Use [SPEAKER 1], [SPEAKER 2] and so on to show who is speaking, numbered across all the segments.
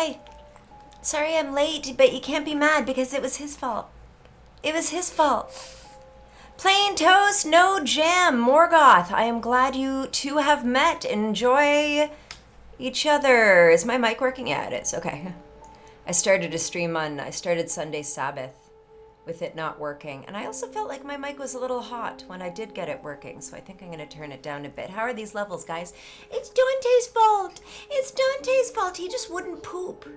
[SPEAKER 1] Hi. Sorry I'm late, but you can't be mad because it was his fault. It was his fault. Plain toast, no jam. Morgoth, I am glad you two have met. Enjoy each other. Is my mic working? Yeah, it is. Okay. I started Sunday Sabbath with it not working. And I also felt like my mic was a little hot when I did get it working. So I think I'm going to turn it down a bit. How are these levels, guys? It's Dante's fault. It's Dante's fault. He just wouldn't poop.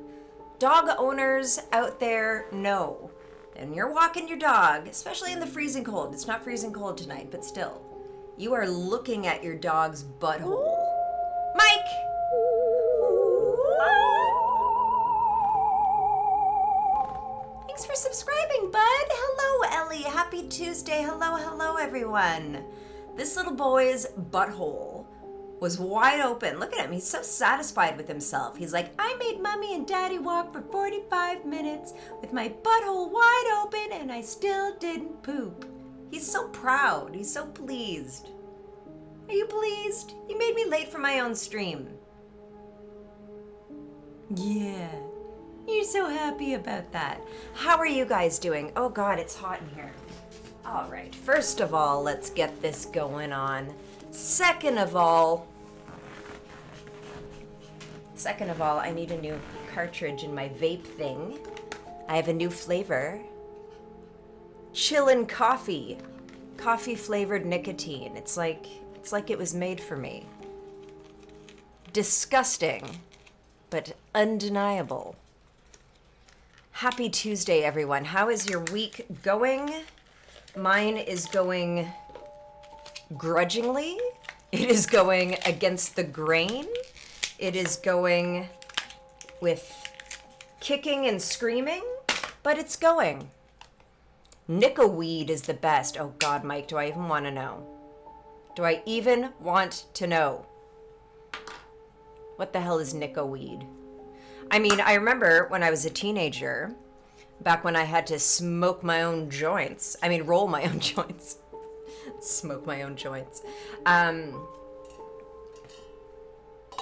[SPEAKER 1] Dog owners out there know. And you're walking your dog, especially in the freezing cold. It's not freezing cold tonight, but still. You are looking at your dog's butthole. Mike! Thanks for subscribing, bud. Hello, Ellie. Happy Tuesday. Hello, everyone. This little boy's butthole was wide open. Look at him. He's so satisfied with himself. He's like, I made mommy and daddy walk for 45 minutes with my butthole wide open and I still didn't poop. He's so proud. He's so pleased. Are you pleased? You made me late for my own stream. Yeah. You're so happy about that. How are you guys doing? Oh God, it's hot in here. All right, first of all, let's get this going on. Second of all, I need a new cartridge in my vape thing. I have a new flavor. Chillin' coffee. Coffee flavored nicotine. It's like it was made for me. Disgusting, but undeniable. Happy Tuesday, everyone. How is your week going? Mine is going grudgingly. It is going against the grain. It is going with kicking and screaming, but it's going. Necro weed is the best. Oh God, Mike, do I even want to know? Do I even want to know? What the hell is Necro weed? I mean, I remember when I was a teenager, back when I had to smoke my own joints. I mean, roll my own joints. Smoke my own joints.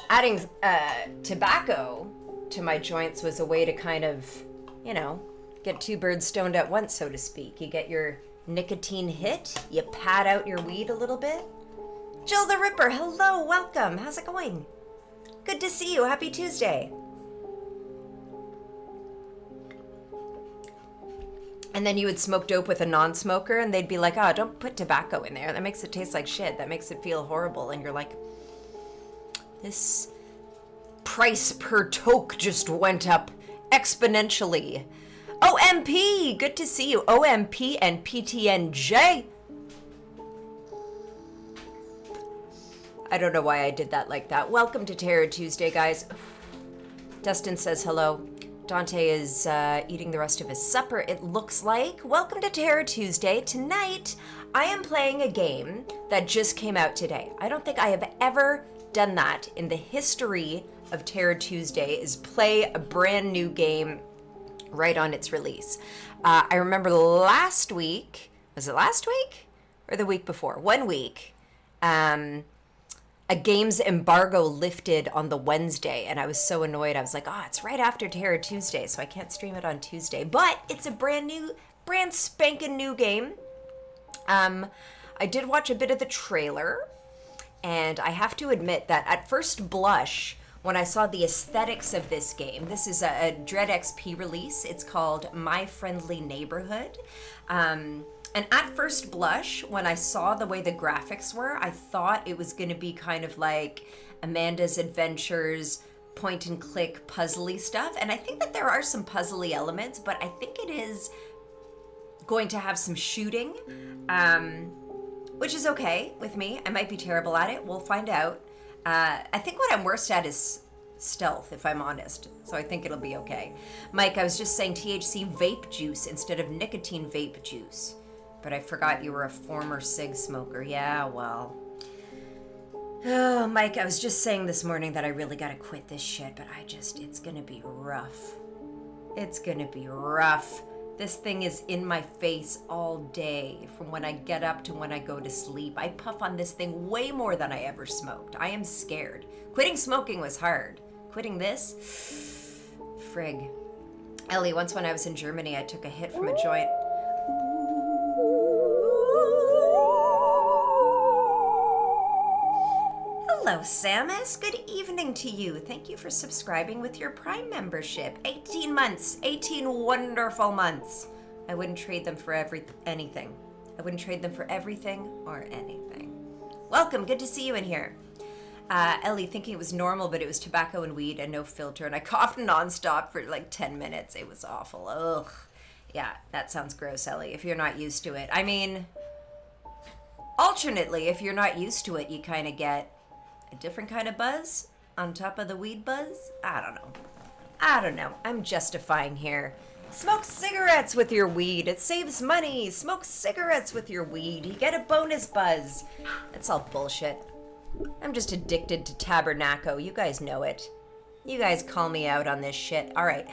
[SPEAKER 1] Adding tobacco to my joints was a way to kind of, you know, get two birds stoned at once, so to speak. You get your nicotine hit, you pad out your weed a little bit. Jill the Ripper, hello, welcome. How's it going? Good to see you. Happy Tuesday. And then you would smoke dope with a non-smoker and they'd be like, oh, don't put tobacco in there. That makes it taste like shit. That makes it feel horrible. And you're like, this price per toke just went up exponentially. OMP, good to see you. OMP and PTNJ. I don't know why I did that like that. Welcome to Terror Tuesday, guys. Dustin says hello. Dante is eating the rest of his supper, it looks like. Welcome to Terror Tuesday. Tonight, I am playing a game that just came out today. I don't think I have ever done that in the history of Terror Tuesday, is play a brand new game right on its release. I remember last week, was it last week? Or the week before? 1 week. A games embargo lifted on the Wednesday, and I was so annoyed. I was like, oh, it's right after Terror Tuesday, so I can't stream it on Tuesday. But it's a brand spanking new game. I did watch a bit of the trailer, and I have to admit that at first blush, when I saw the aesthetics of this game, this is a Dread XP release. It's called My Friendly Neighborhood. And at first blush, when I saw the way the graphics were, I thought it was going to be kind of like Amanda's Adventures, point and click, puzzly stuff. And I think that there are some puzzly elements, but I think it is going to have some shooting, which is okay with me. I might be terrible at it. We'll find out. I think what I'm worst at is stealth, if I'm honest. So I think it'll be okay. Mike, I was just saying THC vape juice instead of nicotine vape juice. But I forgot you were a former cig smoker. Yeah, well. Oh, Mike, I was just saying this morning that I really gotta quit this shit, but it's gonna be rough. It's gonna be rough. This thing is in my face all day, from when I get up to when I go to sleep. I puff on this thing way more than I ever smoked. I am scared. Quitting smoking was hard. Quitting this, frig. Ellie, once when I was in Germany, I took a hit from a joint. Hello, Samus. Good evening to you. Thank you for subscribing with your Prime membership. 18 months. 18 wonderful months. I wouldn't trade them for anything. I wouldn't trade them for everything or anything. Welcome. Good to see you in here. Ellie, thinking it was normal, but it was tobacco and weed and no filter. And I coughed nonstop for like 10 minutes. It was awful. Ugh. Yeah, that sounds gross, Ellie, if you're not used to it. I mean, alternately, if you're not used to it, you kind of get a different kind of buzz on top of the weed buzz. I don't know. I'm justifying here. Smoke cigarettes with your weed. It saves money. Smoke cigarettes with your weed. You get a bonus buzz. That's all bullshit. I'm just addicted to Tabernacle. You guys know it. You guys call me out on this shit. All right.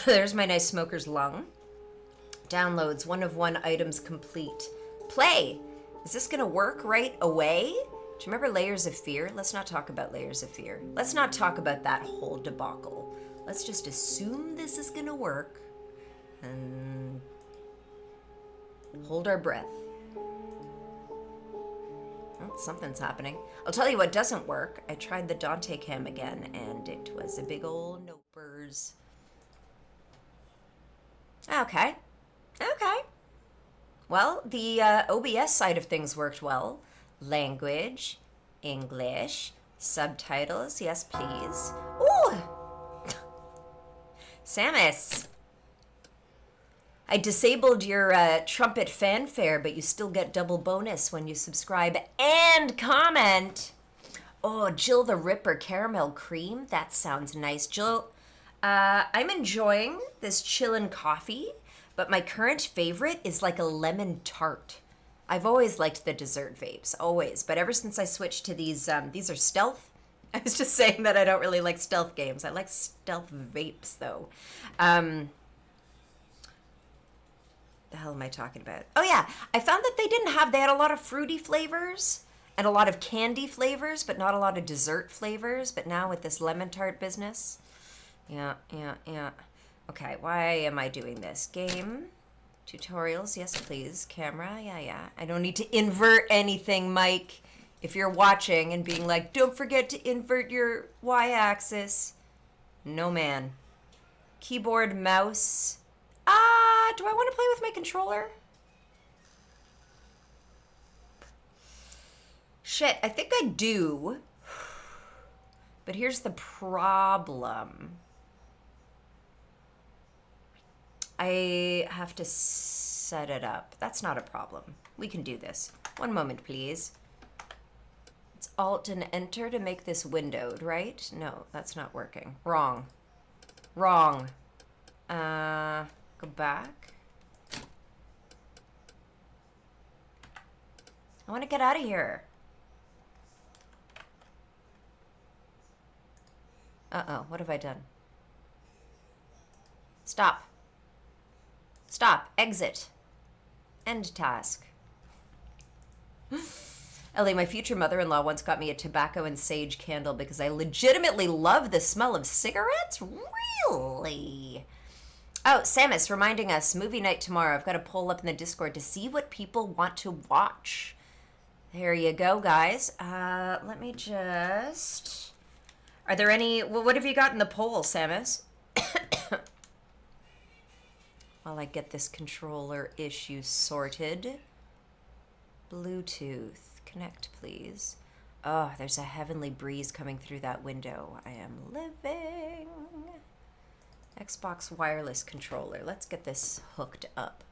[SPEAKER 1] There's my nice smoker's lung. Downloads, 1 of 1 items complete. Play. Is this gonna work right away? Do you remember Layers of Fear? Let's not talk about Layers of Fear. Let's not talk about that whole debacle. Let's just assume this is gonna work and hold our breath. Oh, something's happening. I'll tell you what doesn't work. I tried the Dante cam again and it was a big old nopers. Okay. Well, the OBS side of things worked well. Language, English, subtitles, yes please. Ooh! Samus! I disabled your trumpet fanfare, but you still get double bonus when you subscribe and comment. Oh, Jill the Ripper caramel cream. That sounds nice. Jill, I'm enjoying this chillin' coffee, but my current favorite is like a lemon tart. I've always liked the dessert vapes, always. But ever since I switched to these are stealth. I was just saying that I don't really like stealth games. I like stealth vapes, though. The hell am I talking about? Oh, yeah. I found that they had a lot of fruity flavors and a lot of candy flavors, but not a lot of dessert flavors. But now with this lemon tart business, yeah. Okay, why am I doing this? Game, tutorials, yes please. Camera, yeah. I don't need to invert anything, Mike. If you're watching and being like, don't forget to invert your y-axis. No, man. Keyboard, mouse. Do I want to play with my controller? Shit, I think I do. But here's the problem. I have to set it up. That's not a problem. We can do this. One moment, please. It's Alt and Enter to make this windowed, right? No, that's not working. Wrong. Go back. I want to get out of here. Uh-oh, what have I done? Stop. Exit. End task. Ellie, my future mother-in-law once got me a tobacco and sage candle because I legitimately love the smell of cigarettes? Really? Oh, Samus reminding us, movie night tomorrow. I've got to poll up in the Discord to see what people want to watch. There you go, guys. Let me just... Are there any... Well, what have you got in the poll, Samus? While I get this controller issue sorted. Bluetooth. Connect, please. Oh, there's a heavenly breeze coming through that window. I am living. Xbox wireless controller. Let's get this hooked up.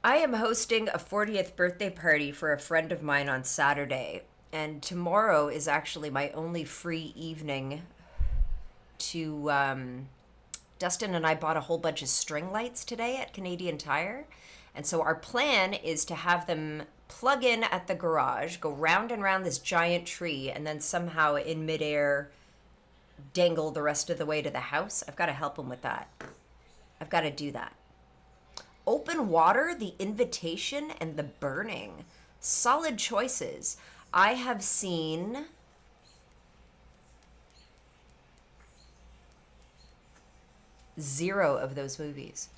[SPEAKER 1] I am hosting a 40th birthday party for a friend of mine on Saturday, and tomorrow is actually my only free evening to, Dustin and I bought a whole bunch of string lights today at Canadian Tire, and so our plan is to have them plug in at the garage, go round and round this giant tree, and then somehow in midair dangle the rest of the way to the house. I've got to help him with that. I've got to do that. Open Water, The Invitation, and The Burning. Solid choices. I have seen 0 of those movies.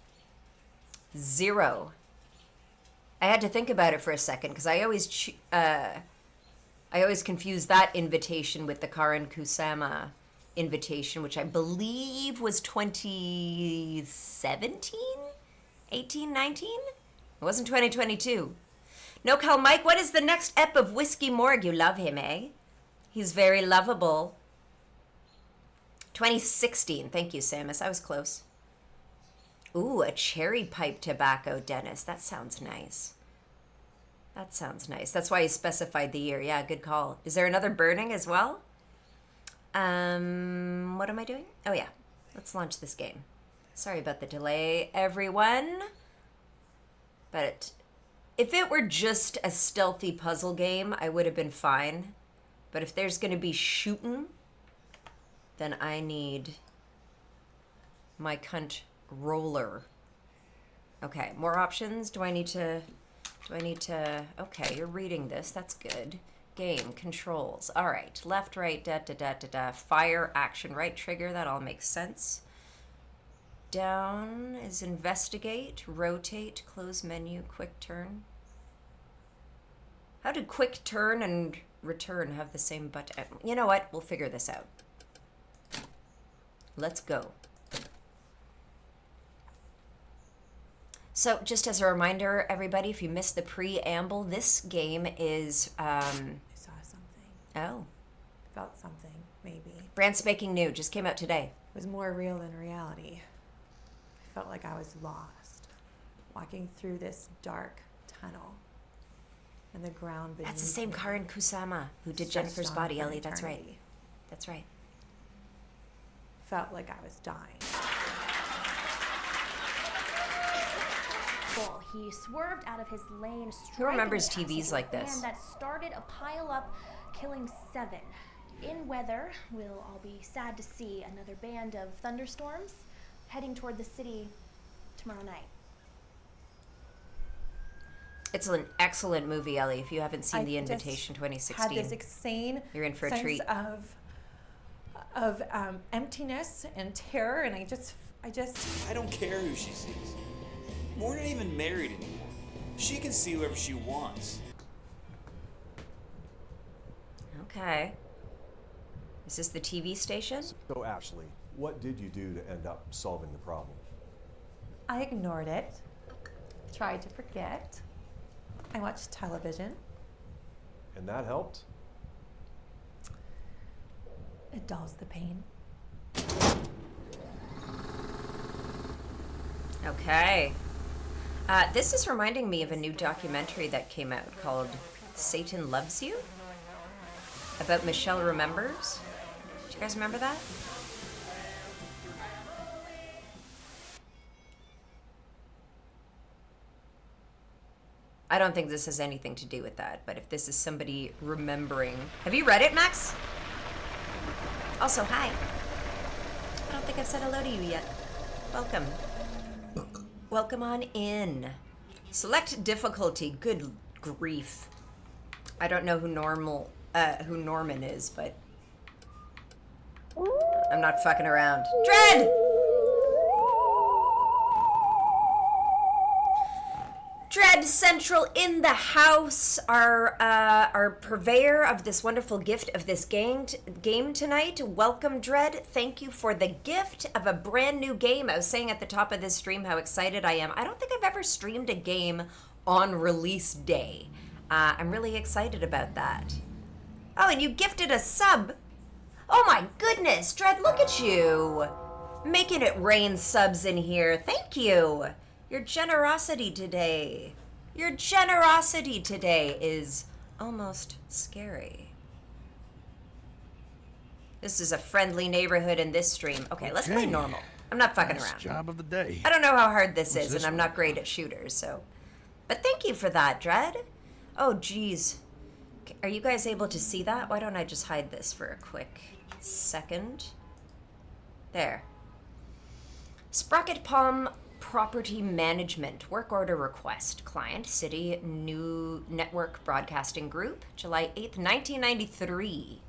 [SPEAKER 1] 0. I had to think about it for a second because I always confuse that invitation with the Karin Kusama invitation, which I believe was 2017, 18, 19. It wasn't 2022. No Cal Mike, what is the next ep of Whiskey Morgue? You love him, eh? He's very lovable. 2016. Thank you, Samus. I was close. Ooh, a cherry pipe tobacco, Dennis. That sounds nice. That sounds nice. That's why you specified the year. Yeah, good call. Is there another burning as well? What am I doing? Oh, yeah. Let's launch this game. Sorry about the delay, everyone. But if it were just a stealthy puzzle game, I would have been fine. But if there's going to be shooting, then I need my cunt roller. Okay, more options. Do I need to, okay, you're reading this. That's good. Game, controls. All right, left, right, fire, action, right trigger. That all makes sense. Down is investigate, rotate, close menu, quick turn. How did quick turn and return have the same button? You know what? We'll figure this out. Let's go. So just as a reminder, everybody, if you missed the preamble, this game is... I
[SPEAKER 2] saw something.
[SPEAKER 1] Oh.
[SPEAKER 2] Felt something, maybe.
[SPEAKER 1] Brand spanking new, just came out today.
[SPEAKER 2] It was more real than reality. I felt like I was lost, walking through this dark tunnel. And the ground beneath.
[SPEAKER 1] That's the same Karin Kusama who did Jennifer's Body, Ellie. That's right. That's right.
[SPEAKER 2] Felt like I was dying.
[SPEAKER 3] He swerved out of his lane.
[SPEAKER 1] Who remembers TVs like this?
[SPEAKER 3] And that started a pile up, killing 7. In weather, we'll all be sad to see another band of thunderstorms heading toward the city tomorrow night.
[SPEAKER 1] It's an excellent movie, Ellie. If you haven't seen The Invitation 2016,
[SPEAKER 2] had this insane
[SPEAKER 1] you're in for a
[SPEAKER 2] sense
[SPEAKER 1] treat
[SPEAKER 2] of emptiness and terror, and I just.
[SPEAKER 4] I don't care who she sees. We're not even married anymore. She can see whoever she wants.
[SPEAKER 1] Okay. Is this the TV station?
[SPEAKER 5] So, Ashley, what did you do to end up solving the problem?
[SPEAKER 2] I ignored it, tried to forget. I watched television.
[SPEAKER 5] And that helped?
[SPEAKER 2] It dulls the pain.
[SPEAKER 1] Okay. This is reminding me of a new documentary that came out called Satan Loves You, about Michelle Remembers. Do you guys remember that? I don't think this has anything to do with that, but if this is somebody remembering... Have you read it, Max? Also, hi. I don't think I've said hello to you yet. Welcome. Welcome on in. Select difficulty. Good grief. I don't know who Norman is, but I'm not fucking around. Dread! Dread Central in the house, our purveyor of this wonderful gift of this game tonight. Welcome, Dread. Thank you for the gift of a brand new game. I was saying at the top of this stream how excited I am. I don't think I've ever streamed a game on release day. I'm really excited about that. Oh, and you gifted a sub. Oh my goodness, Dread, look at you. Making it rain subs in here. Thank you. Your generosity today is almost scary. This is a friendly neighborhood in this stream. Okay, let's play normal. I'm not fucking around.
[SPEAKER 6] Job of the day.
[SPEAKER 1] I don't know how hard this is, and I'm not great at shooters, so. But thank you for that, Dread. Oh, geez. Are you guys able to see that? Why don't I just hide this for a quick second? There. Sprocket Palm Property Management, work order request, client, City, New Network Broadcasting Group, July 8th, 1993.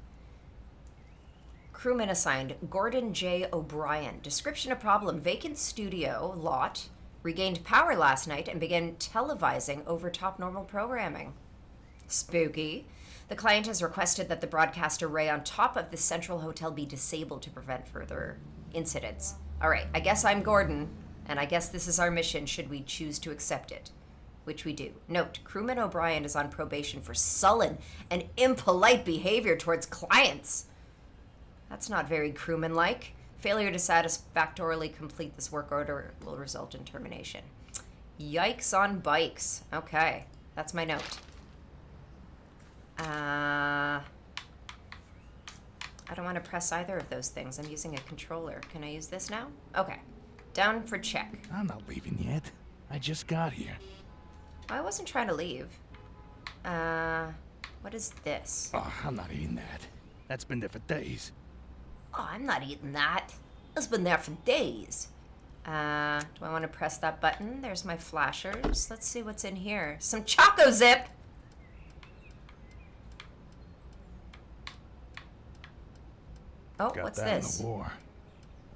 [SPEAKER 1] Crewman assigned Gordon J. O'Brien. Description of problem: vacant studio lot. Regained power last night and began televising over top normal programming. Spooky. The client has requested that the broadcast array on top of the central hotel be disabled to prevent further incidents. All right, I guess I'm Gordon, and I guess this is our mission should we choose to accept it, which we do. Note, Crewman O'Brien is on probation for sullen and impolite behavior towards clients. That's not very crewman-like. Failure to satisfactorily complete this work order will result in termination. Yikes on bikes. Okay, that's my note. I don't want to press either of those things. I'm using a controller. Can I use this now? Okay. Down for check.
[SPEAKER 6] I'm not leaving yet. I just got here.
[SPEAKER 1] I wasn't trying to leave. What is this?
[SPEAKER 6] Oh, I'm not eating that. That's been there for days.
[SPEAKER 1] Oh, I'm not eating that. It's been there for days. Do I want to press that button? There's my flashers. Let's see what's in here. Some Choco Zip! Oh,
[SPEAKER 6] Got
[SPEAKER 1] what's
[SPEAKER 6] that
[SPEAKER 1] this?
[SPEAKER 6] in the war.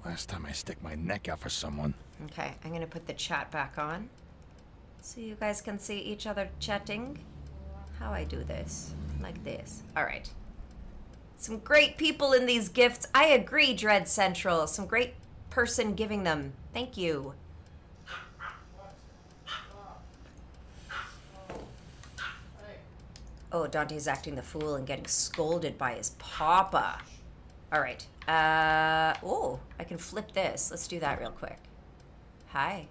[SPEAKER 6] Last time I stick my neck out for someone.
[SPEAKER 1] Okay, I'm gonna put the chat back on so you guys can see each other chatting. How I do this? Like this. All right. Some great people in these gifts. I agree, Dread Central. Some great person giving them. Thank you. Oh, Dante's acting the fool and getting scolded by his papa. All right. Oh, I can flip this. Let's do that real quick. Hi.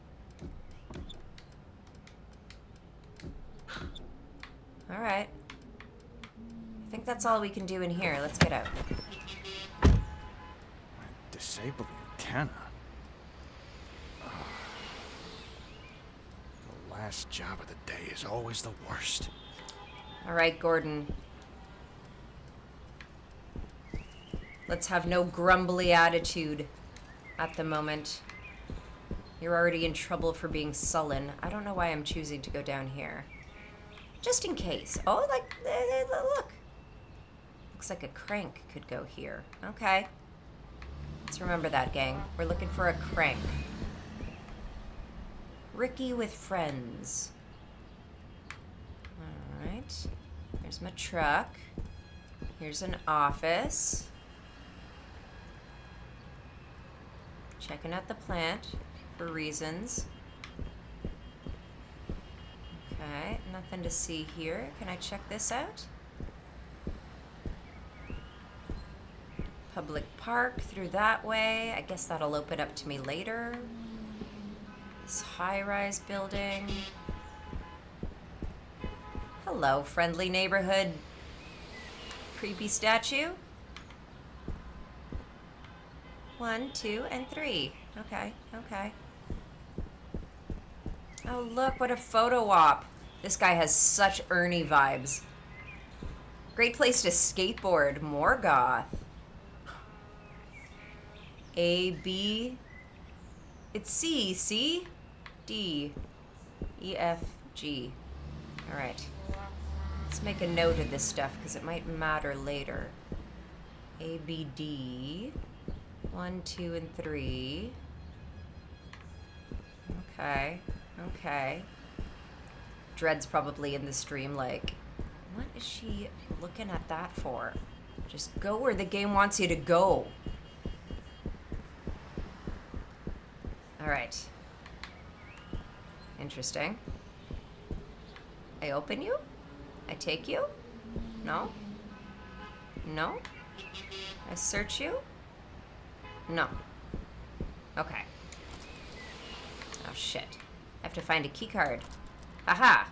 [SPEAKER 1] All right. I think that's all we can do in here. Let's get out.
[SPEAKER 6] Disable the antenna. Oh. The last job of the day is always the worst.
[SPEAKER 1] All right, Gordon. Let's have no grumbly attitude at the moment. You're already in trouble for being sullen. I don't know why I'm choosing to go down here. Just in case. Oh, like, look. Looks like a crank could go here. Okay. Let's remember that, gang. We're looking for a crank. Ricky with friends. All right. There's my truck. Here's an office. Checking out the plant for reasons. Okay, nothing to see here. Can I check this out? Public park through that way. I guess that'll open up to me later. This high-rise building. Hello, friendly neighborhood. Creepy statue. 1, 2, and 3. Okay, okay. Oh, look, what a photo op. This guy has such Ernie vibes. Great place to skateboard. More goth. A, B. It's C, C, D, E, F, G. All right. Let's make a note of this stuff because it might matter later. A, B, D. 1, 2, and 3. Okay. Okay. Dread's probably in the stream like, what is she looking at that for? Just go where the game wants you to go. All right. Interesting. I open you? I take you? No? No? I search you? No. Okay. Oh, shit. I have to find a key card. Aha!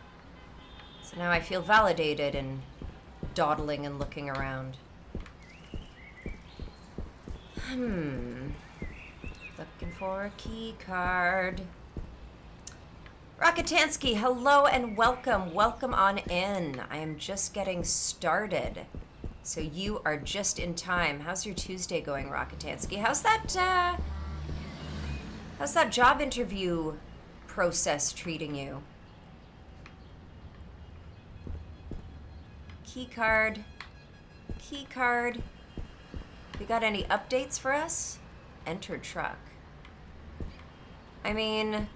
[SPEAKER 1] So now I feel validated and dawdling and looking around. Looking for a key card. Rakitansky, hello and welcome. Welcome on in. I am just getting started. So you are just in time. How's your Tuesday going, Rakitansky? How's that job interview process treating you? Key card. Key card. You got any updates for us? Enter truck. I mean,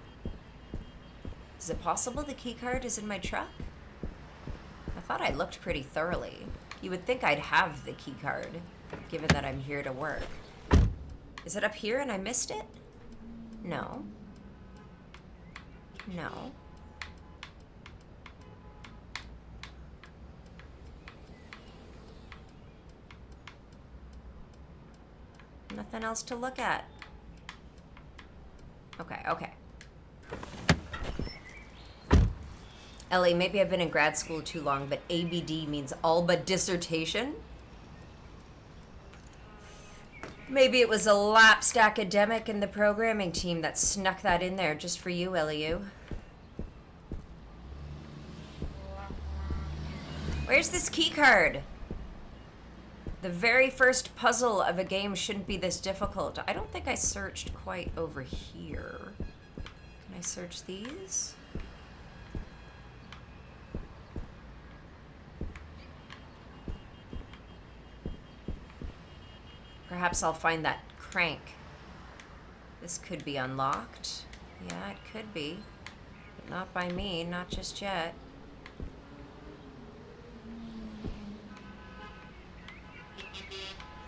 [SPEAKER 1] is it possible the keycard is in my truck? I thought I looked pretty thoroughly. You would think I'd have the keycard, given that I'm here to work. Is it up here and I missed it? No. No. Nothing else to look at. Okay, okay. Ellie, maybe I've been in grad school too long, but ABD means all but dissertation? Maybe it was a lapsed academic in the programming team that snuck that in there just for you, LEU. Where's this key card? The very first puzzle of a game shouldn't be this difficult. I don't think I searched quite over here. Can I search these? Perhaps I'll find that crank. This could be unlocked. Yeah, it could be. But not by me, not just yet.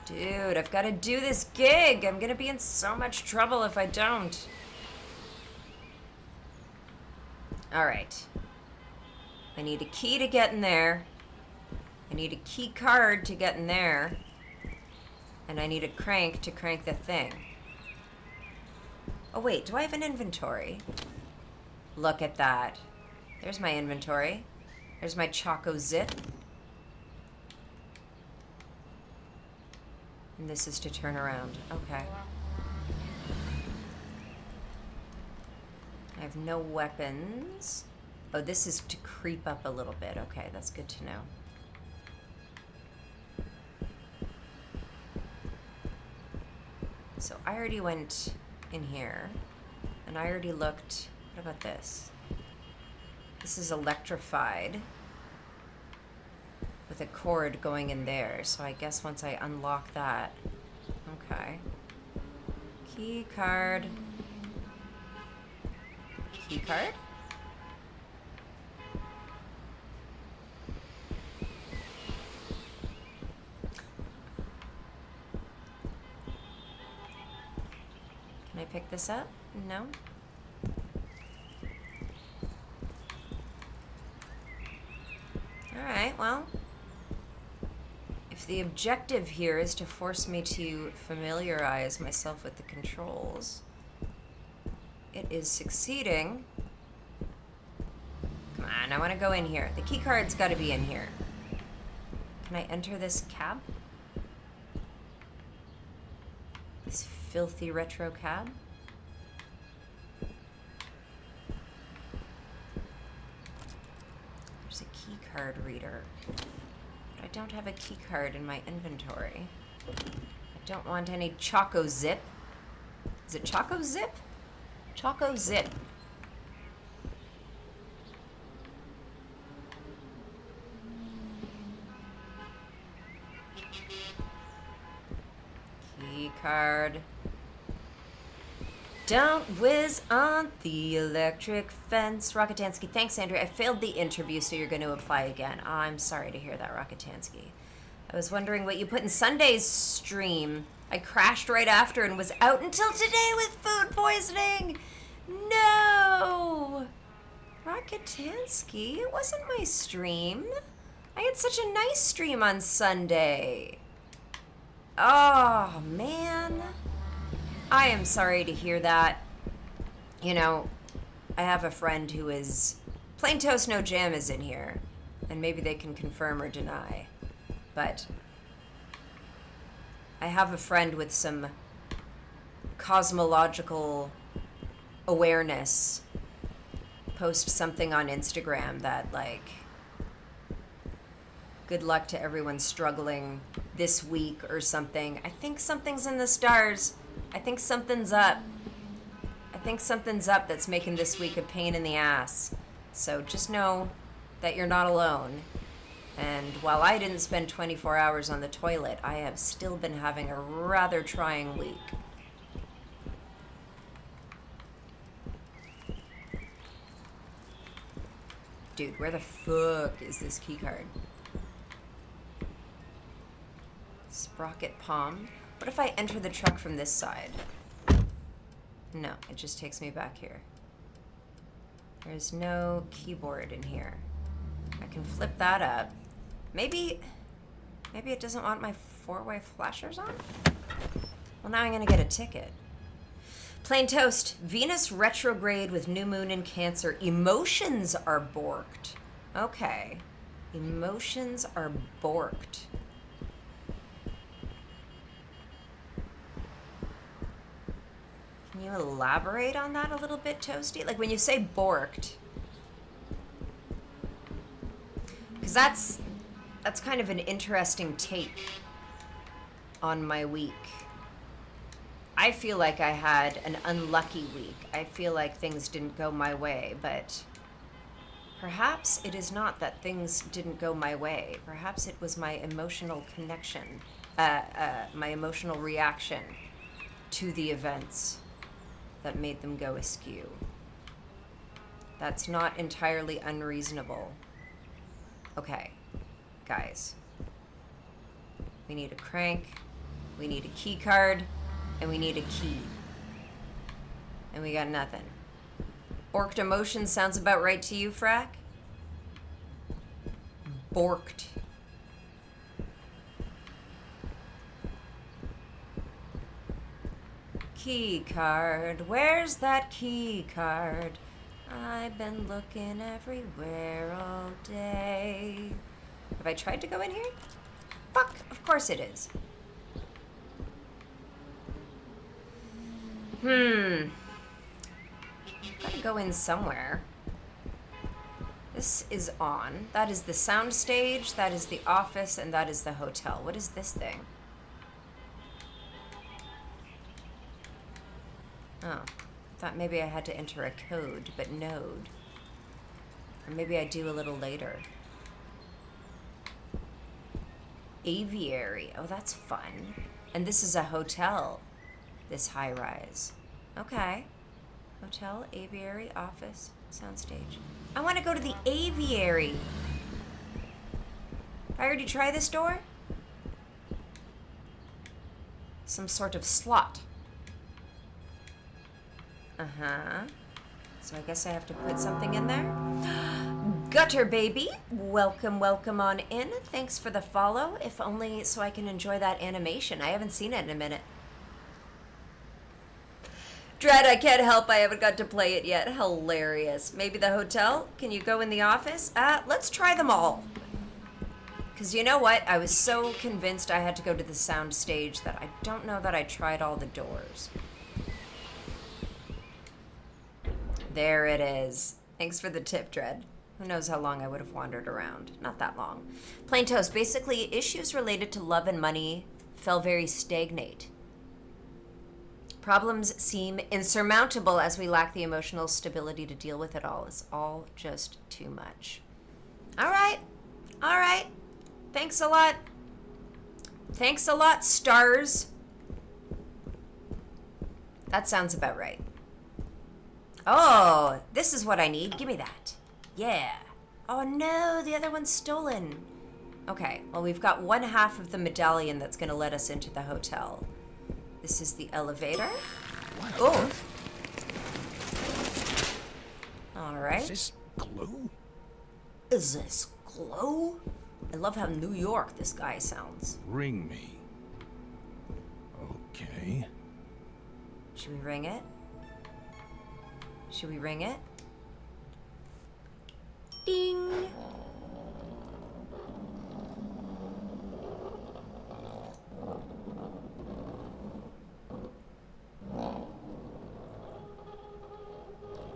[SPEAKER 1] Dude, I've got to do this gig. I'm gonna be in so much trouble if I don't. Alright. I need a key to get in there. I need a key card to get in there. And I need a crank to crank the thing. Oh wait, do I have an inventory? Look at that. There's my inventory. There's my Choco Zip. And this is to turn around. Okay. I have no weapons. Oh, this is to creep up a little bit. Okay, that's good to know. So I already went in here, and I already looked. What about this? This is electrified with a cord going in there. So I guess once I unlock that, okay. Key card. Key card? Can I pick this up? No. Alright, well, if the objective here is to force me to familiarize myself with the controls, it is succeeding. Come on, I want to go in here. The key card's got to be in here. Can I enter this cab? This filthy retro cab? There's a key card reader. But I don't have a key card in my inventory. I don't want any Choco Zip. Is it Choco Zip? Choco Zip. Key card. Don't whiz on the electric fence. Rocketansky, thanks, Andrew. I failed the interview, so you're going to apply again. I'm sorry to hear that, Rocketansky. I was wondering what you put in Sunday's stream. I crashed right after and was out until today with food poisoning. No! Rocketansky, it wasn't my stream. I had such a nice stream on Sunday. Oh, man. I am sorry to hear that. You know, I have a friend who is... Plain Toast No Jam is in here. And maybe they can confirm or deny. But I have a friend with some cosmological awareness post something on Instagram that, like, good luck to everyone struggling this week or something. I think something's in the stars. I think something's up. I think something's up that's making this week a pain in the ass. So just know that you're not alone. And while I didn't spend 24 hours on the toilet, I have still been having a rather trying week. Dude, where the fuck is this keycard? Sprocket Palm. What if I enter the truck from this side? No, it just takes me back here. There's no keyboard in here. I can flip that up. Maybe it doesn't want my four-way flashers on? Well, now I'm gonna get a ticket. Plain toast. Venus retrograde with new moon in Cancer. Emotions are borked. Okay. Emotions are borked. Can you elaborate on that a little bit, Toasty? Like when you say borked, because that's kind of an interesting take on my week. I feel like I had an unlucky week. I feel like things didn't go my way, but perhaps it is not that things didn't go my way. Perhaps it was my emotional connection, my emotional reaction to the events that made them go askew. That's not entirely unreasonable. Okay, guys. We need a crank, we need a key card, and we need a key. And we got nothing. Borked emotion sounds about right to you, Frack? Borked. Key card. Where's that key card? I've been looking everywhere all day. Have I tried to go in here? Fuck, of course it is. Gotta go in somewhere. This is on. That is the sound stage, that is the office, and that is the hotel. What is this thing? Oh, thought maybe I had to enter a code, but node. Or maybe I do a little later. Aviary. Oh, that's fun. And this is a hotel. This high rise. Okay. Hotel, aviary, office, soundstage. I want to go to the aviary. I already try this door? Some sort of slot. Uh-huh. So I guess I have to put something in there. Gutter baby, welcome, welcome on in. Thanks for the follow, if only so I can enjoy that animation. I haven't seen it in a minute. Dread, I can't help, I haven't got to play it yet. Hilarious. Maybe the hotel? Can you go in the office? Let's try them all. Because you know what? I was so convinced I had to go to the sound stage that I don't know that I tried all the doors. There it is. Thanks for the tip, Dread. Who knows how long I would have wandered around. Not that long. Plain toast. Basically, issues related to love and money fell very stagnate. Problems seem insurmountable as we lack the emotional stability to deal with it all. It's all just too much. All right. All right. Thanks a lot. Thanks a lot, stars. That sounds about right. Oh, this is what I need. Give me that. Yeah. Oh no, the other one's stolen. Okay, well, we've got one half of the medallion that's going to let us into the hotel. This is the elevator. Oh. All right.
[SPEAKER 6] Is this glue?
[SPEAKER 1] Is this glow? I love how New York this guy sounds.
[SPEAKER 6] Ring me. Okay.
[SPEAKER 1] Should we ring it? Should we ring it? Ding!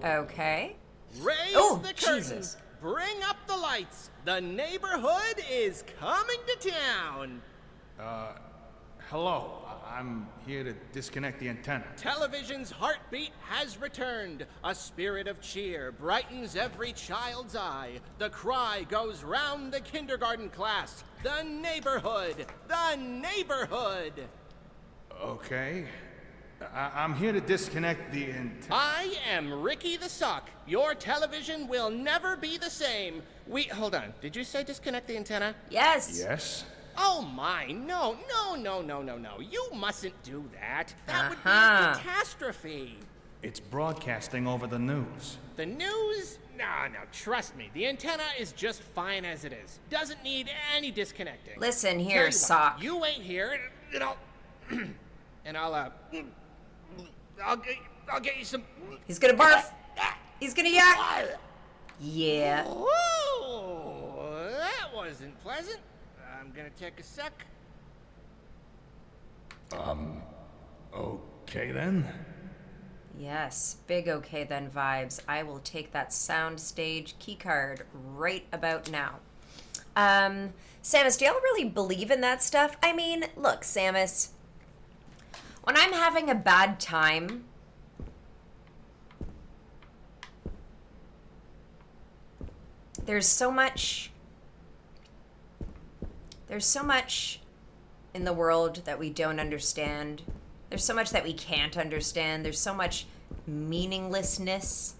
[SPEAKER 1] Okay.
[SPEAKER 7] Raise
[SPEAKER 1] Oh,
[SPEAKER 7] the curtain.
[SPEAKER 1] Jesus.
[SPEAKER 7] Bring up the lights. The neighborhood is coming to town.
[SPEAKER 6] Hello. I'm here to disconnect the antenna.
[SPEAKER 7] Television's heartbeat has returned. A spirit of cheer brightens every child's eye. The cry goes round the kindergarten class. The neighborhood! The neighborhood!
[SPEAKER 6] Okay. I'm here to disconnect the antenna.
[SPEAKER 7] I am Ricky the Sock. Your television will never be the same. Hold on. Did you say disconnect the antenna?
[SPEAKER 1] Yes.
[SPEAKER 6] Yes?
[SPEAKER 7] Oh my, no. You mustn't do that. That would be a catastrophe.
[SPEAKER 6] It's broadcasting over the news.
[SPEAKER 7] The news? No, trust me. The antenna is just fine as it is. Doesn't need any disconnecting.
[SPEAKER 1] Listen
[SPEAKER 7] Tell
[SPEAKER 1] here,
[SPEAKER 7] you what,
[SPEAKER 1] Sock.
[SPEAKER 7] you wait here, and I'll get you some.
[SPEAKER 1] He's gonna barf. He's gonna yak. Yeah.
[SPEAKER 7] Whoa, that wasn't pleasant. I'm gonna take a sec.
[SPEAKER 6] Okay then.
[SPEAKER 1] Yes, big okay then vibes. I will take that soundstage keycard right about now. Samus, do y'all really believe in that stuff? I mean, look, Samus, when I'm having a bad time, there's so much in the world that we don't understand. There's so much that we can't understand. There's so much meaninglessness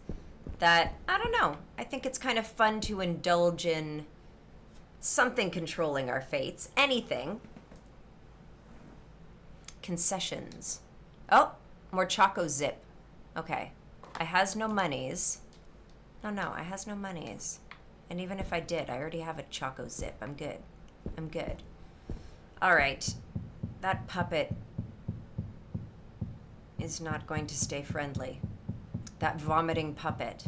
[SPEAKER 1] that, I don't know, I think it's kind of fun to indulge in something controlling our fates. Anything. Concessions. Oh, more Choco Zip. Okay. I has no monies. No, I has no monies. And even if I did, I already have a Choco Zip. I'm good. All right. That puppet is not going to stay friendly. That vomiting puppet.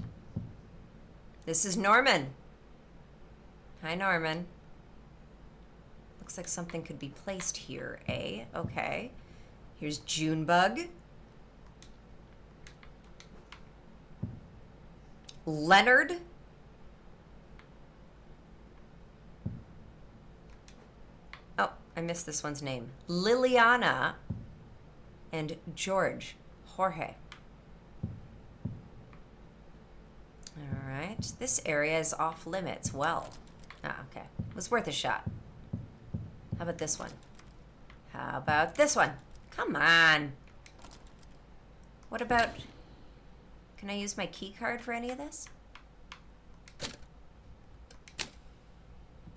[SPEAKER 1] This is Norman. Hi, Norman. Looks like something could be placed here, eh? Okay. Here's Junebug. Leonard. Oh, I missed this one's name. Liliana and Jorge. All right. This area is off limits. Well. Okay. It was worth a shot. How about this one? How about this one? Come on. What about... Can I use my key card for any of this? A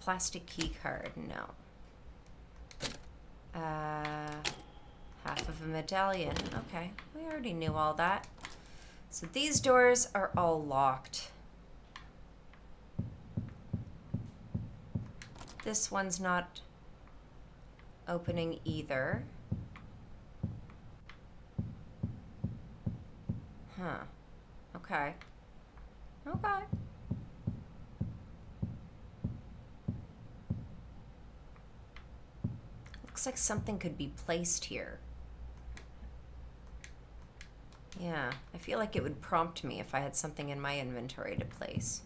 [SPEAKER 1] plastic key card. No. Half of a medallion. Okay. We already knew all that. So these doors are all locked. This one's not opening either. Huh. Okay. Looks like something could be placed here. Yeah, I feel like it would prompt me if I had something in my inventory to place.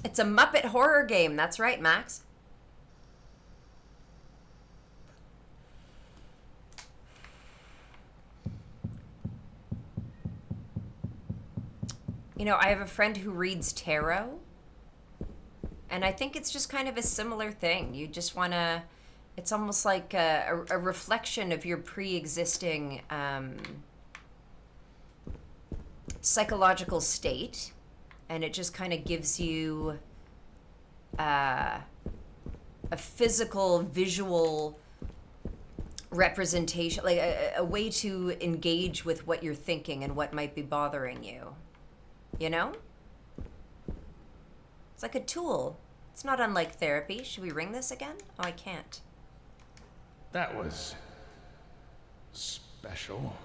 [SPEAKER 1] It's a Muppet horror game. That's right, Max. You know, I have a friend who reads tarot, and I think it's just kind of a similar thing. You just want to, it's almost like a reflection of your pre-existing psychological state, and it just kind of gives you a physical, visual representation, like a way to engage with what you're thinking and what might be bothering you. You know? It's like a tool. It's not unlike therapy. Should we ring this again? Oh, I can't.
[SPEAKER 6] That was... special.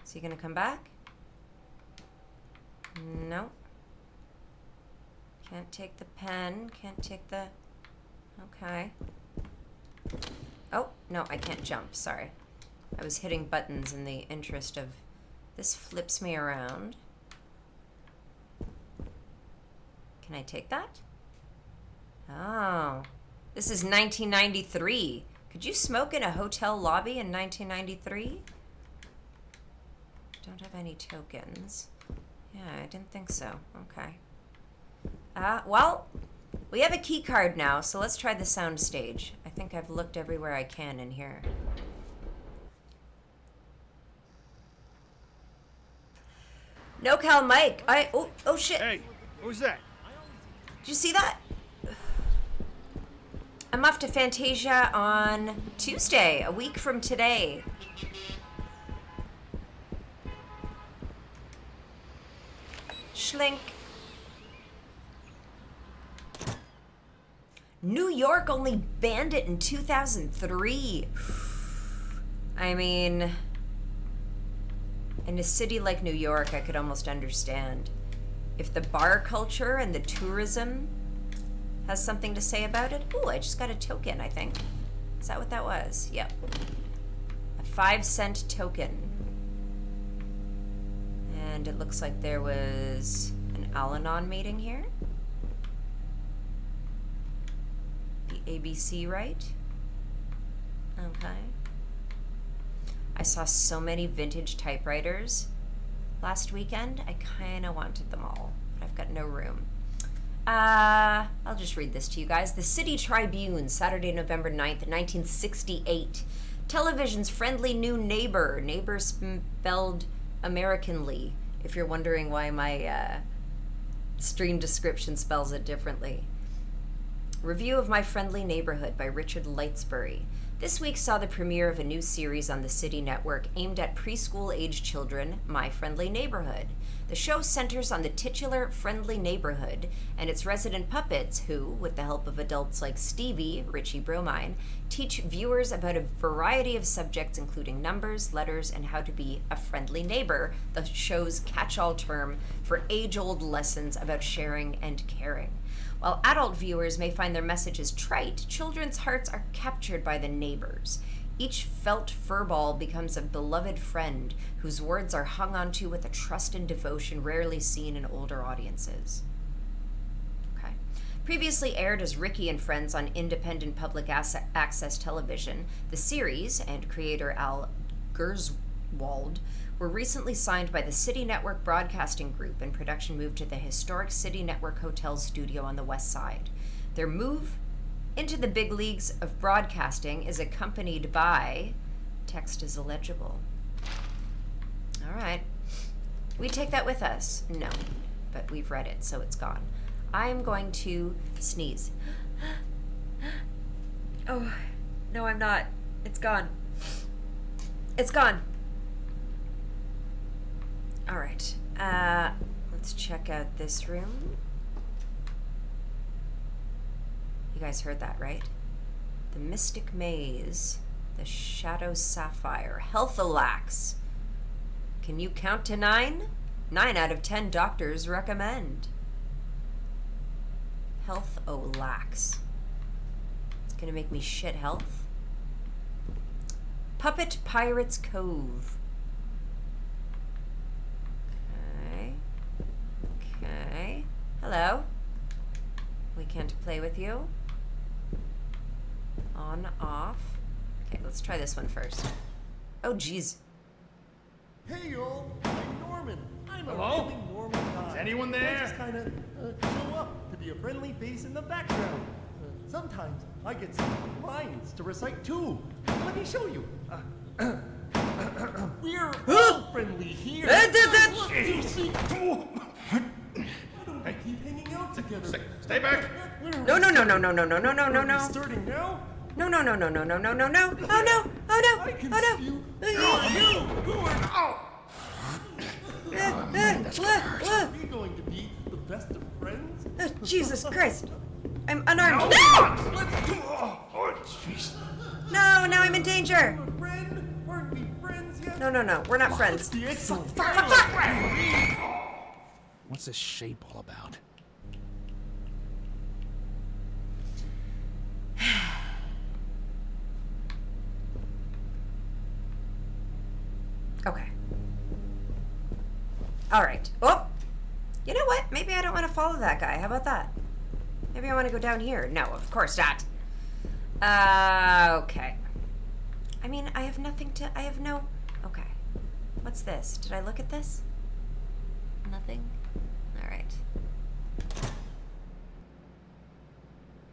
[SPEAKER 1] So you gonna come back? No. Can't take the pen. Can't take the... Okay. Oh, no, I can't jump. Sorry. I was hitting buttons in the interest of... This flips me around. Can I take that? Oh, this is 1993. Could you smoke in a hotel lobby in 1993? Don't have any tokens. Yeah, I didn't think so. Okay. Well, we have a key card now, so let's try the sound stage. I think I've looked everywhere I can in here. No Cal Mike. Oh shit.
[SPEAKER 6] Hey, who's that?
[SPEAKER 1] Did you see that? I'm off to Fantasia on Tuesday, a week from today. Schlink. New York only banned it in 2003. I mean, in a city like New York, I could almost understand. If the bar culture and the tourism has something to say about it. Ooh, I just got a token, I think. Is that what that was? Yep. A 5-cent token. And it looks like there was an Al-Anon meeting here. The ABC, right? Okay. I saw so many vintage typewriters last weekend. I kind of wanted them all, but I've got no room. I'll just read this to you guys. The City Tribune, Saturday, November 9th, 1968. Television's friendly new neighbor. Neighbor spelled Americanly, if you're wondering why my stream description spells it differently. Review of My Friendly Neighborhood by Richard Lightsbury. This week saw the premiere of a new series on the City Network aimed at preschool-age children, My Friendly Neighborhood. The show centers on the titular friendly neighborhood and its resident puppets who, with the help of adults like Stevie, Richie Bromine, teach viewers about a variety of subjects including numbers, letters, and how to be a friendly neighbor, the show's catch-all term for age-old lessons about sharing and caring. While adult viewers may find their messages trite, children's hearts are captured by the neighbors. Each felt furball becomes a beloved friend whose words are hung onto with a trust and devotion rarely seen in older audiences. Okay. Previously aired as Ricky and Friends on independent public access television, the series and creator Al Gerswald were recently signed by the City Network Broadcasting Group, and production moved to the historic City Network Hotel studio on the west side. Their move into the big leagues of broadcasting is accompanied by text is illegible. All right. We take that with us? No, but we've read it, so it's gone. I am going to sneeze. Oh, no, I'm not. It's gone. It's gone. All right. Let's check out this room. You guys heard that, right? The Mystic Maze, the Shadow Sapphire, Healtholax. Can you count to 9? 9 out of 10 doctors recommend. Healtholax. It's gonna make me shit health. Puppet Pirates Cove. Okay. Hello. We can't play with you. On, off. Okay, let's try this one first. Oh, jeez.
[SPEAKER 8] Hey, y'all. I'm Norman. I'm
[SPEAKER 6] Hello?
[SPEAKER 8] a really normal guy.
[SPEAKER 6] Is anyone
[SPEAKER 8] I
[SPEAKER 6] there?
[SPEAKER 8] just kind of show up to be a friendly face in the background. Sometimes I get some lines to recite too. Let me show you. We're all friendly here.
[SPEAKER 6] Hey,
[SPEAKER 8] Keep hanging out together.
[SPEAKER 6] stay back.
[SPEAKER 1] No, no, no, no, no, no, no, no, no, no,
[SPEAKER 8] Are we
[SPEAKER 1] no.
[SPEAKER 8] starting now?
[SPEAKER 1] No, no, no, no, no, no, no, no, no. Oh, no. Oh, no.
[SPEAKER 8] I can
[SPEAKER 1] Oh, no.
[SPEAKER 8] see you. Who are you? Who are Are we going to be the best of friends?
[SPEAKER 1] Jesus Christ. I'm unarmed. No!
[SPEAKER 8] Let's do
[SPEAKER 6] Oh, jeez.
[SPEAKER 1] No, now I'm in danger.
[SPEAKER 8] a friend. Aren't we friends yet?
[SPEAKER 1] No, no, no. We're not friends.
[SPEAKER 8] The excellent.
[SPEAKER 7] What's this shape all about?
[SPEAKER 1] Okay. All right. Oh, you know what? Maybe I don't want to follow that guy. How about that? Maybe I want to go down here. No, of course not. Okay. I mean, I have nothing to... I have no... Okay. What's this? Did I look at this? Nothing? Alright.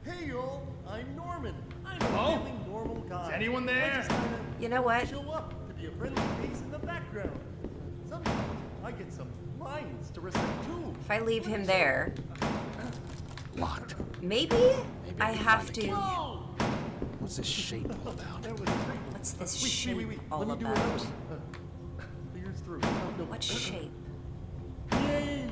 [SPEAKER 8] Hey, y'all. I'm Norman. I'm a
[SPEAKER 6] Hello?
[SPEAKER 8] really normal guy.
[SPEAKER 6] Is anyone
[SPEAKER 8] I
[SPEAKER 6] there?
[SPEAKER 8] just kinda
[SPEAKER 1] You know what?
[SPEAKER 8] show up to be a friendly face in the background. Sometimes I get some lines to recite too.
[SPEAKER 1] If I leave him there,
[SPEAKER 6] Locked.
[SPEAKER 1] maybe I have to...
[SPEAKER 6] What's this shape all about?
[SPEAKER 8] That was great.
[SPEAKER 1] What's this
[SPEAKER 8] Wait,
[SPEAKER 1] shape
[SPEAKER 8] wait.
[SPEAKER 1] all
[SPEAKER 8] Let me do
[SPEAKER 1] about?
[SPEAKER 8] another. Here's through. No.
[SPEAKER 1] What shape?
[SPEAKER 8] Yay!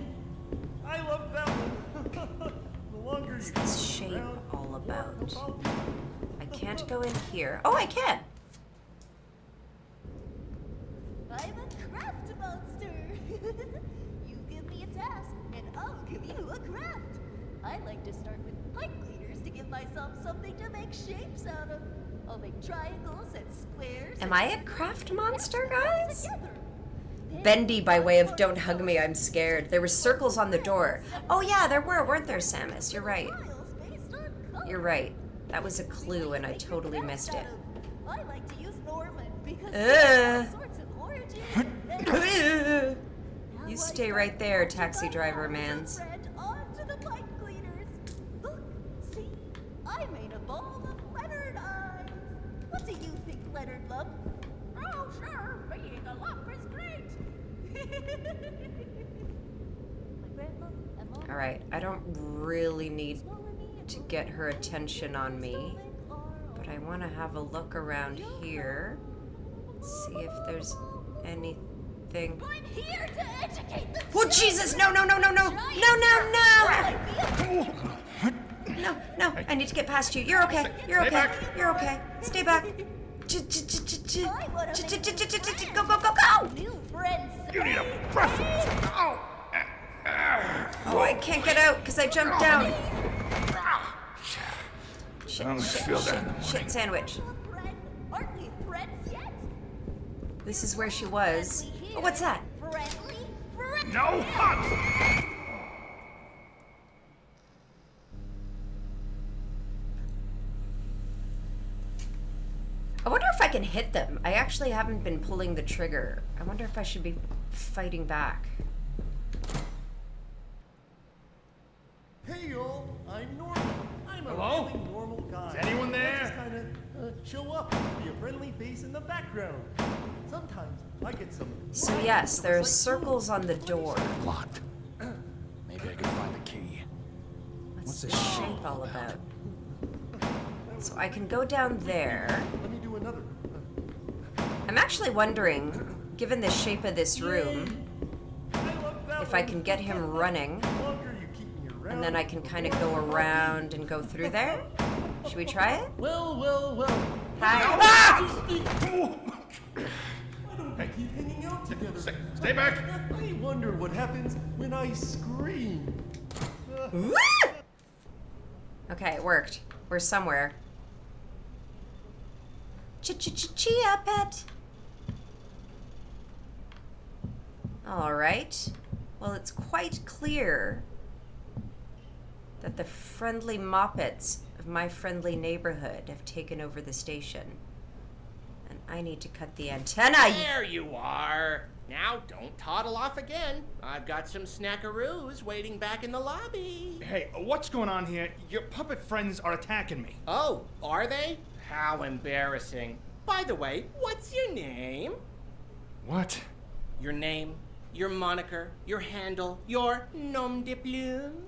[SPEAKER 8] I love that one. The longer
[SPEAKER 1] What's
[SPEAKER 8] you
[SPEAKER 1] this
[SPEAKER 8] keep
[SPEAKER 1] shape
[SPEAKER 8] around,
[SPEAKER 1] all
[SPEAKER 8] the more
[SPEAKER 1] about?
[SPEAKER 8] it'll follow you.
[SPEAKER 1] I can't go in here. Oh, I can!
[SPEAKER 9] I'm a craft monster. You give me a task, and I'll give you a craft. I like to start with pipe cleaners to give myself something to make shapes out of. I'll make triangles and squares.
[SPEAKER 1] Am
[SPEAKER 9] and
[SPEAKER 1] I a craft monster, guys?
[SPEAKER 9] together. Then
[SPEAKER 1] Bendy by way of don't hug me, I'm scared. There were circles on the door. Oh yeah, there were, weren't there, Samus? You're right.
[SPEAKER 9] tiles based on color.
[SPEAKER 1] You're right. That was a clue and I totally missed it.
[SPEAKER 9] I like to use Norman because
[SPEAKER 1] Uh.
[SPEAKER 9] there's all sorts of origins.
[SPEAKER 1] You stay right there, taxi driver mans.
[SPEAKER 9] Onto the pipe cleaners. Look, see, I made a ball of Leonard eyes. What do you think, Leonard Lump? Oh, sure, being a lump is great. My grandma and mom
[SPEAKER 1] Alright, I don't really need to get her attention on me, but I want to have a look around here. See if there's anything.
[SPEAKER 9] I'm here to educate the
[SPEAKER 1] Oh Jesus! No! No! No! No! No! No! No! No! No! No! I need to get past you. You're okay. You're
[SPEAKER 6] Stay
[SPEAKER 1] okay.
[SPEAKER 6] back.
[SPEAKER 1] You're okay. Stay back. Go! Go! Go! Go!
[SPEAKER 9] New friends.
[SPEAKER 6] You need a preference. Oh.
[SPEAKER 1] Oh, I can't get out because I jumped down.
[SPEAKER 6] I don't feel that in the morning.
[SPEAKER 1] Shit sandwich.
[SPEAKER 9] Friend. Aren't we friends yet?
[SPEAKER 1] This is where she was. Oh, what's that?
[SPEAKER 9] Friendly? Friendly?
[SPEAKER 6] No hug.
[SPEAKER 1] I wonder if I can hit them. I actually haven't been pulling the trigger. I wonder if I should be fighting back.
[SPEAKER 8] Hey, y'all. I'm Norman. I'm a
[SPEAKER 6] Hello?
[SPEAKER 8] really normal guy.
[SPEAKER 6] Is anyone there?
[SPEAKER 8] I just kind of show up, be a friendly face in the background. Sometimes I get some.
[SPEAKER 1] So
[SPEAKER 8] lines
[SPEAKER 1] yes,
[SPEAKER 8] to
[SPEAKER 1] there are
[SPEAKER 8] recite, too.
[SPEAKER 1] circles on the door.
[SPEAKER 6] Locked. Maybe I can find the key.
[SPEAKER 1] What's this shape all about? So I can go down there.
[SPEAKER 8] Let me do another.
[SPEAKER 1] I'm actually wondering, given the shape of this room,
[SPEAKER 8] I love that
[SPEAKER 1] if I
[SPEAKER 8] one.
[SPEAKER 1] can get him running,
[SPEAKER 8] The longer you keep me around,
[SPEAKER 1] and then I can kind of go around and go through there. Should we try it?
[SPEAKER 8] Well.
[SPEAKER 1] Hi.
[SPEAKER 8] Ah! Why don't we keep hanging out together?
[SPEAKER 6] Stay back.
[SPEAKER 8] I wonder what happens when I scream.
[SPEAKER 1] Okay, it worked. We're somewhere. Chia pet. All right. Well, it's quite clear that the friendly moppets of my friendly neighborhood have taken over the station. And I need to cut the antenna.
[SPEAKER 7] There you are. Now don't toddle off again. I've got some snackaroos waiting back in the lobby.
[SPEAKER 6] Hey, what's going on here? Your puppet friends are attacking me.
[SPEAKER 7] Oh, are they? How embarrassing. By the way, what's your name?
[SPEAKER 6] What?
[SPEAKER 7] Your name, your moniker, your handle, your nom de plume?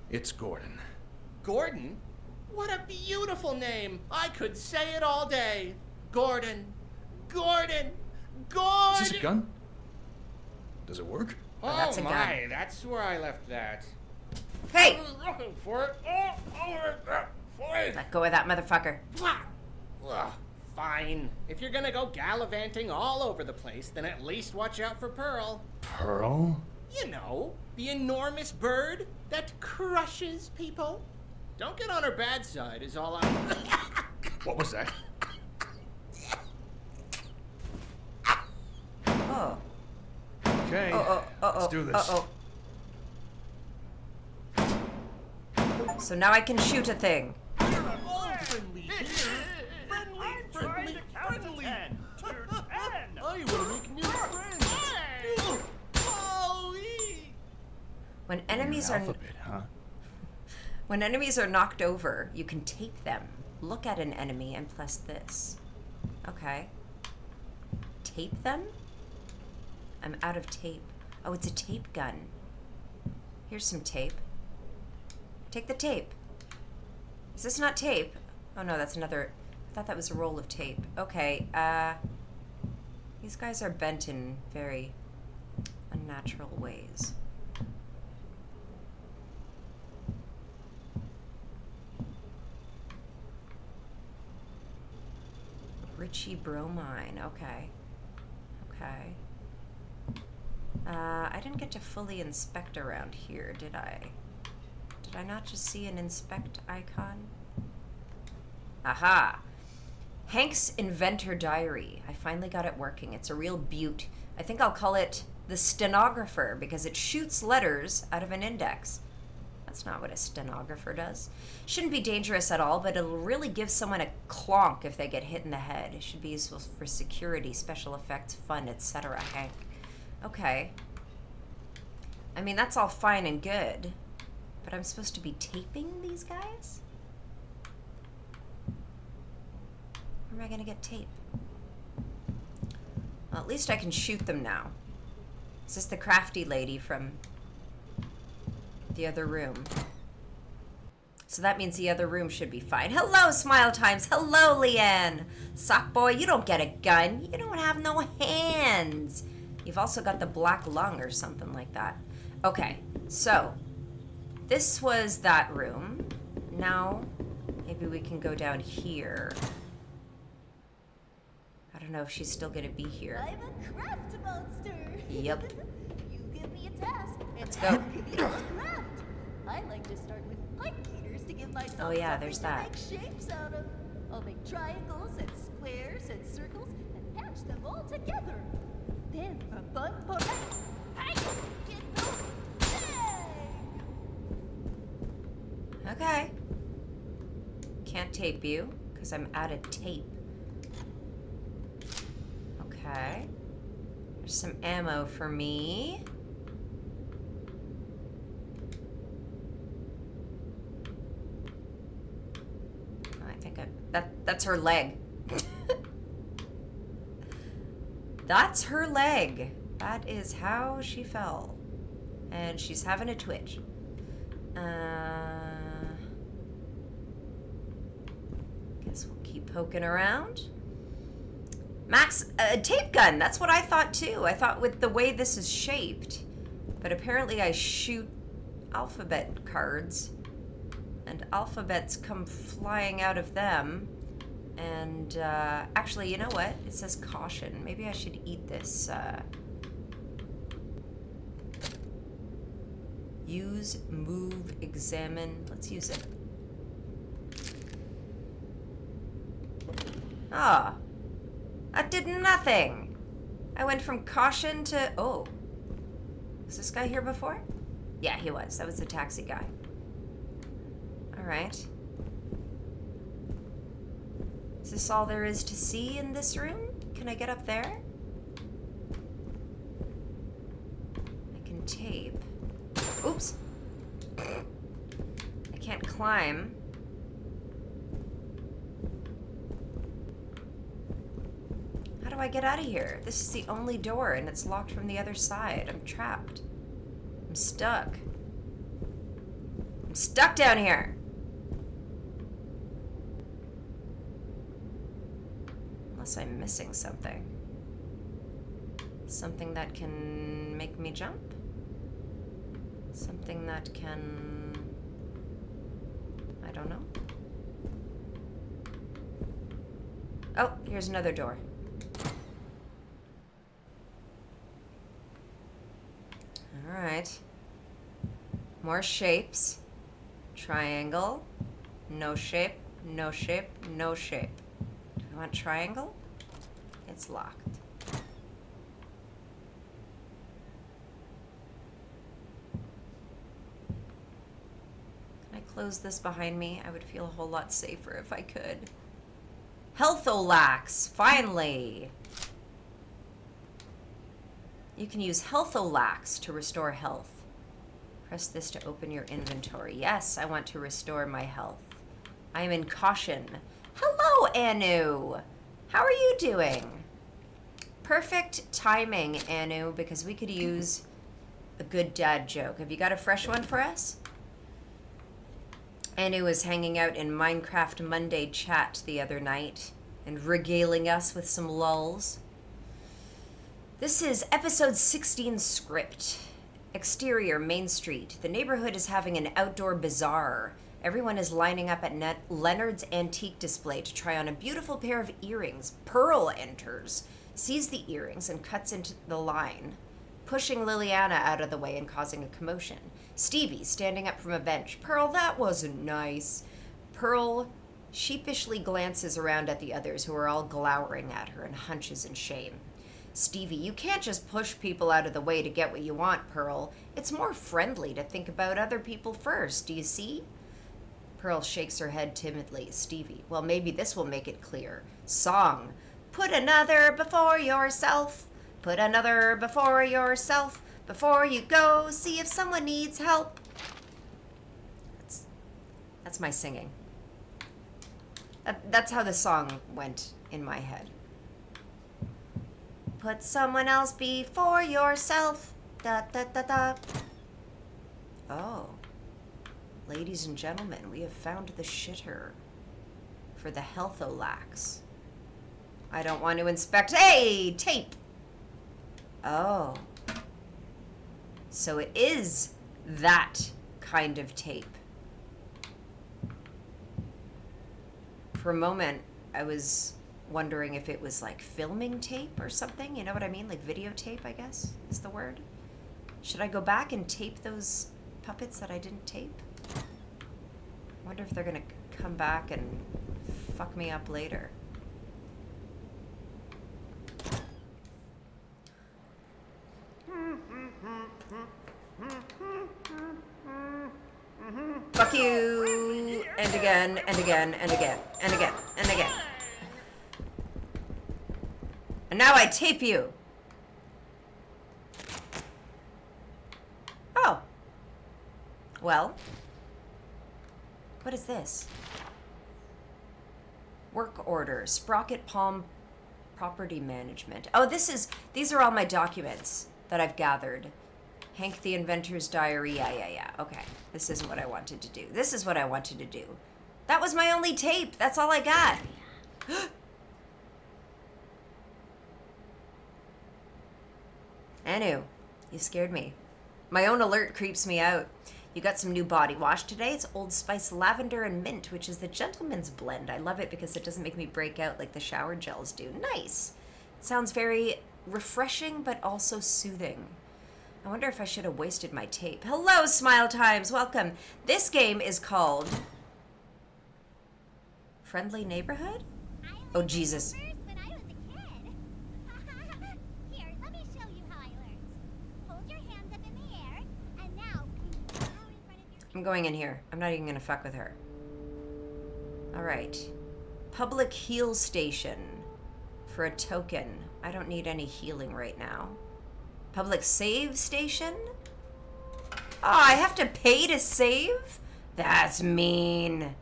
[SPEAKER 6] It's Gordon.
[SPEAKER 7] Gordon? What a beautiful name. I could say it all day. Gordon. Gordon. Gordon.
[SPEAKER 6] Is this a gun? Does it work?
[SPEAKER 7] Oh,
[SPEAKER 1] that's a gun.
[SPEAKER 7] my, that's where I left that.
[SPEAKER 1] Hey!
[SPEAKER 7] I was looking for it all over the place.
[SPEAKER 1] Let go of that motherfucker.
[SPEAKER 7] Ugh, fine. If you're gonna go gallivanting all over the place, then at least watch out for Pearl.
[SPEAKER 6] Pearl?
[SPEAKER 7] You know, the enormous bird that crushes people. Don't get on her bad side is all I'm...
[SPEAKER 6] What was that?
[SPEAKER 1] Oh.
[SPEAKER 6] Okay. Let's do this.
[SPEAKER 1] Uh-oh. So now I can shoot a thing.
[SPEAKER 8] Friendly here. Friendly. To 10. I want to make new friends.
[SPEAKER 1] When enemies are
[SPEAKER 6] Alphabet, huh?
[SPEAKER 1] when enemies are knocked over, you can tape them. Look at an enemy and press this. Okay. Tape them? I'm out of tape. Oh, it's a tape gun. Here's some tape. Take the tape. Is this not tape? Oh no, that's another... I thought that was a roll of tape. Okay, these guys are bent in very unnatural ways. Richie bromine. Okay. Okay. I didn't get to fully inspect around here, did I? Did I not just see an inspect icon? Aha! Hank's Inventor Diary. I finally got it working. It's a real beaut. I think I'll call it the stenographer because it shoots letters out of an index. That's not what a stenographer does. Shouldn't be dangerous at all, but it'll really give someone a clonk if they get hit in the head. It should be useful for security, special effects, fun, etc. Hank. Okay. I mean, that's all fine and good, but I'm supposed to be taping these guys? Where am I gonna get tape? Well, at least I can shoot them now. Is this the crafty lady from the other room? So that means the other room should be fine. Hello, Smile Times. Hello, Leanne. Sock boy, you don't get a gun. You don't have no hands. You've also got the black lung or something like that. Okay, so this was that room. Now, maybe we can go down here. I don't know if she's still gonna be here.
[SPEAKER 9] I'm a craft monster.
[SPEAKER 1] Yep.
[SPEAKER 9] You give me a task, and
[SPEAKER 1] Let's
[SPEAKER 9] I'll
[SPEAKER 1] go.
[SPEAKER 9] give you a craft. I like to start with pipe cleaners to give myself
[SPEAKER 1] Oh, yeah,
[SPEAKER 9] something
[SPEAKER 1] there's
[SPEAKER 9] to
[SPEAKER 1] that.
[SPEAKER 9] make shapes out of. I'll make triangles and squares and circles and patch them all together. Then for fun, hey, get no bang!
[SPEAKER 1] Okay. Can't tape you, because I'm out of tape. Okay. There's some ammo for me. Oh, I think that's her leg. That's her leg. That is how she fell. And she's having a twitch. Guess we'll keep poking around. Max, a tape gun. That's what I thought too. I thought with the way this is shaped. But apparently I shoot alphabet cards. And alphabets come flying out of them. And actually, you know what? It says caution. Maybe I should eat this. Use, move, examine. Let's use it. Ah. That did nothing. I went from caution to... Oh. Was this guy here before? Yeah, he was. That was the taxi guy. Alright. Is this all there is to see in this room? Can I get up there? I can tape. Oops. I can't climb. How do I get out of here? This is the only door and it's locked from the other side. I'm trapped. I'm stuck. I'm stuck down here. Unless I'm missing something. Something that can make me jump? Something that can... I don't know. Oh, here's another door. Alright. More shapes. Triangle. No shape, no shape, no shape. Do I want triangle? It's locked. Can I close this behind me? I would feel a whole lot safer if I could. Healtholax, finally. You can use Healtholax to restore health. Press this to open your inventory. Yes, I want to restore my health. I am in caution. Hello, Anu. How are you doing? Perfect timing, Anu, because we could use a good dad joke. Have you got a fresh one for us? Anu was hanging out in Minecraft Monday chat the other night and regaling us with some lulls. This is episode 16 script. Exterior, Main Street. The neighborhood is having an outdoor bazaar. Everyone is lining up at Leonard's antique display to try on a beautiful pair of earrings. Pearl enters, sees the earrings, and cuts into the line, pushing Liliana out of the way and causing a commotion. Stevie, standing up from a bench. Pearl, that wasn't nice. Pearl sheepishly glances around at the others, who are all glowering at her, and hunches in shame. Stevie, you can't just push people out of the way to get what you want, Pearl. It's more friendly to think about other people first, do you see? Pearl shakes her head timidly. Stevie, well, maybe this will make it clear. Song, put another before yourself. Put another before yourself. Before you go, see if someone needs help. That's my singing. That's how the song went in my head. Put someone else before yourself. Da da da da. Oh. Ladies and gentlemen, we have found the shitter for the Healtholax. I don't want to inspect. Hey, tape. Oh. So it is that kind of tape. For a moment, I was wondering if it was like filming tape or something. You know what I mean? Like videotape, I guess, is the word. Should I go back and tape those puppets that I didn't tape? I wonder if they're gonna come back and fuck me up later. Fuck you! And again, and again, and again, and again, and again. And now I tape you! Oh. Well. What is this? Work order. Sprocket Palm Property Management. Oh, these are all my documents that I've gathered. Hank the Inventor's Diary. Yeah. Okay. This isn't what I wanted to do. This is what I wanted to do. That was my only tape. That's all I got. Anu, you scared me. My own alert creeps me out. You got some new body wash today. It's Old Spice Lavender and Mint, which is the gentleman's blend. I love it because it doesn't make me break out like the shower gels do. Nice. It sounds very refreshing, but also soothing. I wonder if I should have wasted my tape. Hello, Smile Times. Welcome. This game is called Friendly Neighborhood? Oh, Jesus.
[SPEAKER 9] When I was a kid. Here, let me show you how I learned. Hold your hands up in the air, and now you bow in front of your...
[SPEAKER 1] I'm going in here. I'm not even going to fuck with her. All right. Public heal station for a token. I don't need any healing right now. Public save station? Oh, I have to pay to save? That's mean.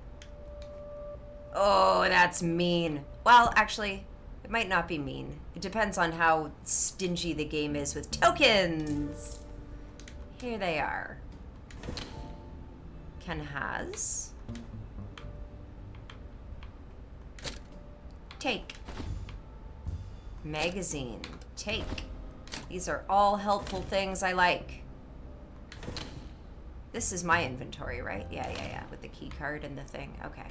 [SPEAKER 1] Oh, that's mean. Well, actually, it might not be mean. It depends on how stingy the game is with tokens. Here they are. Ken has. Take. Magazine. Take. These are all helpful things I like. This is my inventory, right? Yeah. With the key card and the thing. Okay.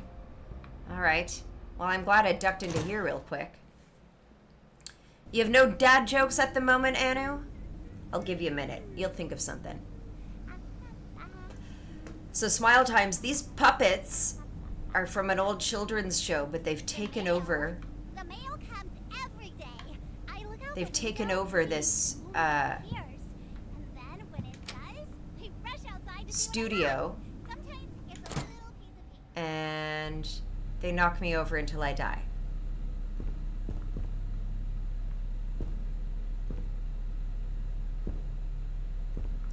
[SPEAKER 1] All right. Well, I'm glad I ducked into here real quick. You have no dad jokes at the moment, Anu? I'll give you a minute. You'll think of something. So, Smile Times, these puppets are from an old children's show, but they've taken over.
[SPEAKER 9] The mail comes every day. I look out
[SPEAKER 1] They've
[SPEAKER 9] the
[SPEAKER 1] taken
[SPEAKER 9] window,
[SPEAKER 1] over this
[SPEAKER 9] and then when it does, I rush outside to see what I
[SPEAKER 1] studio.
[SPEAKER 9] have. Sometimes it's a little
[SPEAKER 1] and they knock me over until I die.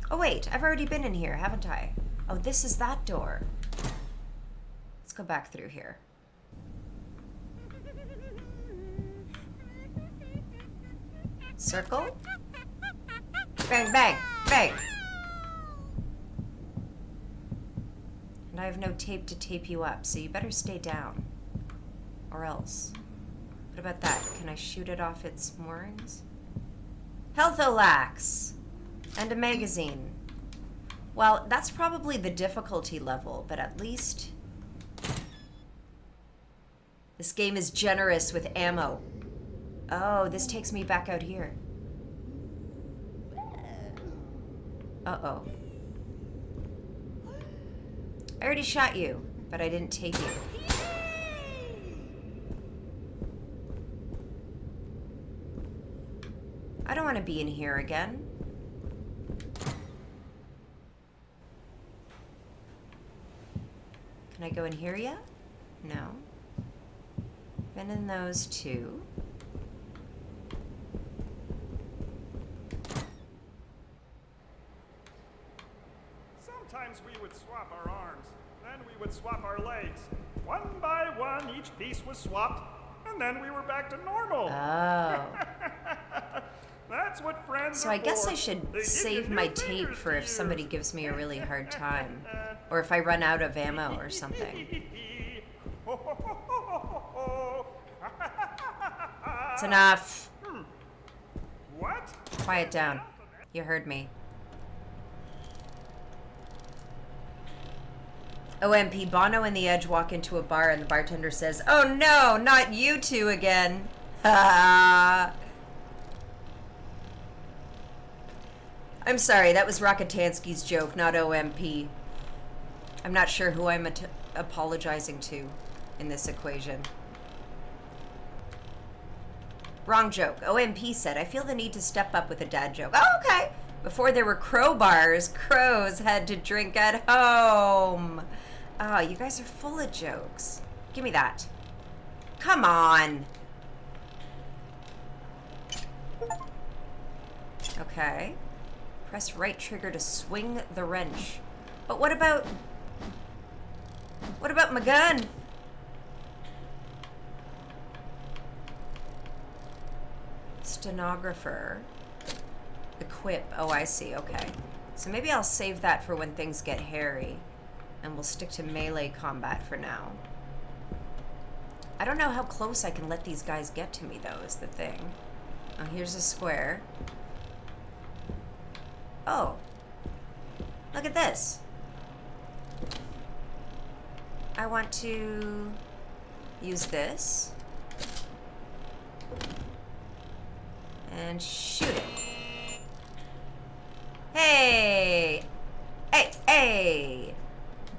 [SPEAKER 1] Oh wait, I've already been in here, haven't I? Oh, this is that door. Let's go back through here. Circle? Bang, bang, bang! And I have no tape to tape you up, so you better stay down. Or else. What about that? Can I shoot it off its moorings? Healtholax! And a magazine. Well, that's probably the difficulty level, but at least... This game is generous with ammo. Oh, this takes me back out here. Uh-oh. I already shot you, but I didn't take you. I don't want to be in here again. Can I go in here yet? No. Been in those two.
[SPEAKER 10] Sometimes we would swap our arms, then we would swap our legs. One by one, each piece was swapped, and then we were back to normal.
[SPEAKER 1] Oh.
[SPEAKER 10] That's what friends
[SPEAKER 1] So
[SPEAKER 10] are
[SPEAKER 1] I guess
[SPEAKER 10] for.
[SPEAKER 1] I should
[SPEAKER 10] They give
[SPEAKER 1] save
[SPEAKER 10] you
[SPEAKER 1] my
[SPEAKER 10] new
[SPEAKER 1] tape
[SPEAKER 10] fingers
[SPEAKER 1] for
[SPEAKER 10] to
[SPEAKER 1] if somebody
[SPEAKER 10] use.
[SPEAKER 1] gives me a really hard time. Or if I run out of ammo or something. It's enough.
[SPEAKER 10] What?
[SPEAKER 1] Quiet down. You heard me. OMP, Bono and the Edge walk into a bar and the bartender says, "Oh no, not you two again." I'm sorry, that was Rockatansky's joke, not OMP. I'm not sure who I'm apologizing to in this equation. Wrong joke. OMP said, "I feel the need to step up with a dad joke." Oh, okay. Before there were crowbars, crows had to drink at home. Oh, you guys are full of jokes. Give me that. Come on. Okay. Press right trigger to swing the wrench. But what about my gun? Stenographer. Equip. Oh, I see. Okay. So maybe I'll save that for when things get hairy. And we'll stick to melee combat for now. I don't know how close I can let these guys get to me, though, is the thing. Oh, here's a square. Oh. Look at this. I want to use this. And shoot it. Hey! Hey, hey!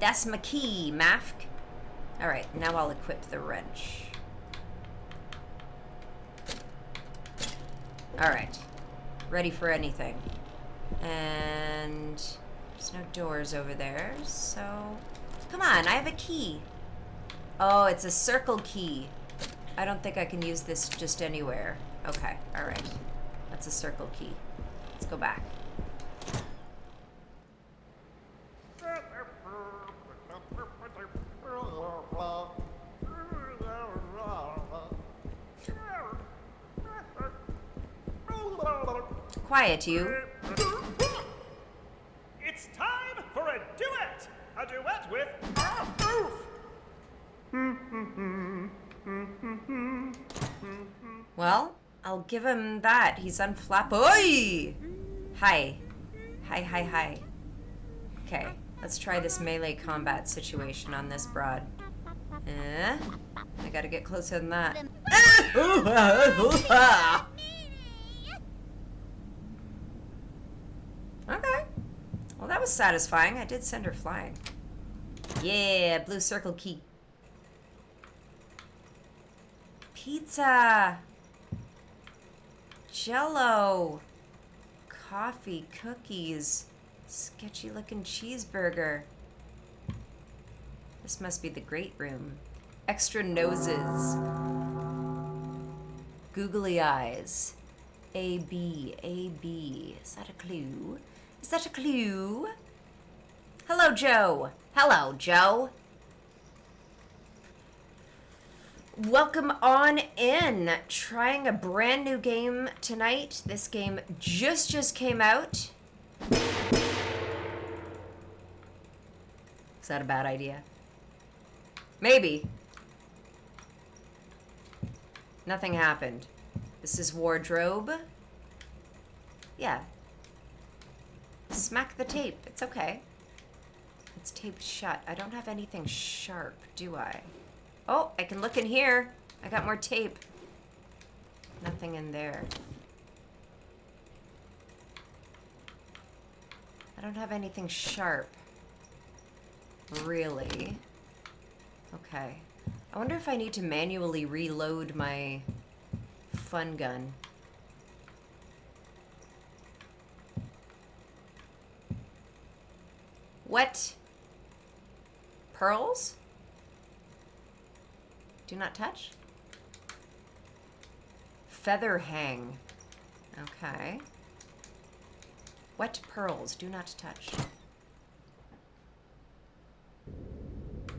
[SPEAKER 1] That's my key, Mafk. Alright, now I'll equip the wrench. Alright. Ready for anything. And there's no doors over there, so... Come on, I have a key. Oh, it's a circle key. I don't think I can use this just anywhere. Okay, alright. That's a circle key. Let's go back. Quiet, you.
[SPEAKER 10] It's time for a duet! A duet with
[SPEAKER 1] Well, I'll give him that. He's unflap. Oi! Hi. Hi, hi, hi. Okay, let's try this melee combat situation on this broad. I gotta get closer than that. Okay. Well, that was satisfying. I did send her flying. Yeah, blue circle key. Pizza. Jello. Coffee, cookies. Sketchy looking cheeseburger. This must be the great room. Extra noses. Googly eyes. A, B, A, B. Is that a clue? Is that a clue? Hello, Joe. Hello, Joe. Welcome on in. Trying a brand new game tonight. This game just came out. Is that a bad idea? Maybe. Nothing happened. This is wardrobe. Yeah. Smack the tape. It's okay. It's taped shut. I don't have anything sharp, do I? Oh, I can look in here. I got more tape. Nothing in there. I don't have anything sharp. Really? Okay. I wonder if I need to manually reload my fun gun. What? Pearls? Do not touch? Feather hang. Okay. Wet pearls. Do not touch.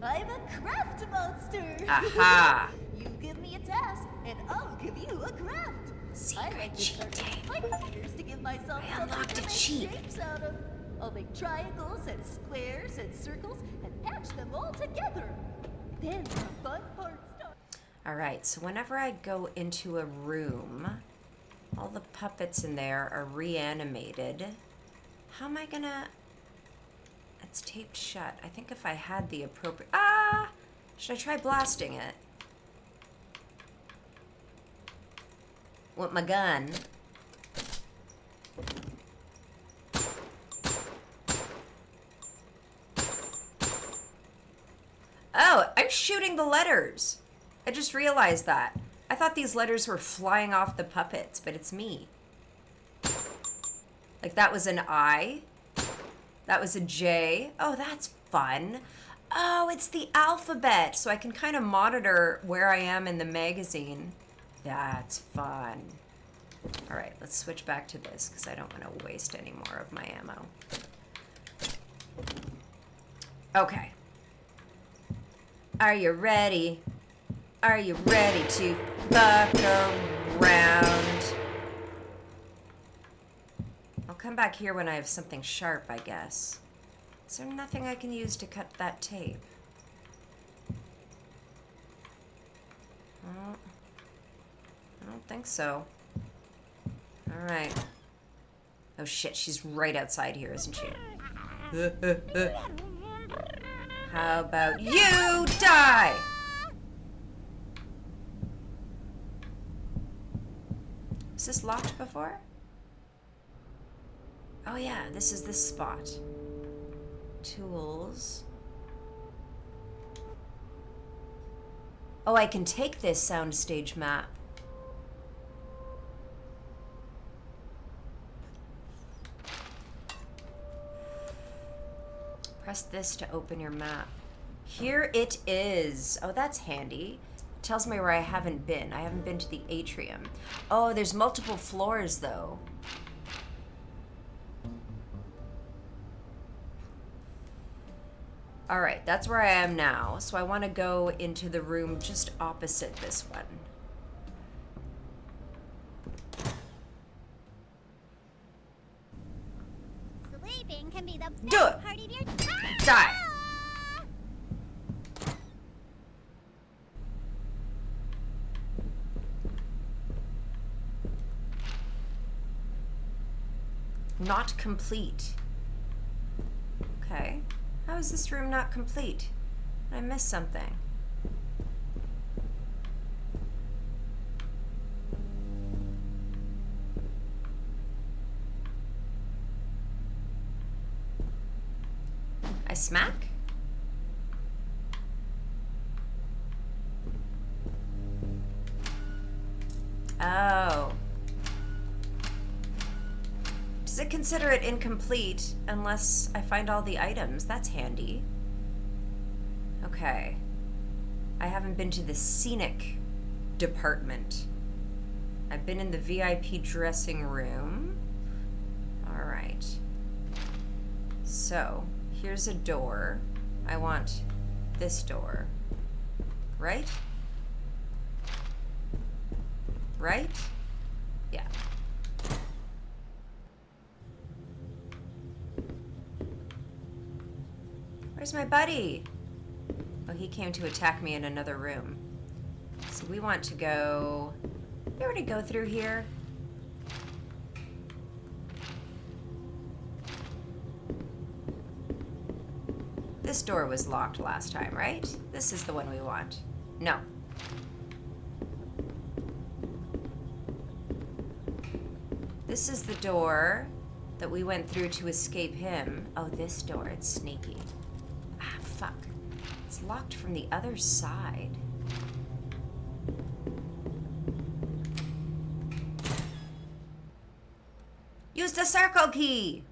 [SPEAKER 9] I'm a craft monster.
[SPEAKER 1] Aha!
[SPEAKER 9] You give me a task, and I'll give you a craft. I like to start with pipe fingers to give myself something to make shapes out of. I'll make triangles and squares and circles and patch them all together. Then the fun part starts.
[SPEAKER 1] Alright, so whenever I go into a room, all the puppets in there are reanimated. How am I gonna... It's taped shut. I think if I had the appropriate... Ah! Should I try blasting it? With my gun. Oh, I'm shooting the letters. I just realized that. I thought these letters were flying off the puppets, but it's me. Like that was an I. That was a J. Oh, that's fun. Oh, it's the alphabet, so I can kind of monitor where I am in the magazine. That's fun. All right, let's switch back to this because I don't want to waste any more of my ammo. Okay. Are you ready? Are you ready to fuck around? I'll come back here when I have something sharp, I guess. Is there nothing I can use to cut that tape? Oh, I don't think so. All right. Oh shit, she's right outside here, isn't she? How about you die? Was this locked before? Oh yeah, this is this spot. Tools. Oh, I can take this soundstage map. Press this to open your map. Here it is. Oh, that's handy. It tells me where I haven't been. I haven't been to the atrium. Oh, there's multiple floors though. All right, that's where I am now. So I want to go into the room just opposite this one.
[SPEAKER 11] Sleeping can be the
[SPEAKER 1] Do
[SPEAKER 11] best
[SPEAKER 1] it.
[SPEAKER 11] part of your
[SPEAKER 1] Die. Not complete. Okay. How is this room not complete? I missed something. I smack? Oh. Does it consider it incomplete unless I find all the items? That's handy. Okay. I haven't been to the scenic department. I've been in the VIP dressing room. All right. So, here's a door. I want this door. Right? Right? Yeah. Where's my buddy? Oh, he came to attack me in another room. So we want to go... We already go through here. This door was locked last time, right? This is the one we want. No. This is the door that we went through to escape him. Oh, this door, it's sneaky. Ah, fuck. It's locked from the other side. Use the circle key!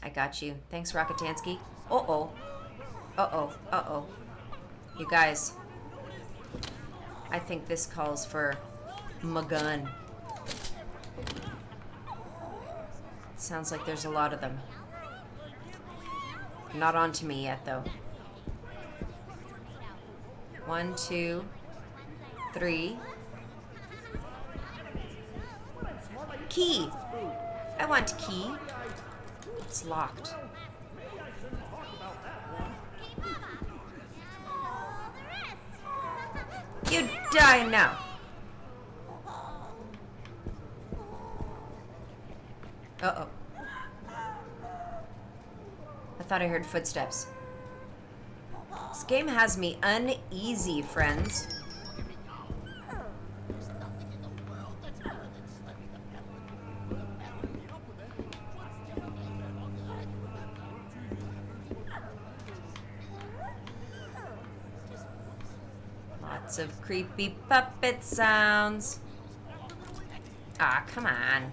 [SPEAKER 1] I got you. Thanks, Rocketansky. Uh-oh. Uh-oh. Uh-oh. You guys. I think this calls for my gun. Sounds like there's a lot of them. Not onto me yet, though. 1, 2, 3. Key! I want key. It's locked. You die now. Uh-oh. I thought I heard footsteps. This game has me uneasy, friends. Lots of creepy puppet sounds. Ah, come on.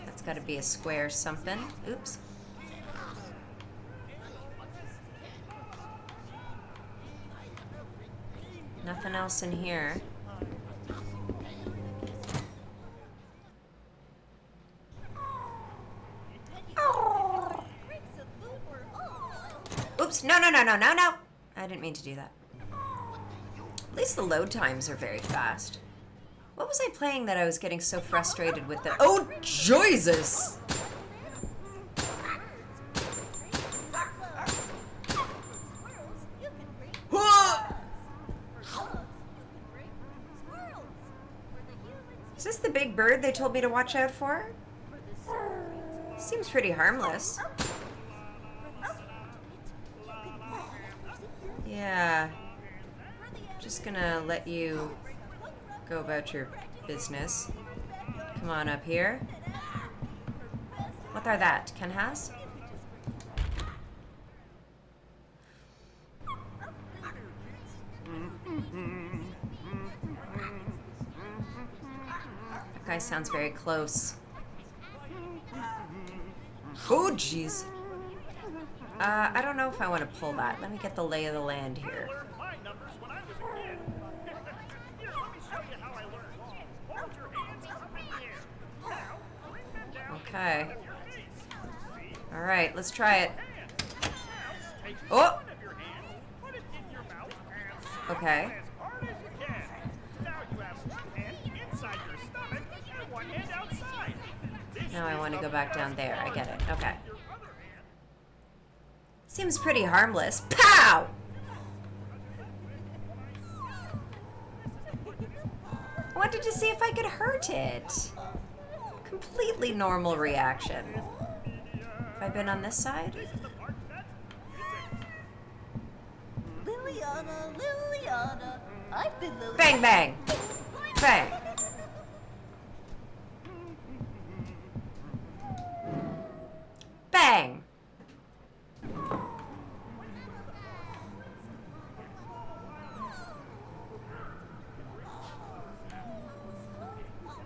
[SPEAKER 1] That's gotta be a square something. Oops. Nothing else in here. Oops, no. I didn't mean to do that. At least the load times are very fast. What was I playing that I was getting so frustrated with the... Oh, Jesus! Is this the big bird they told me to watch out for? Seems pretty harmless. Yeah. Just gonna let you go about your business. Come on up here. What are that? Ken has? That guy sounds very close. Oh, jeez. I don't know if I want to pull that. Let me get the lay of the land here. Okay. All right, let's try it. Oh! Okay. Now I want to go back down there. I get it. Okay. Seems pretty harmless. Pow! I wanted to see if I could hurt it. Completely normal reaction. Have I been on this side?
[SPEAKER 9] Liliana, I've been Liliana.
[SPEAKER 1] Bang, bang. Bang. Bang.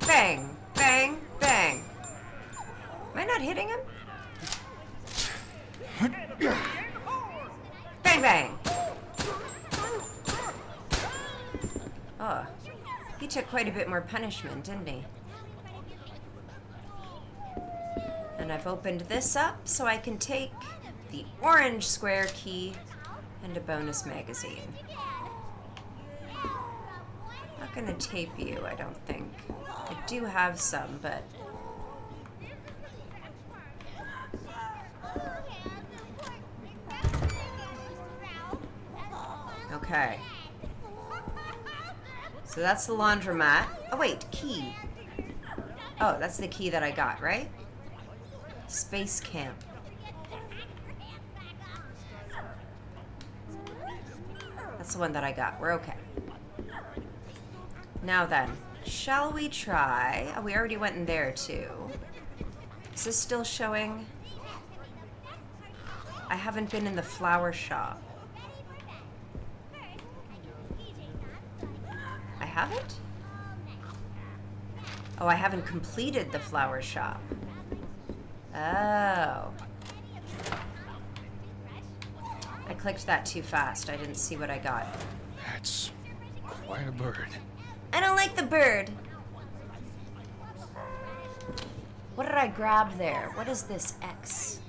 [SPEAKER 1] Bang, bang, bang. Am I not hitting him? Bang, bang. took quite a bit more punishment, didn't he? And I've opened this up so I can take the orange square key and a bonus magazine. Not gonna tape you, I don't think. I do have some, but... Okay. So that's the laundromat. Oh wait, key. Oh, that's the key that I got, right? Space camp. That's the one that I got. We're okay. Now then, shall we try... Oh, we already went in there too. Is this still showing? I haven't been in the flower shop. I haven't? Oh, I haven't completed the flower shop. Oh. I clicked that too fast. I didn't see what I got.
[SPEAKER 6] That's quite a bird.
[SPEAKER 1] I don't like the bird. What did I grab there? What is this X?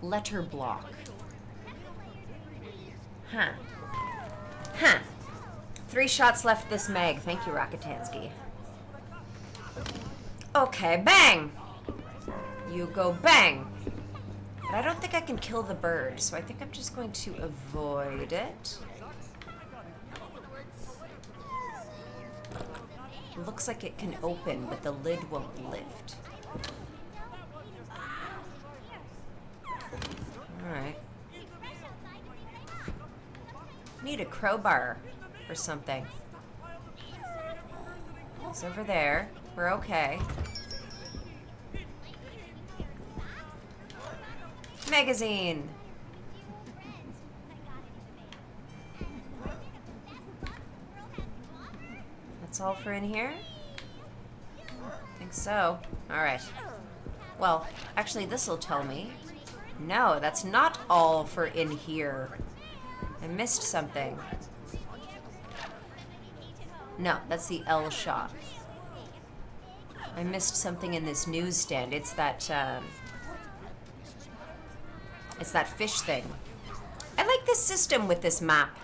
[SPEAKER 1] Letter block. Huh. Huh. 3 shots left this mag. Thank you, Rakatansky. Okay, bang! You go bang! But I don't think I can kill the bird, so I think I'm just going to avoid it. It looks like it can open, but the lid won't lift. Alright. Need a crowbar or something. It's over there. We're okay. Magazine! That's all for in here? I think so. Alright. Well, actually this'll tell me. No, that's not all for in here. I missed something. No, that's the L shop. I missed something in this newsstand. It's that fish thing. I like this system with this map.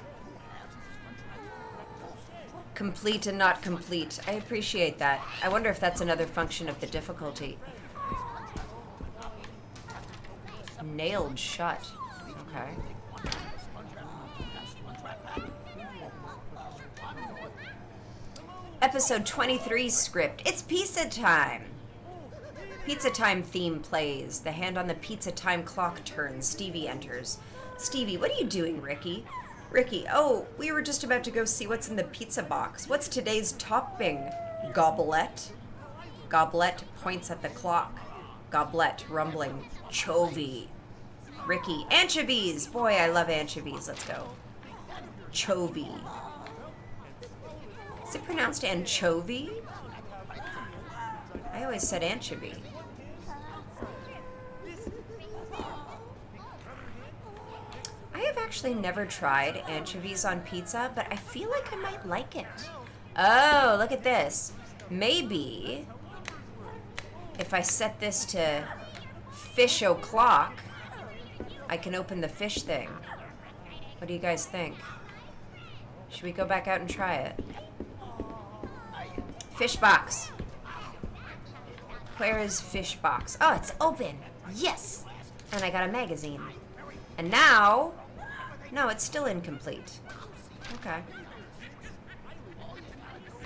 [SPEAKER 1] Complete and not complete. I appreciate that. I wonder if that's another function of the difficulty. Nailed shut. Okay. Episode 23 script. It's pizza time. Pizza time theme plays. The hand on the pizza time clock turns. Stevie enters. Stevie, what are you doing, Ricky? Ricky, oh, we were just about to go see what's in the pizza box. What's today's topping? Goblet. Goblet points at the clock. Goblet, rumbling. Chovy. Ricky, anchovies! Boy, I love anchovies. Let's go. Chovy. Is it pronounced anchovy? I always said anchovy. I have actually never tried anchovies on pizza, but I feel like I might like it. Oh, look at this. Maybe if I set this to fish o'clock, I can open the fish thing. What do you guys think? Should we go back out and try it? Fish box. Where is fish box? Oh, it's open. Yes. And I got a magazine. And now, no, it's still incomplete. Okay.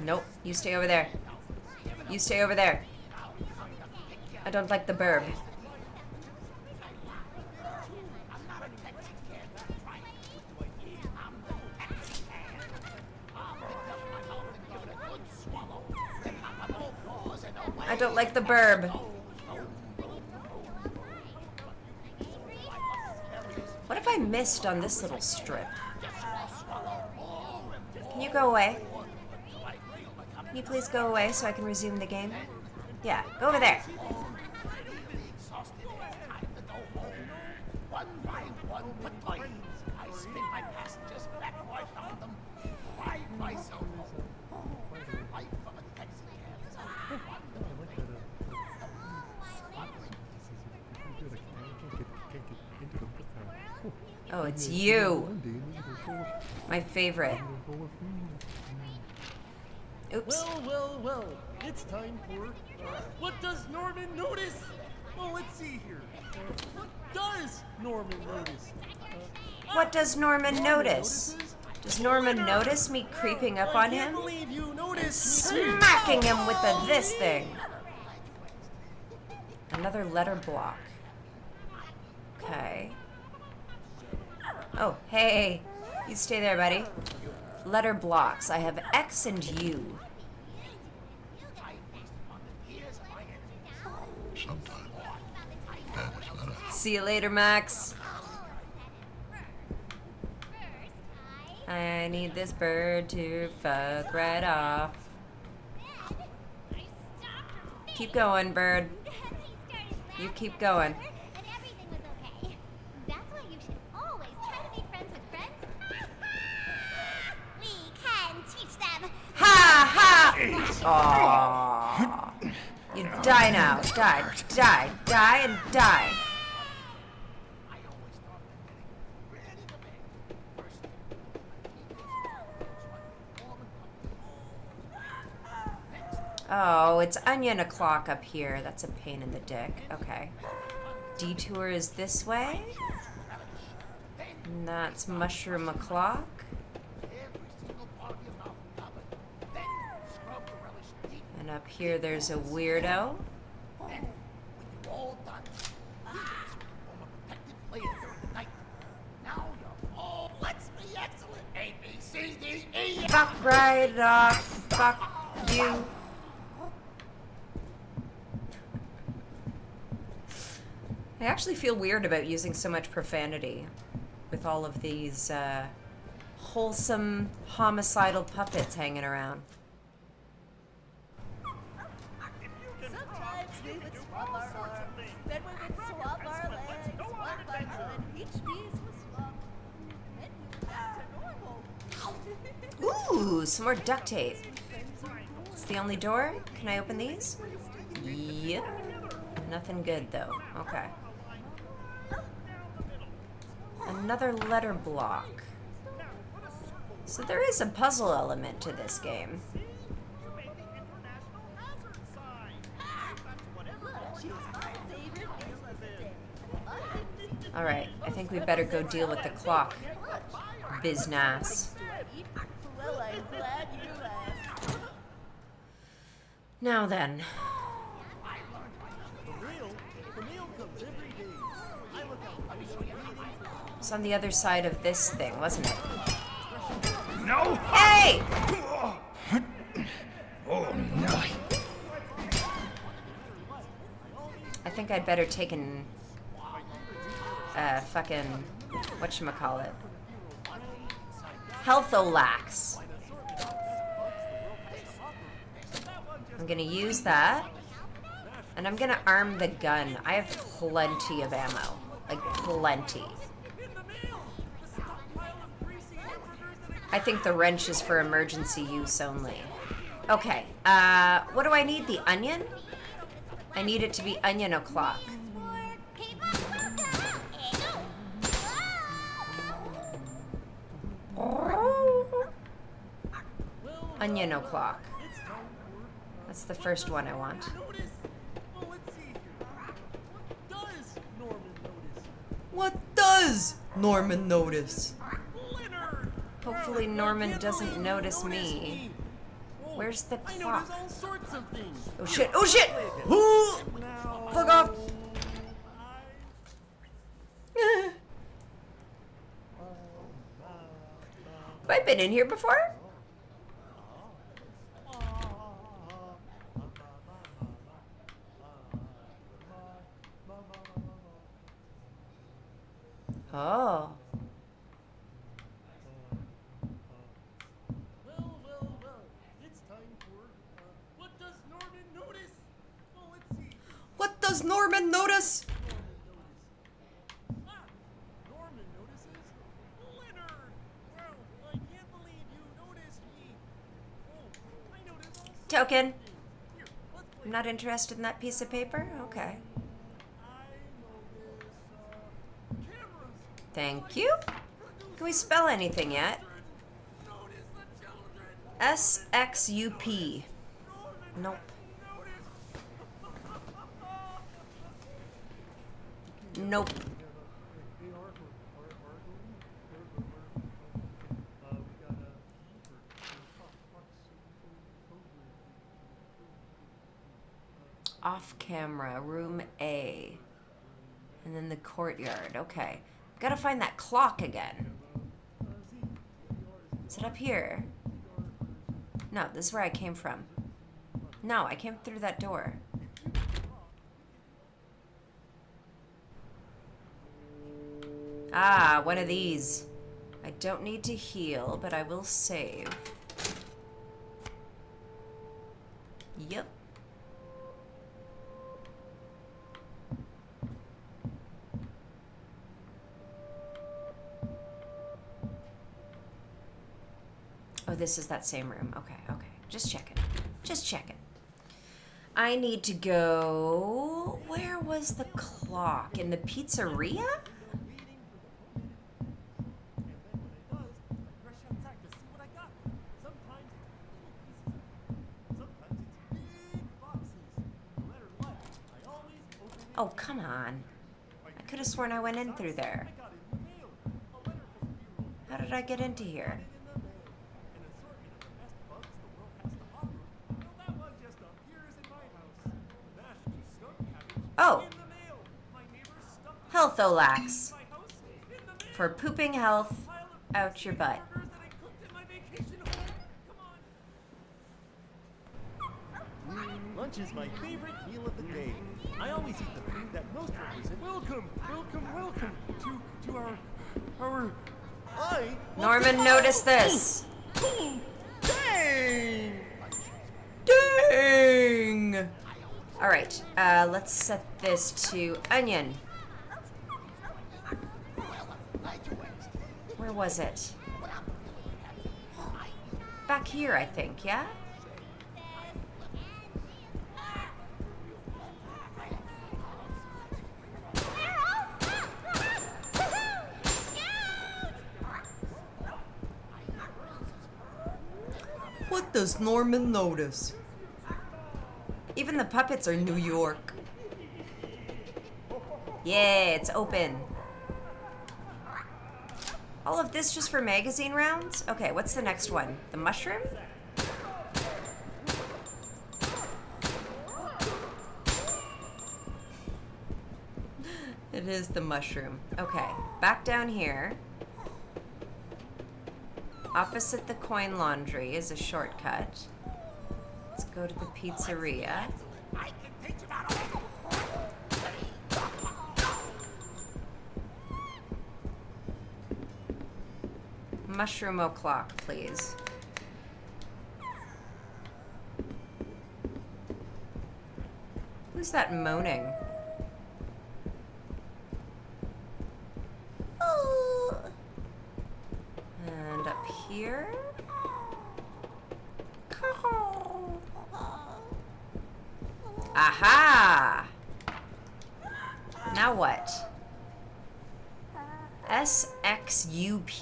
[SPEAKER 1] Nope. You stay over there. You stay over there. I don't like the burb. I don't like the burb. What if I missed on this little strip? Can you go away? Can you please go away so I can resume the game? Yeah, go over there. Oh, it's you. My favorite. Oops.
[SPEAKER 8] Well, it's time for, what does Norman notice? Well, let's see here. What does Norman notice?
[SPEAKER 1] What does Norman notice?
[SPEAKER 8] notices
[SPEAKER 1] Does Norman notice me creeping up on
[SPEAKER 8] I can't
[SPEAKER 1] him?
[SPEAKER 8] believe you noticed me.
[SPEAKER 1] Smacking him with this thing. Another letter block. Okay. Oh, hey. You stay there, buddy. Letter blocks. I have X and U. See you later, Max. I need this bird to fuck right off. Keep going, bird. You keep going.
[SPEAKER 11] And everything was okay. That's why you should always try to make friends with friends. We can teach them.
[SPEAKER 1] Ha ha! Aww. You die now. Die, and die. Oh, it's onion o'clock up here. That's a pain in the dick. Okay. Detour is this way. And that's mushroom o'clock. And up here there's a weirdo. Fuck right off. Fuck you. I actually feel weird about using so much profanity with all of these wholesome homicidal puppets hanging around.
[SPEAKER 9] Sometimes we would swap our arms, then we would swap our legs, one by one. Each piece was swapped, then we were back to normal.
[SPEAKER 1] Ooh, some more duct tape. It's the only door? Can I open these? Yep. Nothing good though. Okay. Another letter block. So there is a puzzle element to this game. Alright, I think we better go deal with the clock. Biznass.
[SPEAKER 9] Well, I'm glad you asked.
[SPEAKER 1] Now then.
[SPEAKER 8] The mail comes every day. I look out.
[SPEAKER 1] It's on the other side of this thing, wasn't it?
[SPEAKER 6] No!
[SPEAKER 1] Hey!
[SPEAKER 6] Oh, no.
[SPEAKER 1] I think I'd better take an fucking whatchamacallit. Health-O-Lax. I'm gonna use that. And I'm gonna arm the gun. I have plenty of ammo. Like, plenty. I think the wrench is for emergency use only. Okay, what do I need? The onion? I need it to be onion o'clock. Onion o'clock. That's the first one I want. What does Norman notice? Hopefully Norman doesn't notice me. Where's the clock? Oh shit, oh shit! Ooh! Fuck off! Have I been in here before? Oh.
[SPEAKER 8] Well, it's time for, what does Norman notice? Well, let's see.
[SPEAKER 1] What does Norman notice?
[SPEAKER 8] Norman notices Leonard. Well, I can't believe you noticed me. Oh, I noticed all sorts
[SPEAKER 1] Token.
[SPEAKER 8] of things. Here, let's play.
[SPEAKER 1] I'm not interested in that piece of paper? Okay.
[SPEAKER 8] I notice, cameras.
[SPEAKER 1] Thank you. Can we spell anything yet? SXUP. Nope. Nope. Off camera, room A. And then the courtyard. Okay. Gotta find that clock again. Is it up here? No, this is where I came from. No, I came through that door. Ah, one of these. I don't need to heal, but I will save. Yep. Oh, this is that same room. Okay, okay. Just checking. Just checking. I need to go... Where was the clock? In the pizzeria? Oh, come on. I could have sworn I went in through there. How did I get into here? Oh. Healtholax. For pooping health out your butt.
[SPEAKER 8] Lunch is my favorite meal of the day. I always eat the food that most represent. Welcome, welcome, welcome to our.
[SPEAKER 1] Norman, notice this.
[SPEAKER 8] Dang!
[SPEAKER 1] Dang! All right, let's set this to onion. Where was it? Back here, I think, yeah? What does Norman notice? Even the puppets are New York. Yeah, it's open. All of this just for magazine rounds? Okay, what's the next one? The mushroom? It is the mushroom. Okay, back down here. Opposite the coin laundry is a shortcut. Let's go to the pizzeria. Mushroom o'clock, please. Who's that moaning? And up here? Aha! Now what? SXUPL.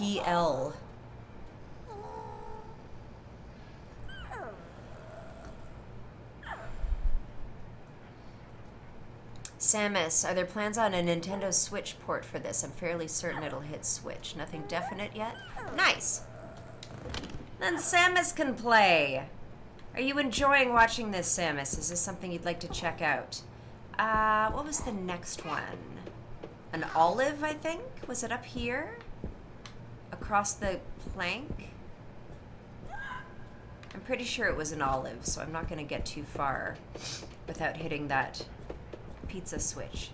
[SPEAKER 1] Samus, are there plans on a Nintendo Switch port for this? I'm fairly certain it'll hit Switch. Nothing definite yet? Nice! Then Samus can play! Are you enjoying watching this, Samus? Is this something you'd like to check out? What was the next one? An olive, I think? Was it up here? Across the plank? I'm pretty sure it was an olive, so I'm not going to get too far without hitting that pizza switch.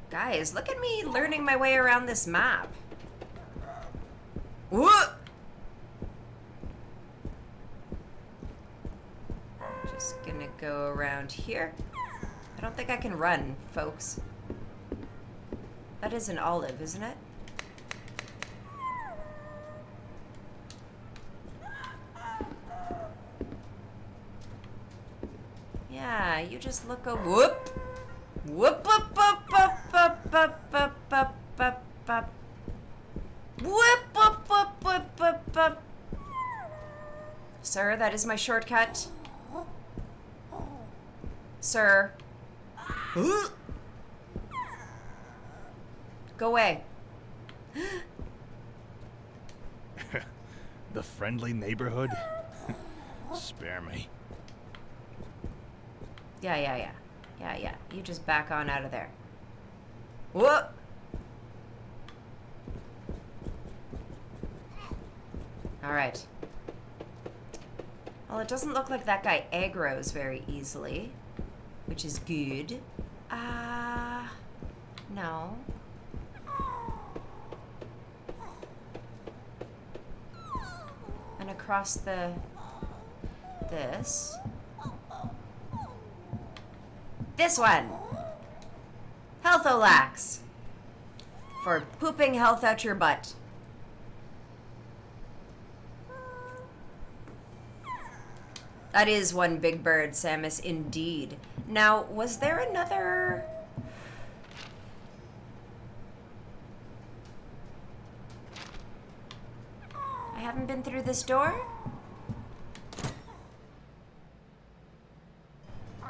[SPEAKER 1] Guys, look at me learning my way around this map. What? Just gonna go around here. I don't think I can run, folks. That is an olive, isn't it? Yeah, you just look over. Whoop! Whoop, whoop, whoop, whoop, whoop, whoop, whoop, whoop. Sir, that is my shortcut. Sir. Go away.
[SPEAKER 6] The friendly neighborhood? Spare me.
[SPEAKER 1] Yeah. You just back on out of there. Whoa! Alright. Well, it doesn't look like that guy aggroes very easily, which is good. No. And across this one. Health-O-Lax. For pooping health out your butt. That is one big bird, Samus, indeed. Now, was there another... I haven't been through this door?
[SPEAKER 9] The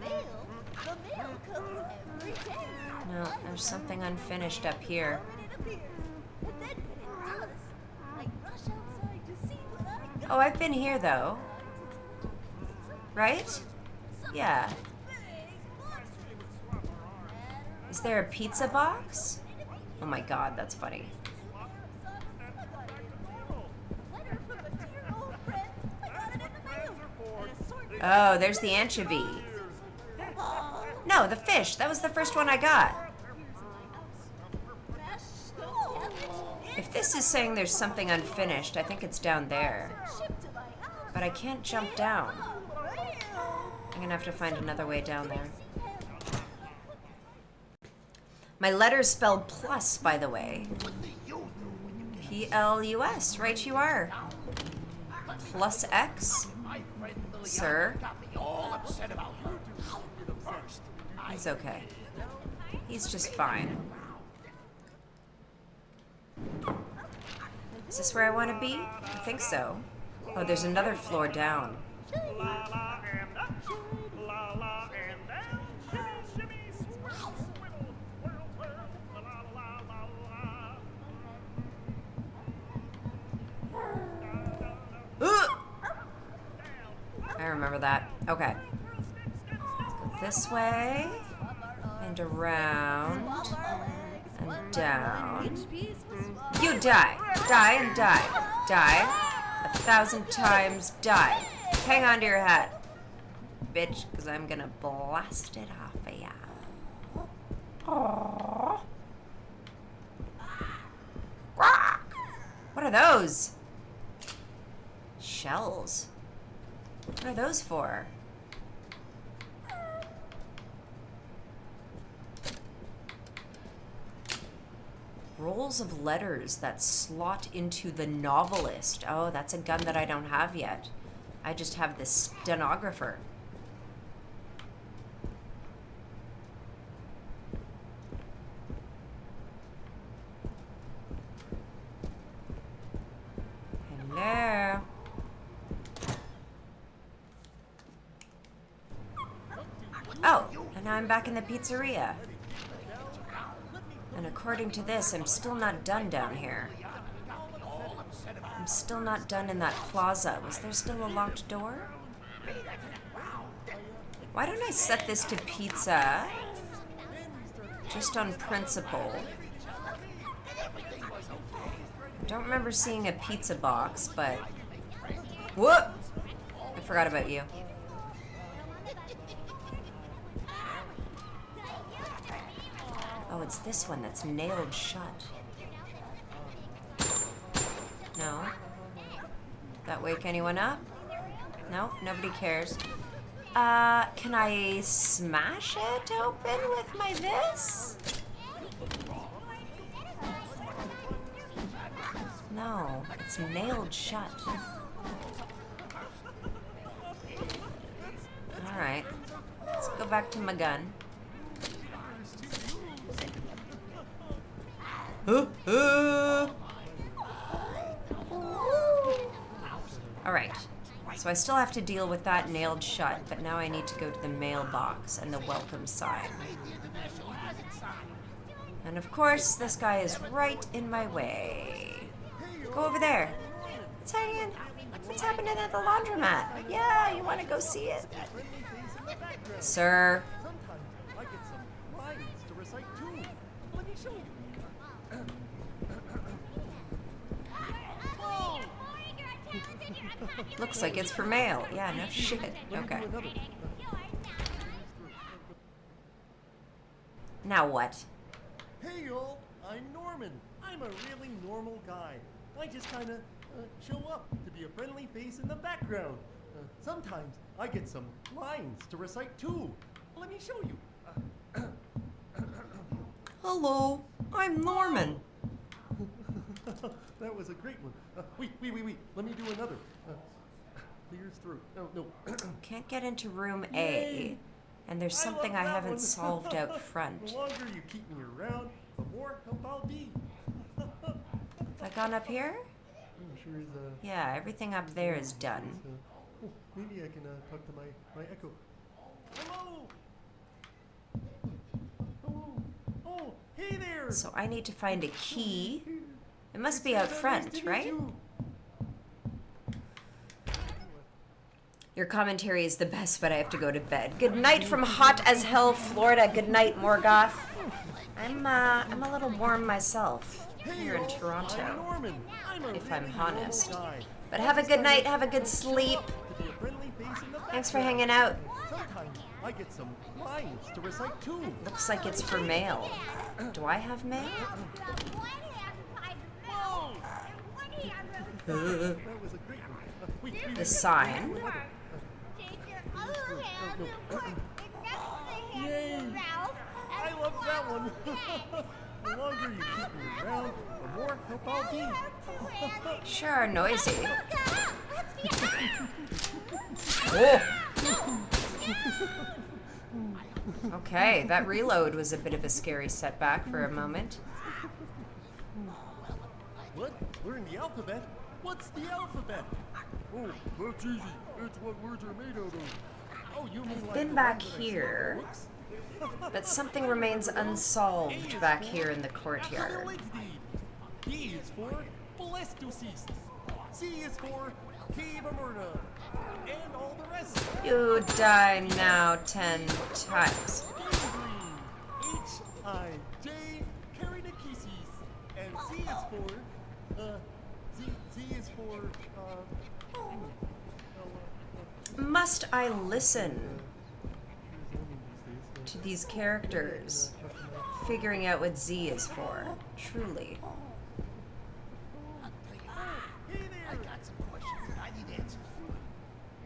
[SPEAKER 9] mail comes every day.
[SPEAKER 1] No, there's something unfinished up here.
[SPEAKER 9] And then when it does, I rush outside to see what I got.
[SPEAKER 1] Oh, I've been here, though. Right? Yeah. Is there a pizza box? Oh my god, that's funny. Oh, there's the anchovy. No, the fish. That was the first one I got. If this is saying there's something unfinished, I think it's down there. But I can't jump down. I'm gonna have to find another way down there. My letter's spelled plus, by the way. P-L-U-S, right you are. Plus X? Sir? He's okay. He's just fine. Is this where I want to be? I think so. Oh, there's another floor down. I remember that. Okay. Let's go this way, and around, and down. You die. Die and die. Die. 1,000 times die. Hang on to your hat, bitch, because I'm gonna blast it off of ya. Aww. What are those? Shells. What are those for? Rolls of letters that slot into the novelist. Oh, that's a gun that I don't have yet. I just have the stenographer. Hello. Oh, and now I'm back in the pizzeria. And according to this, I'm still not done down here. I'm still not done in that plaza. Was there still a locked door? Why don't I set this to pizza? Just on principle. I don't remember seeing a pizza box, but... Whoop! I forgot about you. Oh, it's this one that's nailed shut. No. That wake anyone up? No, nobody cares. Can I smash it open with my this? No, it's nailed shut. Alright. Let's go back to my gun. Alright. So I still have to deal with that nailed shut, but now I need to go to the mailbox and the welcome sign. And of course, this guy is right in my way. Go over there. What's hanging? What's happening at the laundromat? Yeah, you want to go see it? Sir.
[SPEAKER 8] Sometimes I get some lines to recite too. Let me show you.
[SPEAKER 1] Looks like it's for mail. Yeah, no shit. Okay. Now what?
[SPEAKER 8] Hey y'all, I'm Norman. I'm a really normal guy. I just kind of show up to be a friendly face in the background. Sometimes I get some lines to recite too. Let me show you.
[SPEAKER 1] Hello, I'm Norman.
[SPEAKER 8] That was a great one. Wait. Let me do another. Clears through. No.
[SPEAKER 1] Can't get into room A, and there's something I haven't solved out front.
[SPEAKER 8] The longer you keep me around, the more help I'll be.
[SPEAKER 1] Have I gone up here?
[SPEAKER 8] Sure is,
[SPEAKER 1] Yeah, everything up there is done.
[SPEAKER 8] Maybe I can talk to my echo. Hello! Oh, hey there!
[SPEAKER 1] So I need to find a key. It must be out front, right? Your commentary is the best, but I have to go to bed. Good night from hot as hell, Florida. Good night, Morgoth. I'm a little warm myself here in Toronto, if I'm honest. But have a good night, have a good sleep. Thanks for hanging out.
[SPEAKER 8] Sometimes I get some lines to recite too.
[SPEAKER 1] Looks like it's for mail. Do I have mail?
[SPEAKER 8] That was a great one.
[SPEAKER 1] The sign.
[SPEAKER 8] Yay! I love that one. The longer you keep me around, the more help I'll be.
[SPEAKER 1] Sure are noisy. Oh. Okay, that reload was a bit of a scary setback for a moment.
[SPEAKER 8] What? Learn the alphabet? What's the alphabet? Oh, that's easy. It's what words are made out of. Oh, you mean
[SPEAKER 1] I've been back here, but something remains unsolved back here in the courtyard.
[SPEAKER 8] B is for Balestusis. C is for Cave Amurna. And all the rest.
[SPEAKER 1] You die now 10 times.
[SPEAKER 8] H-I-J Karinakisis. And Z is for, Z is for,
[SPEAKER 1] Must I listen to these characters, figuring out what Z is for? Truly.
[SPEAKER 8] Hey there! I got some questions that I need answers for.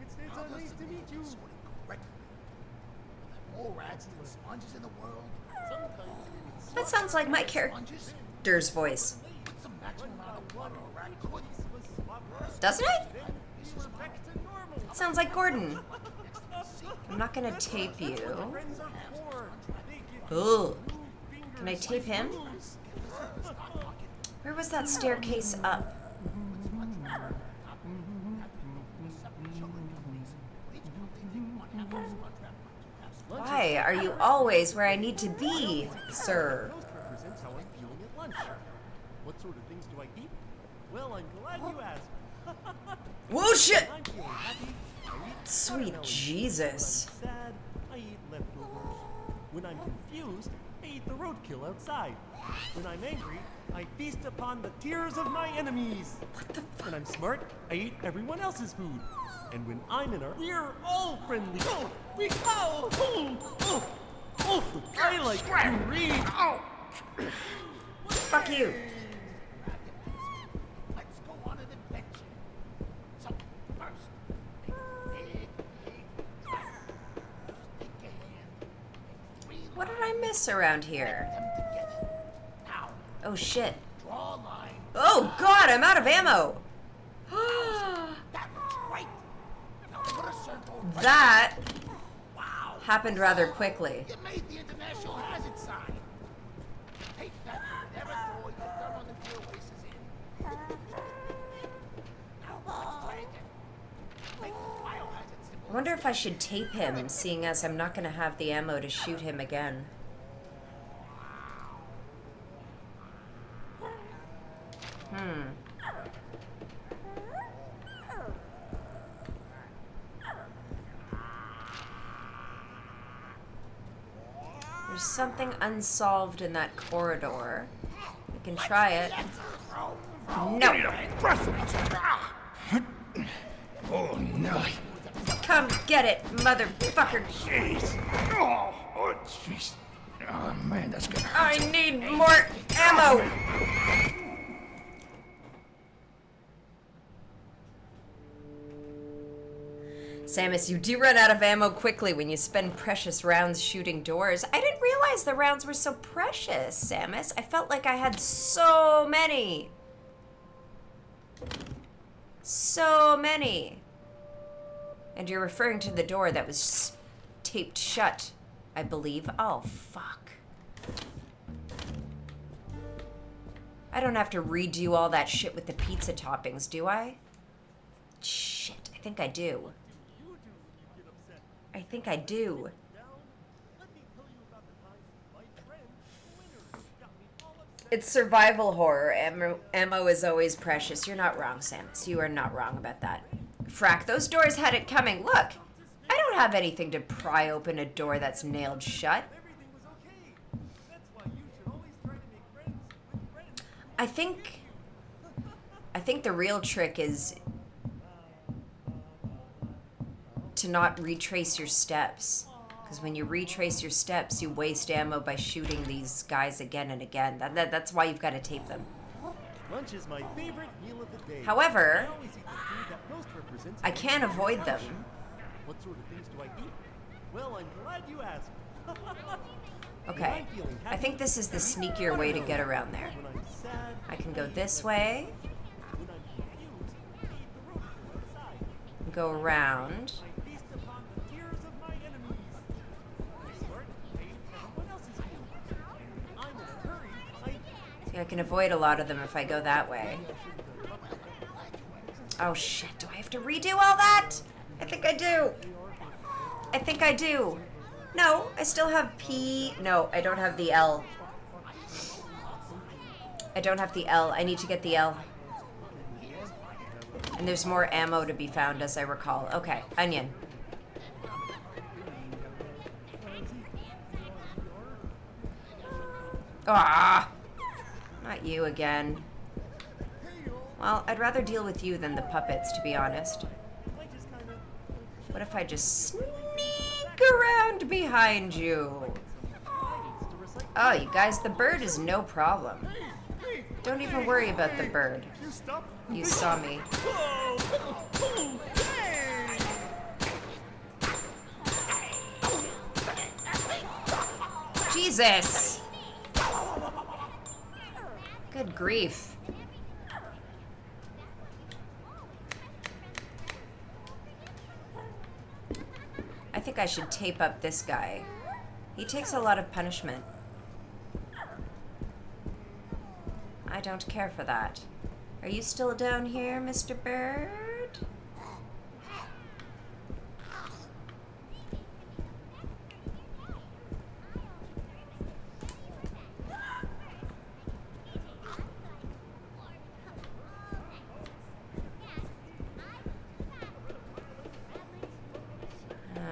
[SPEAKER 8] It's nice to meet you.
[SPEAKER 12] More rats than sponges in the world. Sometimes
[SPEAKER 1] That sounds like my character's voice.
[SPEAKER 12] with some maximum amount of water a rat could.
[SPEAKER 1] Doesn't it? It sounds like Gordon. I'm not gonna tape you. Ugh. Can I tape him? Where was that staircase up? Why are you always where I need to be, sir?
[SPEAKER 8] Represents how I'm feeling at lunch. What sort of things do I eat? Well, I'm glad you asked.
[SPEAKER 1] Whoa, shit!
[SPEAKER 8] I'm feeling happy. I eat
[SPEAKER 1] Sweet
[SPEAKER 8] watermelon.
[SPEAKER 1] Jesus.
[SPEAKER 8] When I'm sad, I eat leftovers. When I'm confused, I eat the roadkill outside. When I'm angry, I feast upon the tears of my enemies.
[SPEAKER 1] What the fuck?
[SPEAKER 8] When I'm smart, I eat everyone else's food. And when I'm in a, we're all friendly. I like to read.
[SPEAKER 1] Fuck you.
[SPEAKER 12] Let's go on an adventure. So, first, make a big drive. Take your hand.
[SPEAKER 1] What did I miss around here?
[SPEAKER 12] Together. Now,
[SPEAKER 1] Oh shit.
[SPEAKER 12] draw a line.
[SPEAKER 1] Oh god, I'm out of ammo.
[SPEAKER 12] That looks great. Now put a circle right.
[SPEAKER 1] That
[SPEAKER 12] Wow.
[SPEAKER 1] happened rather quickly.
[SPEAKER 12] You made the international hazard sign. Take that. Never throw your thumb on the deal waste is in. Now let's try again.
[SPEAKER 1] I wonder if I should tape him, seeing as I'm not gonna have the ammo to shoot him again. There's something unsolved in that corridor. We can try it. No!
[SPEAKER 6] Oh, no.
[SPEAKER 1] Come get it, motherfucker!
[SPEAKER 6] Jeez. Oh, jeez. Oh, man, that's gonna hurt.
[SPEAKER 1] I need more ammo! Samus, you do run out of ammo quickly when you spend precious rounds shooting doors. I didn't realize the rounds were so precious, Samus. I felt like I had so many. So many. And you're referring to the door that was taped shut, I believe. Oh, fuck. I don't have to redo all that shit with the pizza toppings, do I? Shit, I think I do. I think I do. It's survival horror. Ammo is always precious. You're not wrong, Samus. You are not wrong about that. Frack, those doors had it coming. Look, I don't have anything to pry open a door that's nailed shut. I think the real trick is to not retrace your steps. Because when you retrace your steps, you waste ammo by shooting these guys again and again. That's why you've got to tape them.
[SPEAKER 8] Lunch is my favorite meal of the day.
[SPEAKER 1] However,
[SPEAKER 8] I always eat the food that most represents
[SPEAKER 1] I can't
[SPEAKER 8] my
[SPEAKER 1] avoid them.
[SPEAKER 8] lunch. What sort of things do I eat? Well, I'm glad you asked.
[SPEAKER 1] Okay, I think this is the sneakier way to get around there.
[SPEAKER 8] When I'm sad,
[SPEAKER 1] I can go this way,
[SPEAKER 8] when I'm confused, I eat the roadkill outside.
[SPEAKER 1] go around.
[SPEAKER 8] I feast upon the tears of my enemies. I start, I eat everyone else's food. I'm in a hurry.
[SPEAKER 1] See, I can avoid a lot of them if I go that way. Oh shit, do I have to redo all that? I think I do. I think I do. No, I still have P. No, I don't have the L. I don't have the L. I need to get the L. And there's more ammo to be found, as I recall. Okay, onion. Ah! Not you again. Well, I'd rather deal with you than the puppets, to be honest. What if I just sneak around behind you? Oh, you guys, the bird is no problem. Don't even worry about the bird. You saw me. Jesus! Good grief. I think I should tape up this guy. He takes a lot of punishment. I don't care for that. Are you still down here, Mr. Bird?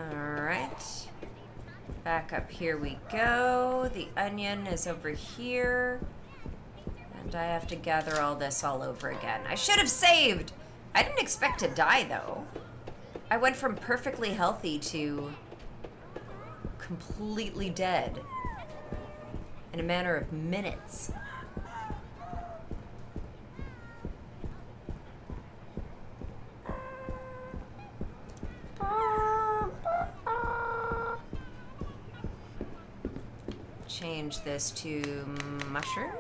[SPEAKER 1] Alright. Back up here we go. The onion is over here. And I have to gather all this all over again. I should have saved! I didn't expect to die, though. I went from perfectly healthy to completely dead in a matter of minutes. Change this to mushroom.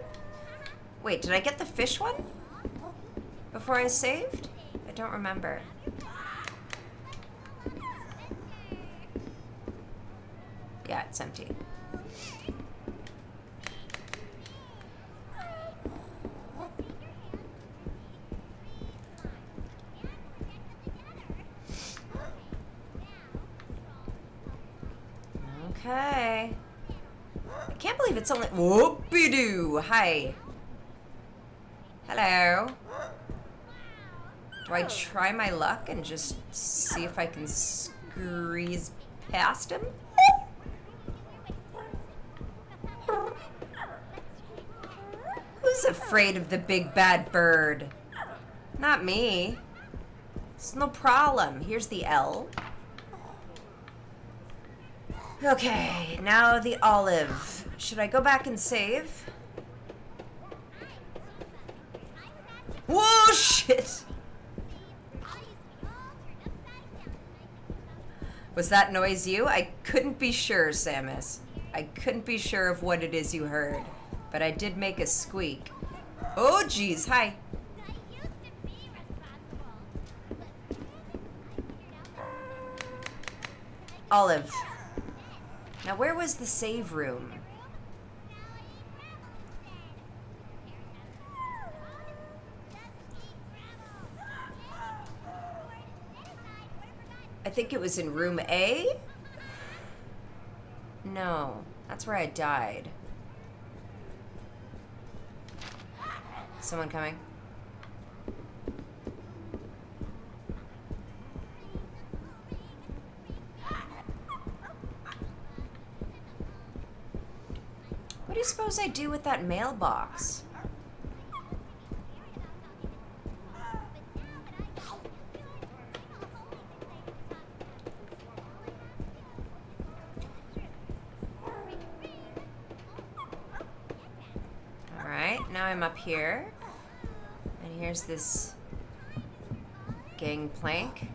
[SPEAKER 1] Wait, did I get the fish one before I saved? I don't remember. Yeah, it's empty. Okay. I can't believe it's only... Whoopie-doo! Hi. Hello. Do I try my luck and just see if I can squeeze past him? Who's afraid of the big bad bird? Not me. It's no problem. Here's the L. Okay, now the olive. Should I go back and save? Whoa, shit! Was that noise you? I couldn't be sure, Samus. I couldn't be sure of what it is you heard. But I did make a squeak. Oh, geez. Hi. Olive. Now, where was the save room? I think it was in room A? No, that's where I died. Someone coming? What do you suppose I do with that mailbox? Alright, now I'm up here. And here's this gangplank.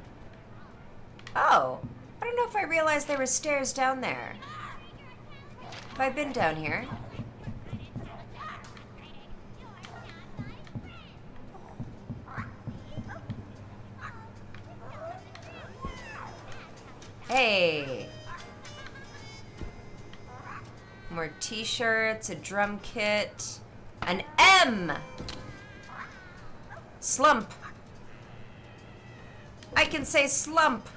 [SPEAKER 1] Oh, I don't know if I realized there were stairs down there. Have I been down here? Hey! More t-shirts, a drum kit, an M! Slump. I can say slump.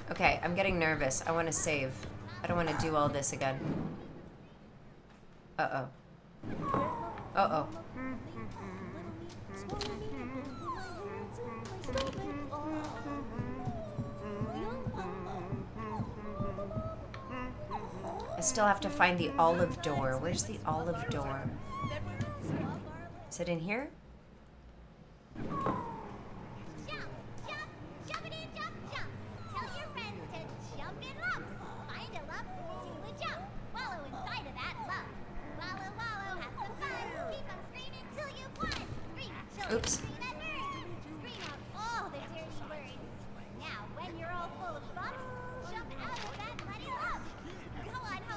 [SPEAKER 1] Okay, I'm getting nervous. I want to save. I don't want to do all this again. Uh-oh. Uh-oh. I still have to find the olive door. Where's the olive door? Is it in here? Oops.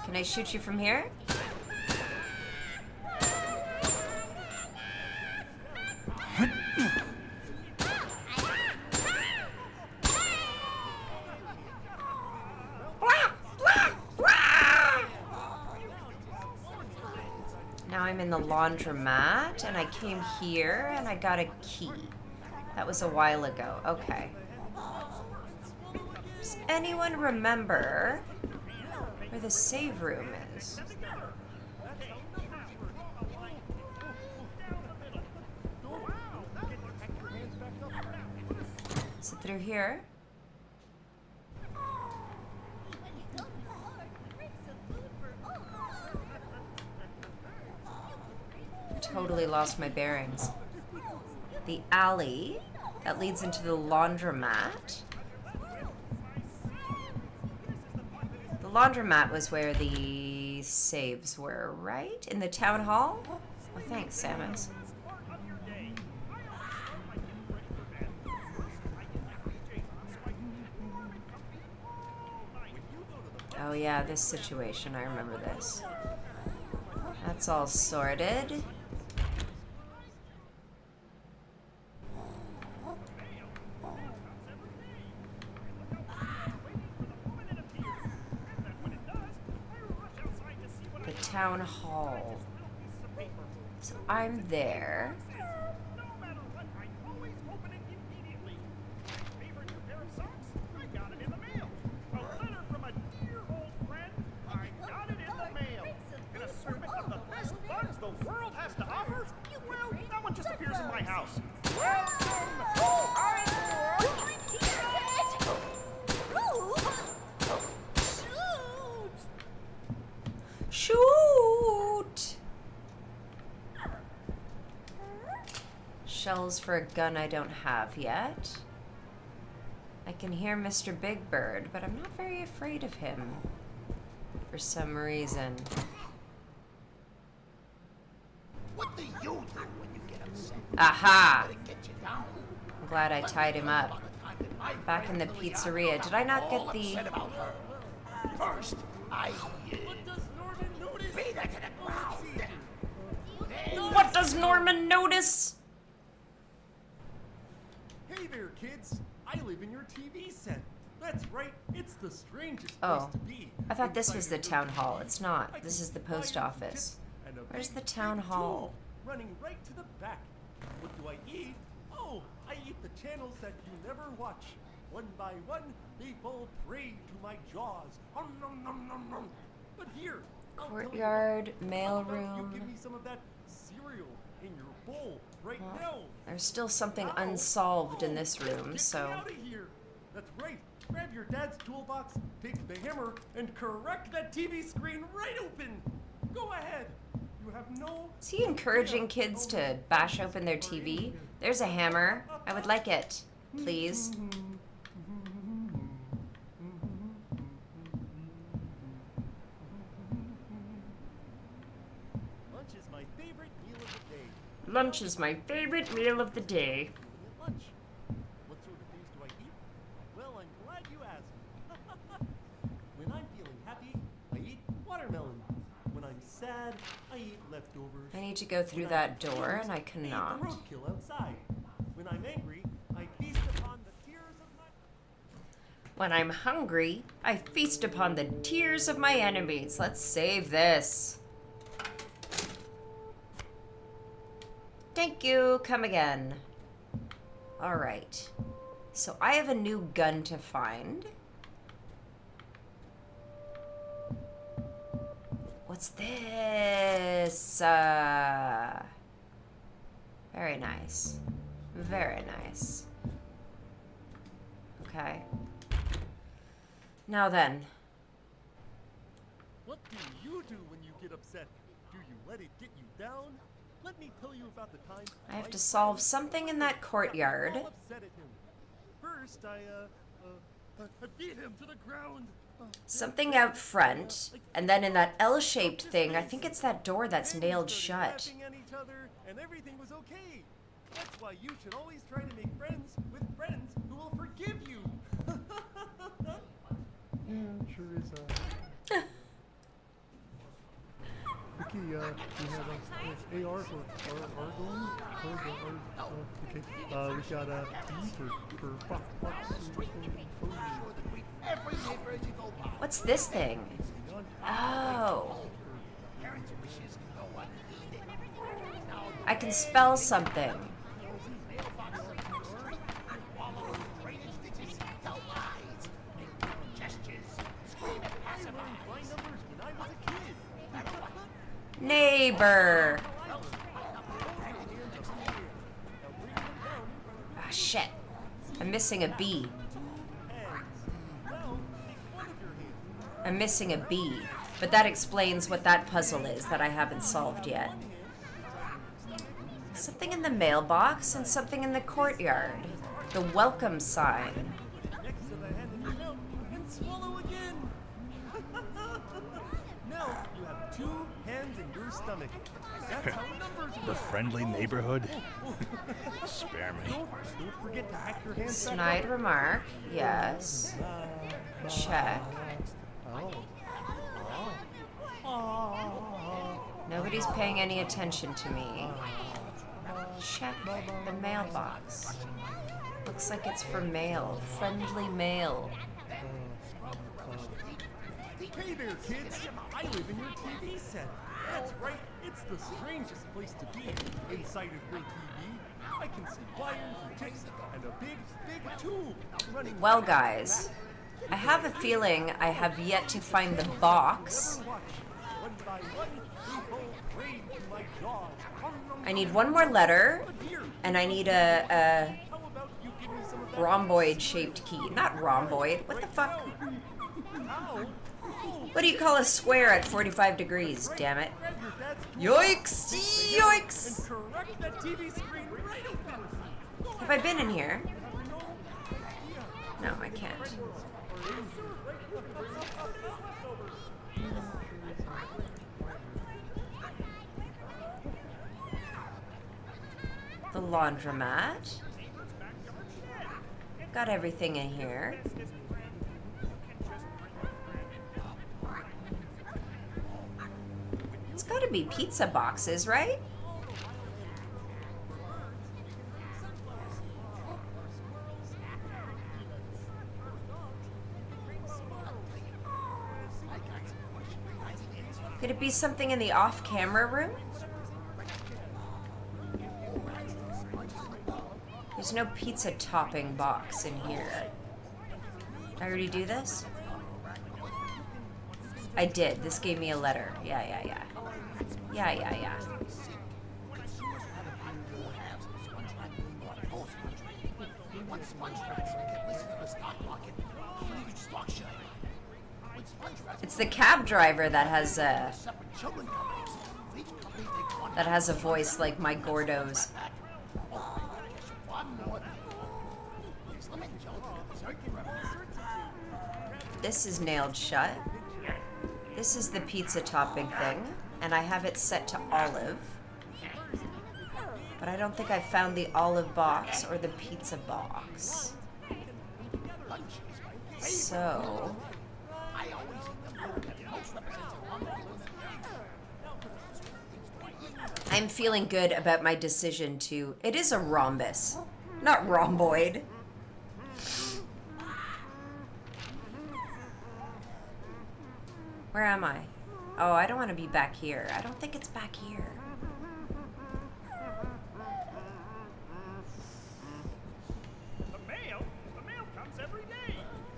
[SPEAKER 1] Can I shoot you from here? Now I'm in the laundromat, and I came here, and I got a key. That was a while ago. Okay. Does anyone remember where the save room is? Is it through here? Totally lost my bearings. The alley that leads into the laundromat. The laundromat was where the saves were, right? In the town hall? Oh, thanks, Samus. Oh yeah, this situation, I remember this. That's all sorted. The town hall. So I'm there. Shells for a gun I don't have yet. I can hear Mr. Big Bird, but I'm not very afraid of him. For some reason.
[SPEAKER 12] What do you do when you get upset?
[SPEAKER 1] Aha!
[SPEAKER 12] Let it get you down.
[SPEAKER 1] I'm glad I tied him up. Back in the pizzeria. Did I not get the...
[SPEAKER 12] Upset about her. First, I beat her to the ground.
[SPEAKER 1] What does Norman notice?
[SPEAKER 8] Hey there, kids. I live in your TV set. That's right. It's the strangest
[SPEAKER 1] Oh,
[SPEAKER 8] place to be.
[SPEAKER 1] I thought this was the
[SPEAKER 8] Inside
[SPEAKER 1] town
[SPEAKER 8] a
[SPEAKER 1] hall.
[SPEAKER 8] TV.
[SPEAKER 1] It's not.
[SPEAKER 8] I
[SPEAKER 1] This
[SPEAKER 8] can
[SPEAKER 1] is the
[SPEAKER 8] see
[SPEAKER 1] post
[SPEAKER 8] wires and
[SPEAKER 1] office.
[SPEAKER 8] chips and a
[SPEAKER 1] Where's
[SPEAKER 8] big,
[SPEAKER 1] the town
[SPEAKER 8] big
[SPEAKER 1] hall?
[SPEAKER 8] tool running right to the back. What do I eat? Oh, I eat the channels that you never watch. One by one, they fall prey to my jaws. Nom, nom, nom, nom. But here, I'll tell you
[SPEAKER 1] Courtyard,
[SPEAKER 8] what.
[SPEAKER 1] mail
[SPEAKER 8] How about
[SPEAKER 1] room.
[SPEAKER 8] You give me some of that cereal in your bowl right
[SPEAKER 1] Well,
[SPEAKER 8] now.
[SPEAKER 1] There's still something
[SPEAKER 8] Ow.
[SPEAKER 1] unsolved in this
[SPEAKER 8] Get
[SPEAKER 1] room,
[SPEAKER 8] me
[SPEAKER 1] so...
[SPEAKER 8] out of here. That's right. Grab your dad's toolbox, take the hammer, and crack that TV screen right open. Go ahead. You have no...
[SPEAKER 1] Is he encouraging kids to bash open their TV? There's a hammer. I would like it. Please.
[SPEAKER 8] Lunch is my favorite meal of the day.
[SPEAKER 1] Lunch is my favorite meal of the day.
[SPEAKER 8] Lunch. What sort of things do I eat? Well, I'm glad you asked. When I'm feeling happy, I eat watermelon. When I'm sad, I eat leftovers.
[SPEAKER 1] I need to go through
[SPEAKER 8] When
[SPEAKER 1] that
[SPEAKER 8] I'm
[SPEAKER 1] door, and I
[SPEAKER 8] confused,
[SPEAKER 1] cannot.
[SPEAKER 8] eat the roadkill outside. When I'm angry, I feast upon the tears of my...
[SPEAKER 1] When I'm hungry, I feast upon the tears of my enemies. Let's save this. Thank you. Come again. All right. So I have a new gun to find. What's this? Very nice. Very nice. Okay. Now then.
[SPEAKER 8] What do you do when you get upset? Do you let it get you down? Let me tell you about the time
[SPEAKER 1] I have to solve something in that courtyard.
[SPEAKER 8] all upset at him. First, I beat him to the ground.
[SPEAKER 1] Something out front, and then in that L-shaped thing, I think it's that door that's
[SPEAKER 8] Then we
[SPEAKER 1] nailed
[SPEAKER 8] started
[SPEAKER 1] shut.
[SPEAKER 8] laughing at each other, and everything was okay. That's why you should always try to make friends with friends who will forgive you. Yeah, sure is. Okay, we have AR for Argon. Okay, we got B for Fox.
[SPEAKER 12] Every neighbor you go by.
[SPEAKER 1] What's this thing? Oh.
[SPEAKER 12] Parents' wishes can go unheeded.
[SPEAKER 1] I can spell something.
[SPEAKER 12] Mailboxes in the street. Follow drainage ditches. Tell lies. Make gestures. Scream at passersby.
[SPEAKER 8] My numbers when I was a kid.
[SPEAKER 1] Neighbor. Ah, shit. I'm missing a B. I'm missing a B, but that explains what that puzzle is that I haven't solved yet. Something in the mailbox and something in the courtyard. The welcome sign.
[SPEAKER 8] Next to the hand in your mouth and swallow again. Now you have 2 hands in your stomach. That's how numbers work.
[SPEAKER 6] The friendly neighborhood? Spare me.
[SPEAKER 8] Don't forget to hack your hands back
[SPEAKER 1] Snide
[SPEAKER 8] up.
[SPEAKER 1] remark. Yes. Check. Nobody's paying any attention to me. Check the mailbox. Looks like it's for mail. Friendly mail.
[SPEAKER 8] Hey there, kids. I live in your TV set. That's right. It's the strangest place to be. Inside of your TV, I can see wires and chips and a big, big tube running.
[SPEAKER 1] Well, guys, I have a feeling I have yet to find the box.
[SPEAKER 8] One by one, they fall prey to my jaws.
[SPEAKER 1] I need one more letter, and I need a
[SPEAKER 8] How about you give me some of that?
[SPEAKER 1] rhomboid-shaped key. Not rhomboid. What the fuck?
[SPEAKER 8] Ow! Oh,
[SPEAKER 1] What do you call a square at 45 degrees, damn it? Yikes! Yikes! Have I been in here? No, I can't. The laundromat. Got everything in here. It's gotta be pizza boxes, right? Could it be something in the off-camera room? There's no pizza topping box in here. Did I already do this? I did. This gave me a letter. Yeah. It's the cab driver that has a voice like my Gordo's. This is nailed shut. This is the pizza topping thing, and I have it set to olive. But I don't think I found the olive box or the pizza box. So... I'm feeling good about my decision to... It is a rhombus, not rhomboid. Where am I? Oh, I don't want to be back here. I don't think it's back here.
[SPEAKER 10] The mail comes every day.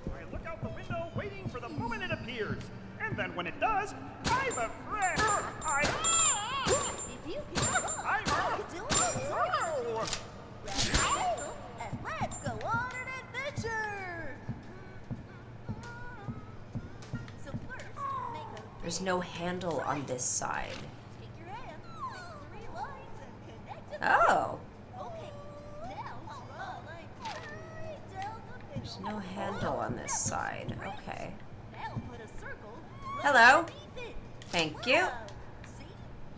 [SPEAKER 10] I look out the window waiting for the moment it appears. And then when it does, I'm afraid.
[SPEAKER 9] If you can run, I can do all sorts. And let's go on an adventure. So first, make a
[SPEAKER 1] There's no handle on this side.
[SPEAKER 9] take your hand, make 3 lines, and connect them.
[SPEAKER 1] Oh,
[SPEAKER 9] Okay, now draw a line right down the middle.
[SPEAKER 1] there's no handle on this side. Okay.
[SPEAKER 9] Now put a circle
[SPEAKER 1] Hello.
[SPEAKER 9] underneath it.
[SPEAKER 1] Thank you.
[SPEAKER 9] Wow. See?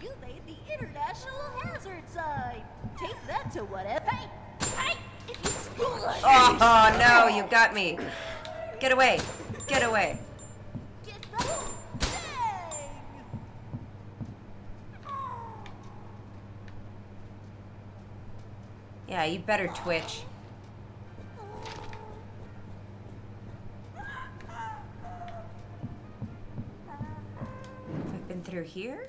[SPEAKER 9] You made the international hazard sign. Take that to whatever. Hey! If you
[SPEAKER 1] Oh, no, you got me. Get away. Get away.
[SPEAKER 9] get the thing!
[SPEAKER 1] Yeah, you better twitch. Have I been through here?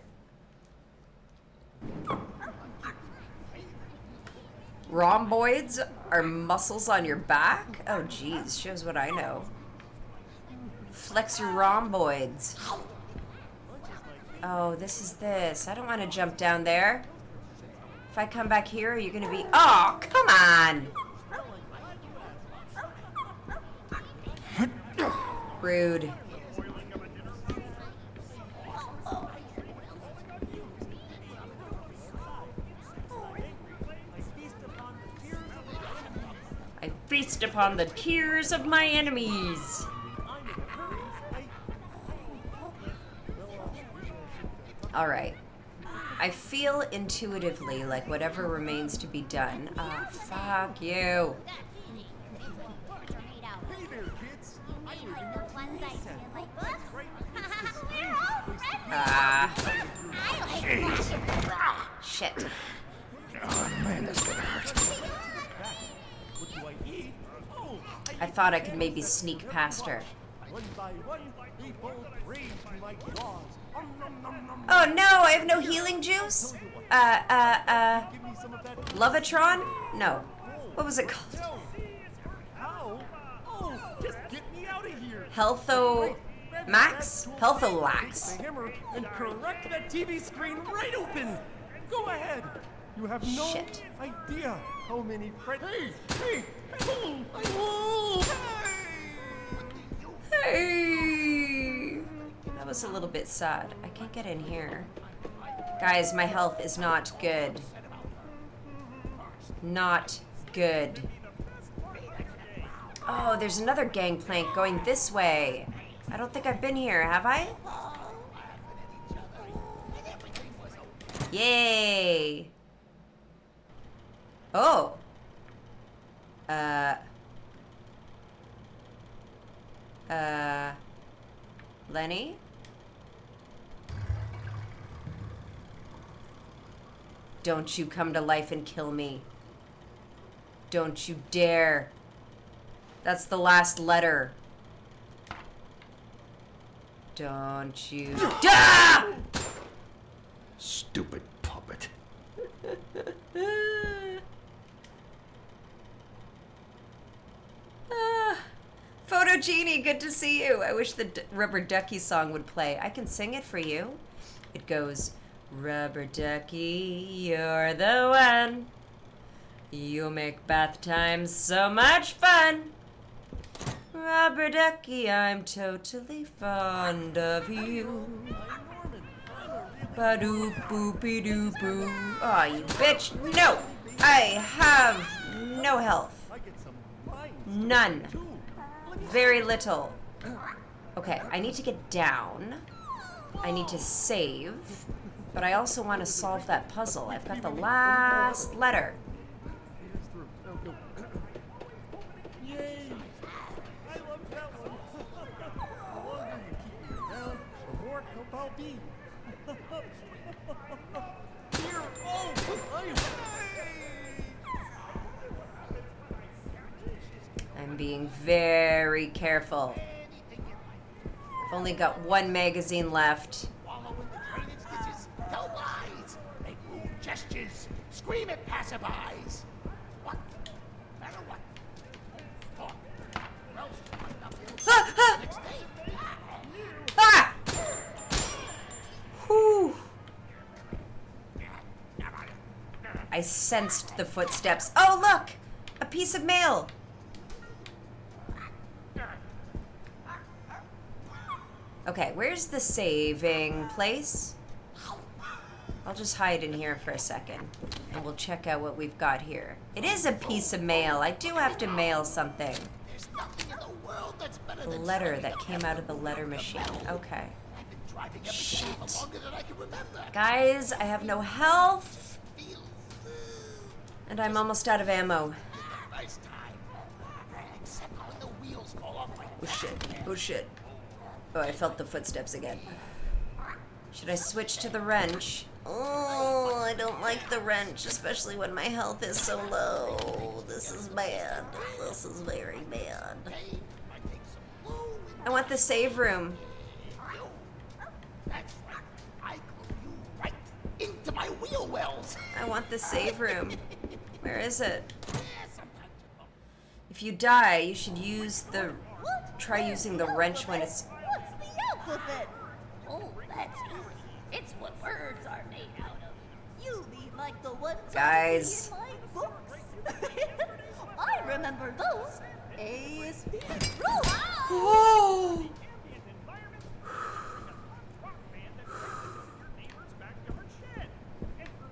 [SPEAKER 1] Rhomboids are muscles on your back? Oh, geez, shows what I know. Flex your rhomboids. Oh, this is this. I don't want to jump down there. If I come back here, are you going to be... Oh, come on! Rude. I feast upon the tears of my enemies. All right. I feel intuitively like whatever remains to be done. Ah, fuck you.
[SPEAKER 8] Hey there, kids. I live in your
[SPEAKER 11] Ones I
[SPEAKER 8] toy
[SPEAKER 11] see
[SPEAKER 8] set.
[SPEAKER 11] in like books.
[SPEAKER 8] Great.
[SPEAKER 11] We're all friends.
[SPEAKER 1] Ah,
[SPEAKER 11] I like fashion.
[SPEAKER 1] shit.
[SPEAKER 6] Oh man, that's gonna hurt.
[SPEAKER 8] What do I eat? Oh,
[SPEAKER 1] I thought I could maybe sneak past her.
[SPEAKER 8] one by one, they both raise to my claws. Nom, nom, nom, nom.
[SPEAKER 1] Oh no, I have no healing juice?
[SPEAKER 8] Give me some of that.
[SPEAKER 1] Lovatron? No. What was it called?
[SPEAKER 8] No. Ow. Oh, just get me out of here.
[SPEAKER 1] Healtho... Max? Healtholax.
[SPEAKER 8] Take the hammer and crack that TV screen right open. Go ahead. You have no
[SPEAKER 1] Shit.
[SPEAKER 8] idea how many friends. Hey! Oh,
[SPEAKER 1] Hey! That was a little bit sad. I can't get in here. Guys, my health is not good. Not good. Oh, there's another gangplank going this way. I don't think I've been here, have I? Yay! Oh! Lenny? Don't you come to life and kill me. Don't you dare. That's the last letter. Don't you... Ah!
[SPEAKER 6] Stupid puppet.
[SPEAKER 1] Photo Genie, good to see you. I wish the Rubber Ducky song would play. I can sing it for you. It goes, Rubber Ducky, you're the one. You make bath time so much fun. Rubber Ducky, I'm totally fond of you. Ba-doop boopy doo boo. Aw, you bitch. No! I have no health. None. Very little. Okay, I need to get down. I need to save. But I also want to solve that puzzle. I've got the last letter.
[SPEAKER 8] Yay! I love that one. The longer you keep me down, the more help I'll be. Here! Oh!
[SPEAKER 1] I'm being very careful. I've only got one magazine left.
[SPEAKER 12] Wallow in the drainage ditches, tell lies, make rude gestures, scream at passerbys. What? Matter what? Talk. Well,
[SPEAKER 1] Ah!
[SPEAKER 12] next day.
[SPEAKER 1] Ah! Whew. I sensed the footsteps. Oh, look! A piece of mail. Okay, where's the saving place? I'll just hide in here for a second, and we'll check out what we've got here. It is a piece of mail. I do have to mail something.
[SPEAKER 12] There's nothing in the world that's better
[SPEAKER 1] A
[SPEAKER 12] than
[SPEAKER 1] letter
[SPEAKER 12] slugging
[SPEAKER 1] that
[SPEAKER 12] a
[SPEAKER 1] came out of the letter machine. Okay.
[SPEAKER 12] I've been driving every day for longer than I can remember.
[SPEAKER 1] Guys, I have no health. And I'm almost out of ammo.
[SPEAKER 12] First time. Except when the wheels fall off my
[SPEAKER 1] Oh shit. Oh shit. Oh, I felt the footsteps again. Should I switch to the wrench? Oh, I don't like the wrench, especially when my health is so low. This is bad. This is very bad. I want the save room.
[SPEAKER 12] That's right. I glue you right into my wheel wells.
[SPEAKER 1] I want the save room. Where is it? If you die, you should use the... Try using the wrench when it's...
[SPEAKER 9] What's the alphabet? Oh, that's easy. It's what words are made out of. You mean like the ones I see in my books? I remember those. A is for
[SPEAKER 1] Whoa!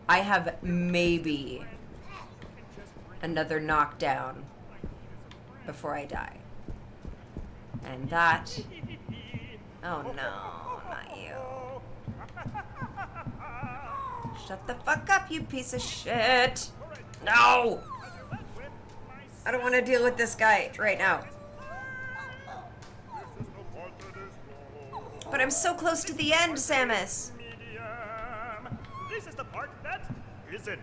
[SPEAKER 1] I have maybe another knockdown before I die. And that... Oh no, not you. Shut the fuck up, you piece of shit! No! I don't want to deal with this guy right now. But I'm so close to the end, Samus!
[SPEAKER 10] This is the part that isn't.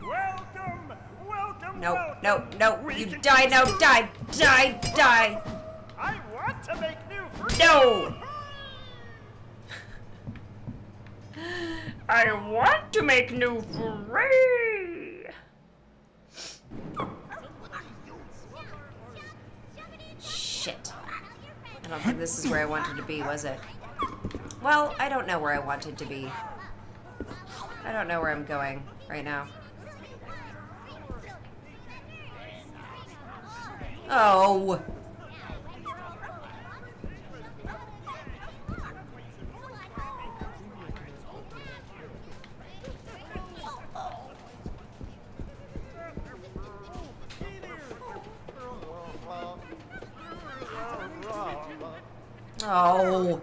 [SPEAKER 10] Welcome! Welcome!
[SPEAKER 1] No,
[SPEAKER 10] welcome.
[SPEAKER 1] no, no,
[SPEAKER 10] We
[SPEAKER 1] you
[SPEAKER 10] can
[SPEAKER 1] die
[SPEAKER 10] do
[SPEAKER 1] now,
[SPEAKER 10] this.
[SPEAKER 1] die, die, die!
[SPEAKER 10] I want to make new friends!
[SPEAKER 1] No! I want to make new friends! Shit. I don't think this is where I wanted to be, was it? Well, I don't know where I wanted to be. I don't know where I'm going right now. Oh! Oh.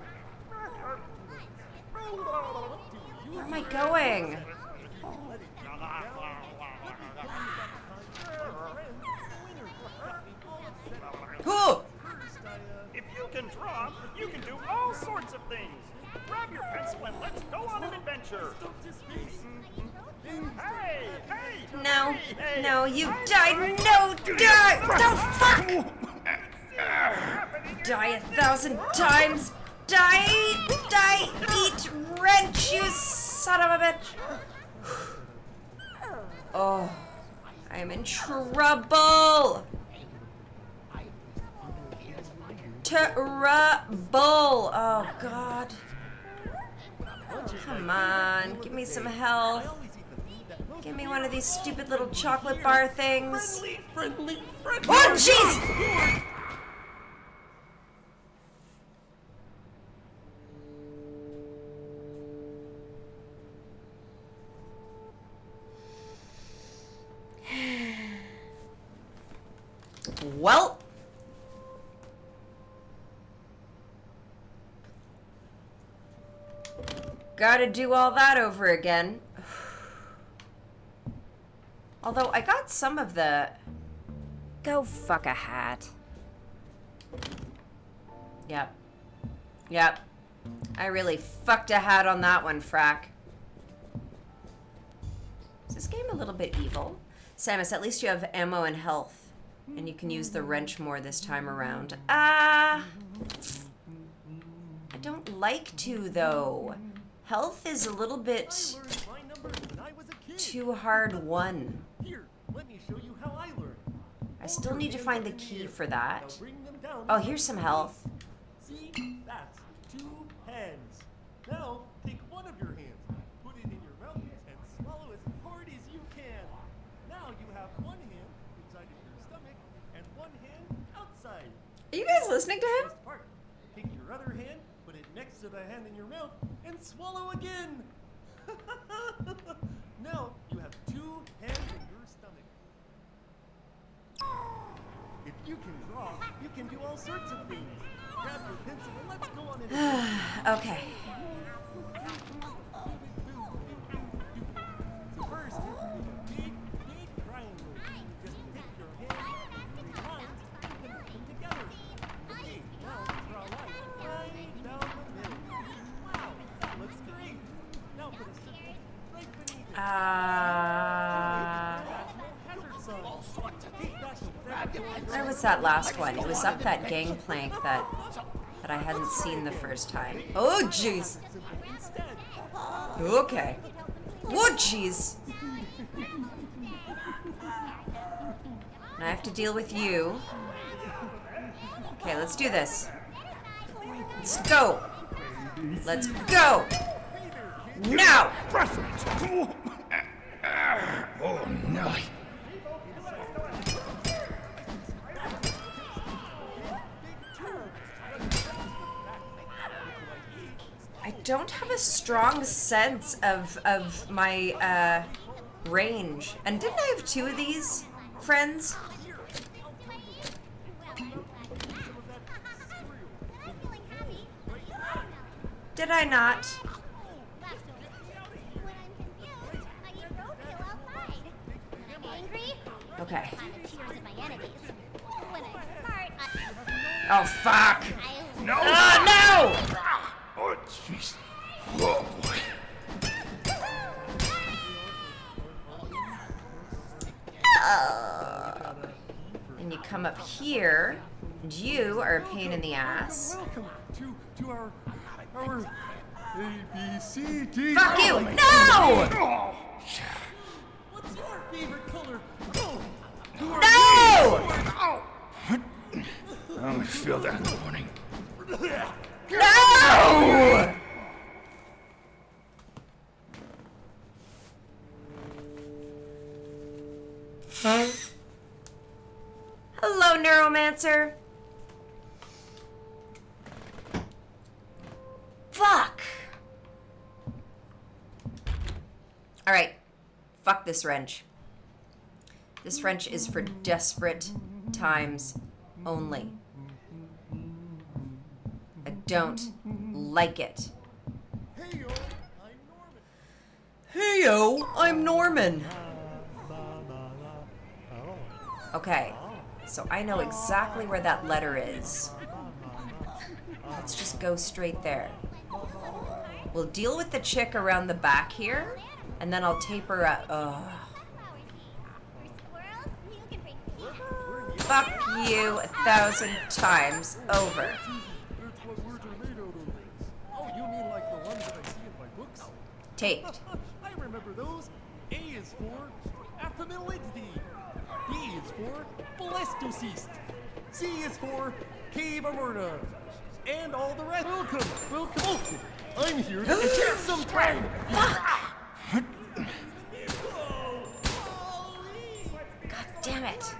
[SPEAKER 1] Where am I going? Oh!
[SPEAKER 10] If you can draw, you can do all sorts of things. Grab your pencil and let's go on an adventure. Hey, hey!
[SPEAKER 1] No,
[SPEAKER 10] hey,
[SPEAKER 1] no, you
[SPEAKER 10] hey,
[SPEAKER 1] died. No, die! No, fuck! Die 1,000 times. Die, eat wrench, you son of a bitch. Oh, I am in trouble. Trouble. Oh, God. Come on, give me some health. Give me one of these stupid little chocolate bar things.
[SPEAKER 8] Friendly.
[SPEAKER 1] Oh, jeez! Well, gotta do all that over again. Although I got some of the... Go fuck a hat. Yep. I really fucked a hat on that one, frack. Is this game a little bit evil? Samus, at least you have ammo and health. And you can use the wrench more this time around. I don't like to, though. Health is a little bit too hard won.
[SPEAKER 8] Here, let me show you how I learned.
[SPEAKER 1] I still need to find the key for that. Oh, here's some health.
[SPEAKER 8] See? That's 2 hands. Now, take one of your hands, put it in your mouth, and swallow as hard as you can. Now you have one hand inside of your stomach and one hand outside.
[SPEAKER 1] Are you guys listening to him?
[SPEAKER 8] Best part, take your other hand, put it next to the hand in your mouth, and swallow again. Now you have 2 hands in your stomach. If you can draw, you can do all sorts of things. Grab your pencil and let's go on an
[SPEAKER 1] Okay.
[SPEAKER 8] So first, big triangle. Just take your hand, 3 lines, and put them together. Okay, now draw a line right down the middle. Wow, that looks great. Now put a circle right beneath it.
[SPEAKER 1] Where was that last one? It was up that gangplank that I hadn't seen the first time. Oh, jeez. Okay. Oh, jeez. Now I have to deal with you. Okay, let's do this. Let's go. Let's go. Now.
[SPEAKER 6] Oh, no.
[SPEAKER 1] I don't have a strong sense of my range. And didn't I have 2 of these, friends? Did I not? Okay. Oh, fuck!
[SPEAKER 6] No!
[SPEAKER 1] No!
[SPEAKER 6] Oh, jeez. Oh, boy.
[SPEAKER 1] And you come up here, and you are a pain in the ass.
[SPEAKER 8] Welcome to our A, B, C, D.
[SPEAKER 1] Fuck you! No!
[SPEAKER 6] Oh.
[SPEAKER 8] What's your favorite color?
[SPEAKER 1] No!
[SPEAKER 6] I'm gonna feel that in the morning.
[SPEAKER 1] No! Hello, Neuromancer. Fuck. All right. Fuck this wrench. This wrench is for desperate times only. A don't like it.
[SPEAKER 8] Hey yo, I'm Norman.
[SPEAKER 1] Hey yo, I'm Norman. Okay, so I know exactly where that letter is. Let's just go straight there. We'll deal with the chick around the back here, and then I'll tape her up. Ugh. Fuck you 1,000 times over.
[SPEAKER 8] That's what words are made out of. Oh, you mean like the ones that I see in my books?
[SPEAKER 1] Taped.
[SPEAKER 8] I remember those. A is for affability. B is for blessed. C is for cave amurna. And all the rest. Welcome. Oh, I'm here to get some time.
[SPEAKER 1] God damn it.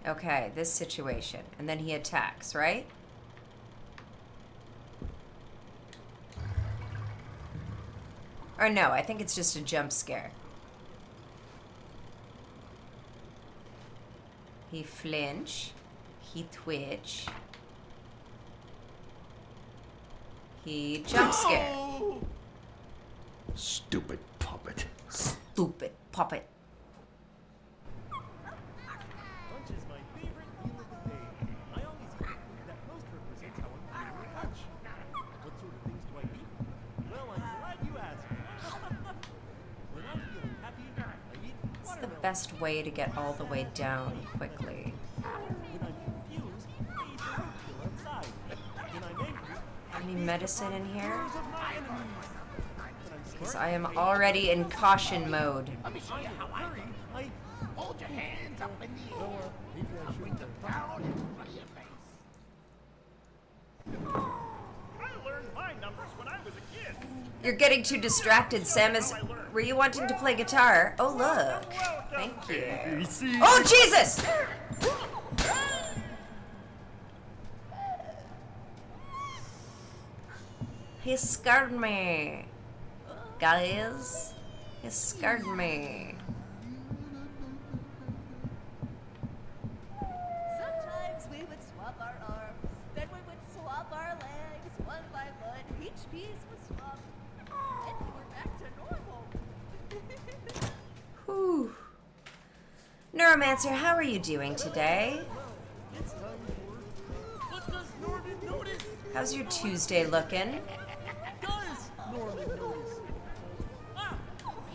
[SPEAKER 1] Okay, this situation. And then he attacks, right? Or no, I think it's just a jump scare. He flinch. He twitch. He jump scare.
[SPEAKER 6] Stupid puppet.
[SPEAKER 1] Stupid puppet.
[SPEAKER 8] Lunch is my favorite meal of the day. I always eat food that most represents how I'm feeling at lunch. What sort of things do I eat? Well, I'm glad you asked. When I'm feeling happy, I eat
[SPEAKER 1] It's the
[SPEAKER 8] watermelon.
[SPEAKER 1] best way to get all the way down quickly.
[SPEAKER 8] When I'm confused, I eat the roadkill outside. When I'm angry,
[SPEAKER 1] Any medicine in here?
[SPEAKER 8] of my enemies.
[SPEAKER 1] Because I am already in caution mode.
[SPEAKER 12] Let me show you how I
[SPEAKER 8] Hurry, I...
[SPEAKER 12] hold your hands up in the air.
[SPEAKER 8] maybe I shouldn't have.
[SPEAKER 12] Down in front of your face.
[SPEAKER 10] I learned my numbers when I was a kid.
[SPEAKER 1] You're getting too distracted, Samus. Were you wanting to play guitar? Oh, look. Thank you. Oh, Jesus! He scared me. Guys, he scared me.
[SPEAKER 9] Sometimes we would swap our arms, then we would swap our legs one by one. Each piece was swapped, and we were back to normal.
[SPEAKER 1] Whew. Neuromancer, how are you doing today?
[SPEAKER 8] It's time for... What does Norman notice?
[SPEAKER 1] How's your Tuesday looking?
[SPEAKER 8] Does Norman notice? Ah!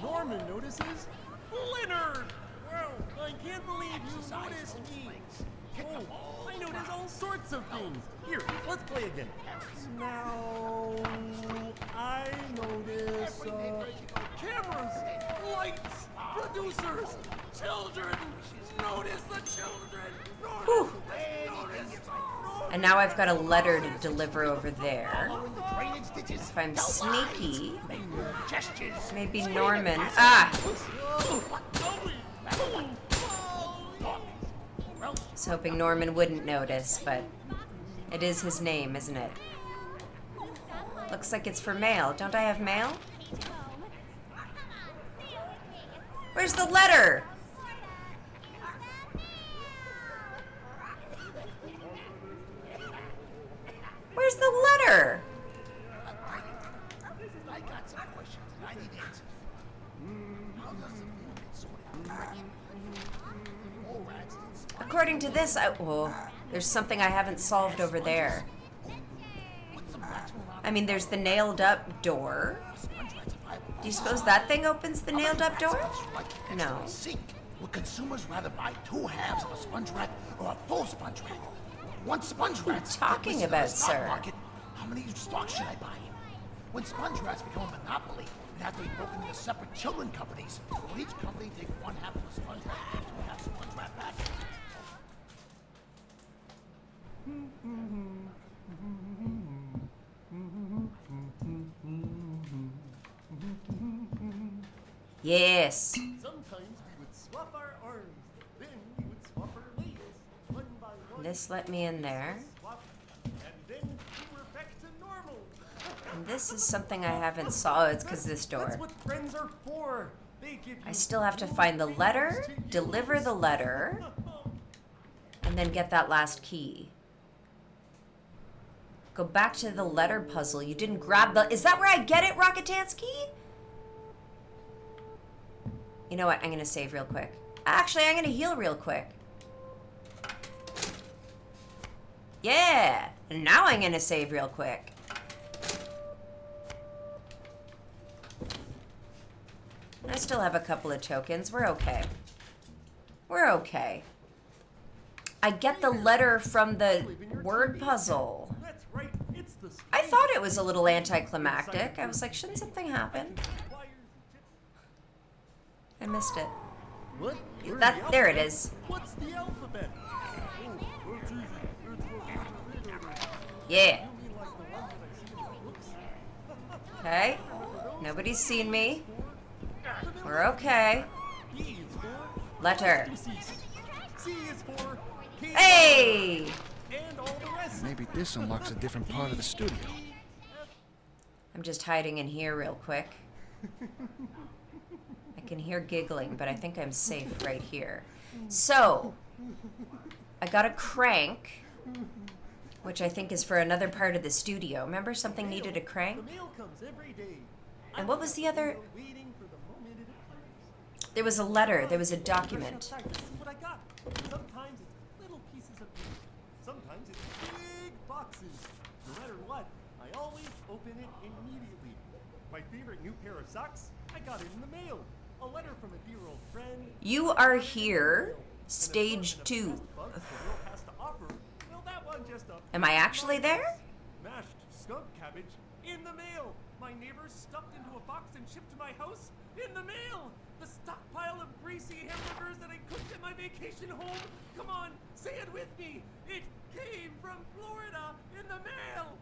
[SPEAKER 8] Norman notices Leonard! Well, I can't believe you noticed me. Oh, I notice all sorts of things. Here, let's play again. Now, I notice, cameras, lights, producers, children. Notice the children.
[SPEAKER 1] Whew. And now I've got a letter to deliver over there. If I'm sneaky, maybe Norman. Ah! I was hoping Norman wouldn't notice, but it is his name, isn't it? Looks like it's for mail. Don't I have mail? Where's the letter? Where's the letter?
[SPEAKER 12] I got some questions and I need answers. How does the mail get sorted? All rats and spies.
[SPEAKER 1] According to this, there's something I haven't solved over there. I mean, there's the nailed up door. Do you suppose that thing opens the nailed up door? No.
[SPEAKER 12] Would consumers rather buy 2 halves of a sponge rat or a full sponge rat? One sponge rat.
[SPEAKER 1] Talking about, sir?
[SPEAKER 12] Market, how many stocks should I buy? When sponge rats become a monopoly and have to be broken into separate children companies, will each company take 1 half of a sponge rat and 2 halves of sponge rat back?
[SPEAKER 1] Yes.
[SPEAKER 8] Sometimes we would swap our arms, then we would swap our legs. One by one.
[SPEAKER 1] This let me in there.
[SPEAKER 8] Swap,
[SPEAKER 1] And this is something I haven't saw. It's because this door.
[SPEAKER 8] That's what friends are for. They give
[SPEAKER 1] I
[SPEAKER 8] you
[SPEAKER 1] still have to find the letter, deliver the letter, and then get that last key. Go back to the letter puzzle. You didn't grab the... Is that where I get it, Rockatansky? You know what? I'm going to save real quick. Actually, I'm going to heal real quick. Yeah! Now I'm going to save real quick. I still have a couple of tokens. We're okay. We're okay. I get the letter from the word puzzle.
[SPEAKER 8] That's right. It's the
[SPEAKER 1] I thought it was a little anticlimactic. I was like, shouldn't something happen? I missed it.
[SPEAKER 8] What?
[SPEAKER 1] There it is.
[SPEAKER 8] What's the alphabet?
[SPEAKER 1] Yeah. Okay. Nobody's seen me. We're okay. Letter. Hey!
[SPEAKER 6] Maybe this unlocks a different part of the studio.
[SPEAKER 1] I'm just hiding in here real quick. I can hear giggling, but I think I'm safe right here. So, I got a crank, which I think is for another part of the studio. Remember something needed a crank? And what was the other? There was a letter. There was a document.
[SPEAKER 8] This is what I got. Sometimes it's little pieces of paper. Sometimes it's big boxes. No matter what, I always open it immediately. My favorite new pair of socks, I got it in the mail. A letter from a dear old friend.
[SPEAKER 1] You are here, stage 2. Am I actually there?
[SPEAKER 8] Mashed skunk cabbage in the mail. My neighbors stuffed into a box and shipped to my house in the mail. The stockpile of greasy hamburgers that I cooked at my vacation home. Come on, say it with me. It came from Florida in the mail.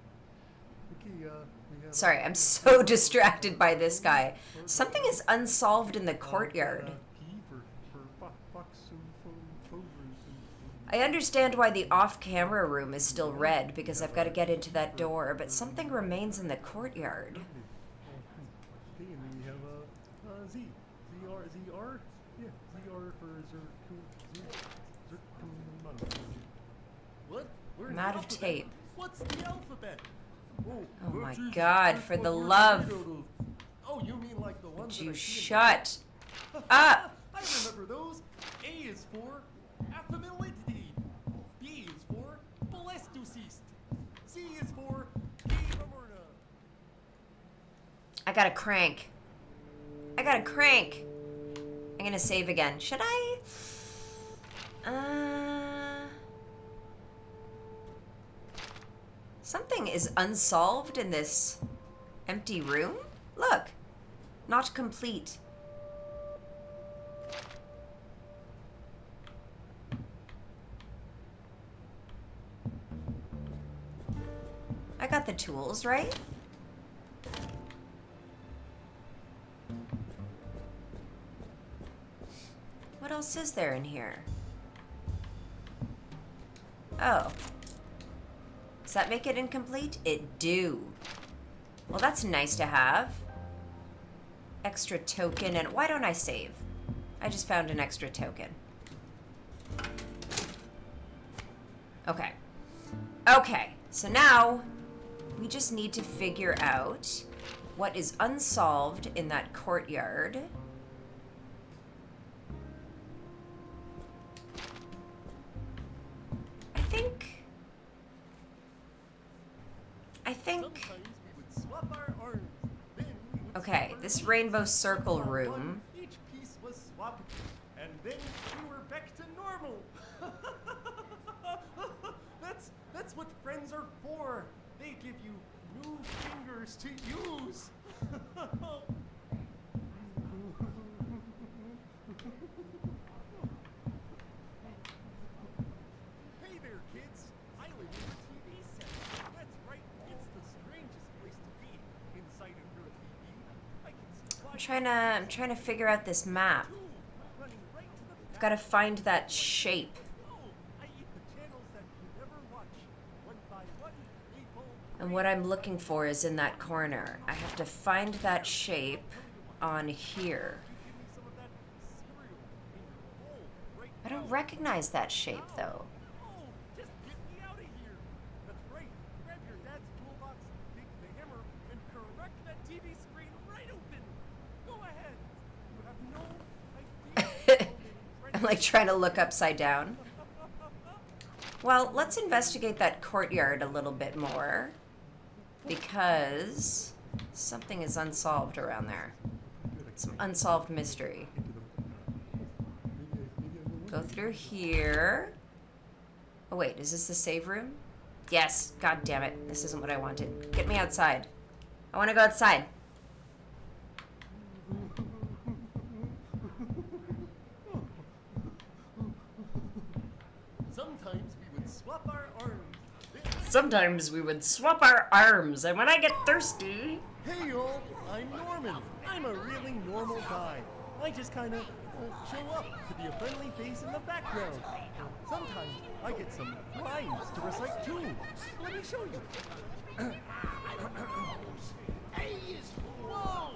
[SPEAKER 8] Okay,
[SPEAKER 1] Sorry, I'm so distracted by this guy. Something is unsolved in the courtyard. I understand why the off-camera room is still red, because I've got to get into that door, but something remains in the courtyard.
[SPEAKER 8] Okay, and then we have Z. ZR? Yeah, ZR for What?
[SPEAKER 1] I'm out of tape.
[SPEAKER 8] What's the alphabet?
[SPEAKER 1] Oh my god, for the love.
[SPEAKER 8] Oh, you mean like the ones
[SPEAKER 1] Would you
[SPEAKER 8] that I see
[SPEAKER 1] shut
[SPEAKER 8] in
[SPEAKER 1] up?
[SPEAKER 8] I remember those. A is for affamility. B is for Balestuceast. C is for Gamamurna.
[SPEAKER 1] I got a crank. I got a crank. I'm gonna save again. Should I? Something is unsolved in this empty room? Look. Not complete. I got the tools, right? What else is there in here? Oh. Does that make it incomplete? It do. Well, that's nice to have. Extra token, and why don't I save? I just found an extra token. Okay. Okay, so now we just need to figure out what is unsolved in that courtyard. I think... Okay, this rainbow circle room.
[SPEAKER 8] Each piece was swapped, and then we were back to normal. That's what friends are for. They give you new fingers to use. Hey there, kids. I live in a TV set. That's right. It's the strangest place to be inside of your TV. I can see
[SPEAKER 1] I'm trying to figure out this map. I've got to find that shape. And what I'm looking for is in that corner. I have to find that shape on here. I don't recognize that shape, though.
[SPEAKER 8] Just get me out of here. That's right. Grab your dad's toolbox, take the hammer, and correct that TV screen right open. Go ahead. You have no idea.
[SPEAKER 1] I'm like trying to look upside down. Well, let's investigate that courtyard a little bit more, because something is unsolved around there. Some unsolved mystery. Go through here. Oh wait, is this the save room? Yes, god damn it. This isn't what I wanted. Get me outside. I want to go outside.
[SPEAKER 8] Sometimes we would swap our arms.
[SPEAKER 1] Sometimes we would swap our arms, and when I get thirsty...
[SPEAKER 8] Hey y'all, I'm Norman. I'm a really normal guy. I just kind of show up to be a friendly face in the background. Sometimes I get some lines to recite too. Let me show you. Whoa!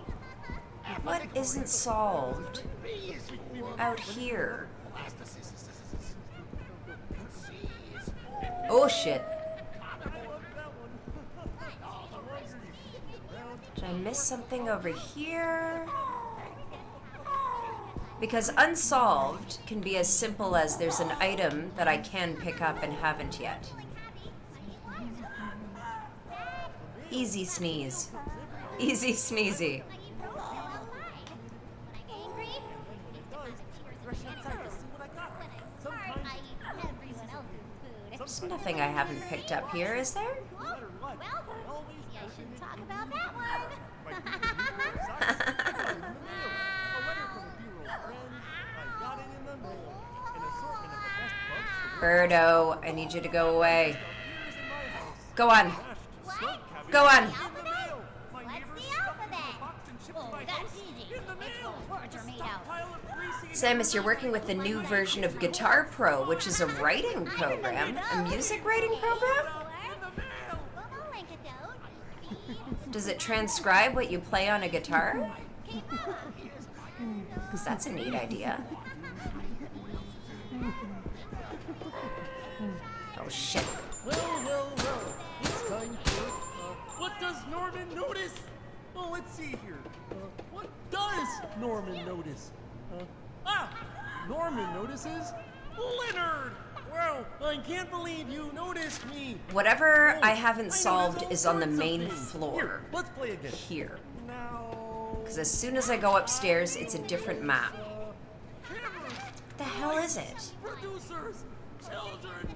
[SPEAKER 1] What isn't solved out here? Oh shit. Did I miss something over here? Because unsolved can be as simple as there's an item that I can pick up and haven't yet. Easy sneeze. Easy sneezy. There's nothing I haven't picked up here, is there?
[SPEAKER 11] Well, maybe I should talk about that one.
[SPEAKER 1] Birdo, I need you to go away. Go on. Go on.
[SPEAKER 11] What's the alphabet? Oh, that's easy. It's what words are made out.
[SPEAKER 1] Samus, you're working with the new version of Guitar Pro, which is a writing program. A music writing program? Does it transcribe what you play on a guitar? Because that's a neat idea. Oh shit.
[SPEAKER 8] Well. It's time for, what does Norman notice? Oh, let's see here. What does Norman notice? Norman notices Leonard! Well, I can't believe you noticed me.
[SPEAKER 1] Whatever I haven't solved is on the main floor.
[SPEAKER 8] Here, let's play again.
[SPEAKER 1] Here.
[SPEAKER 8] Now.
[SPEAKER 1] Because as soon as I go upstairs, it's a different map. What the hell is it?
[SPEAKER 8] Producers, children,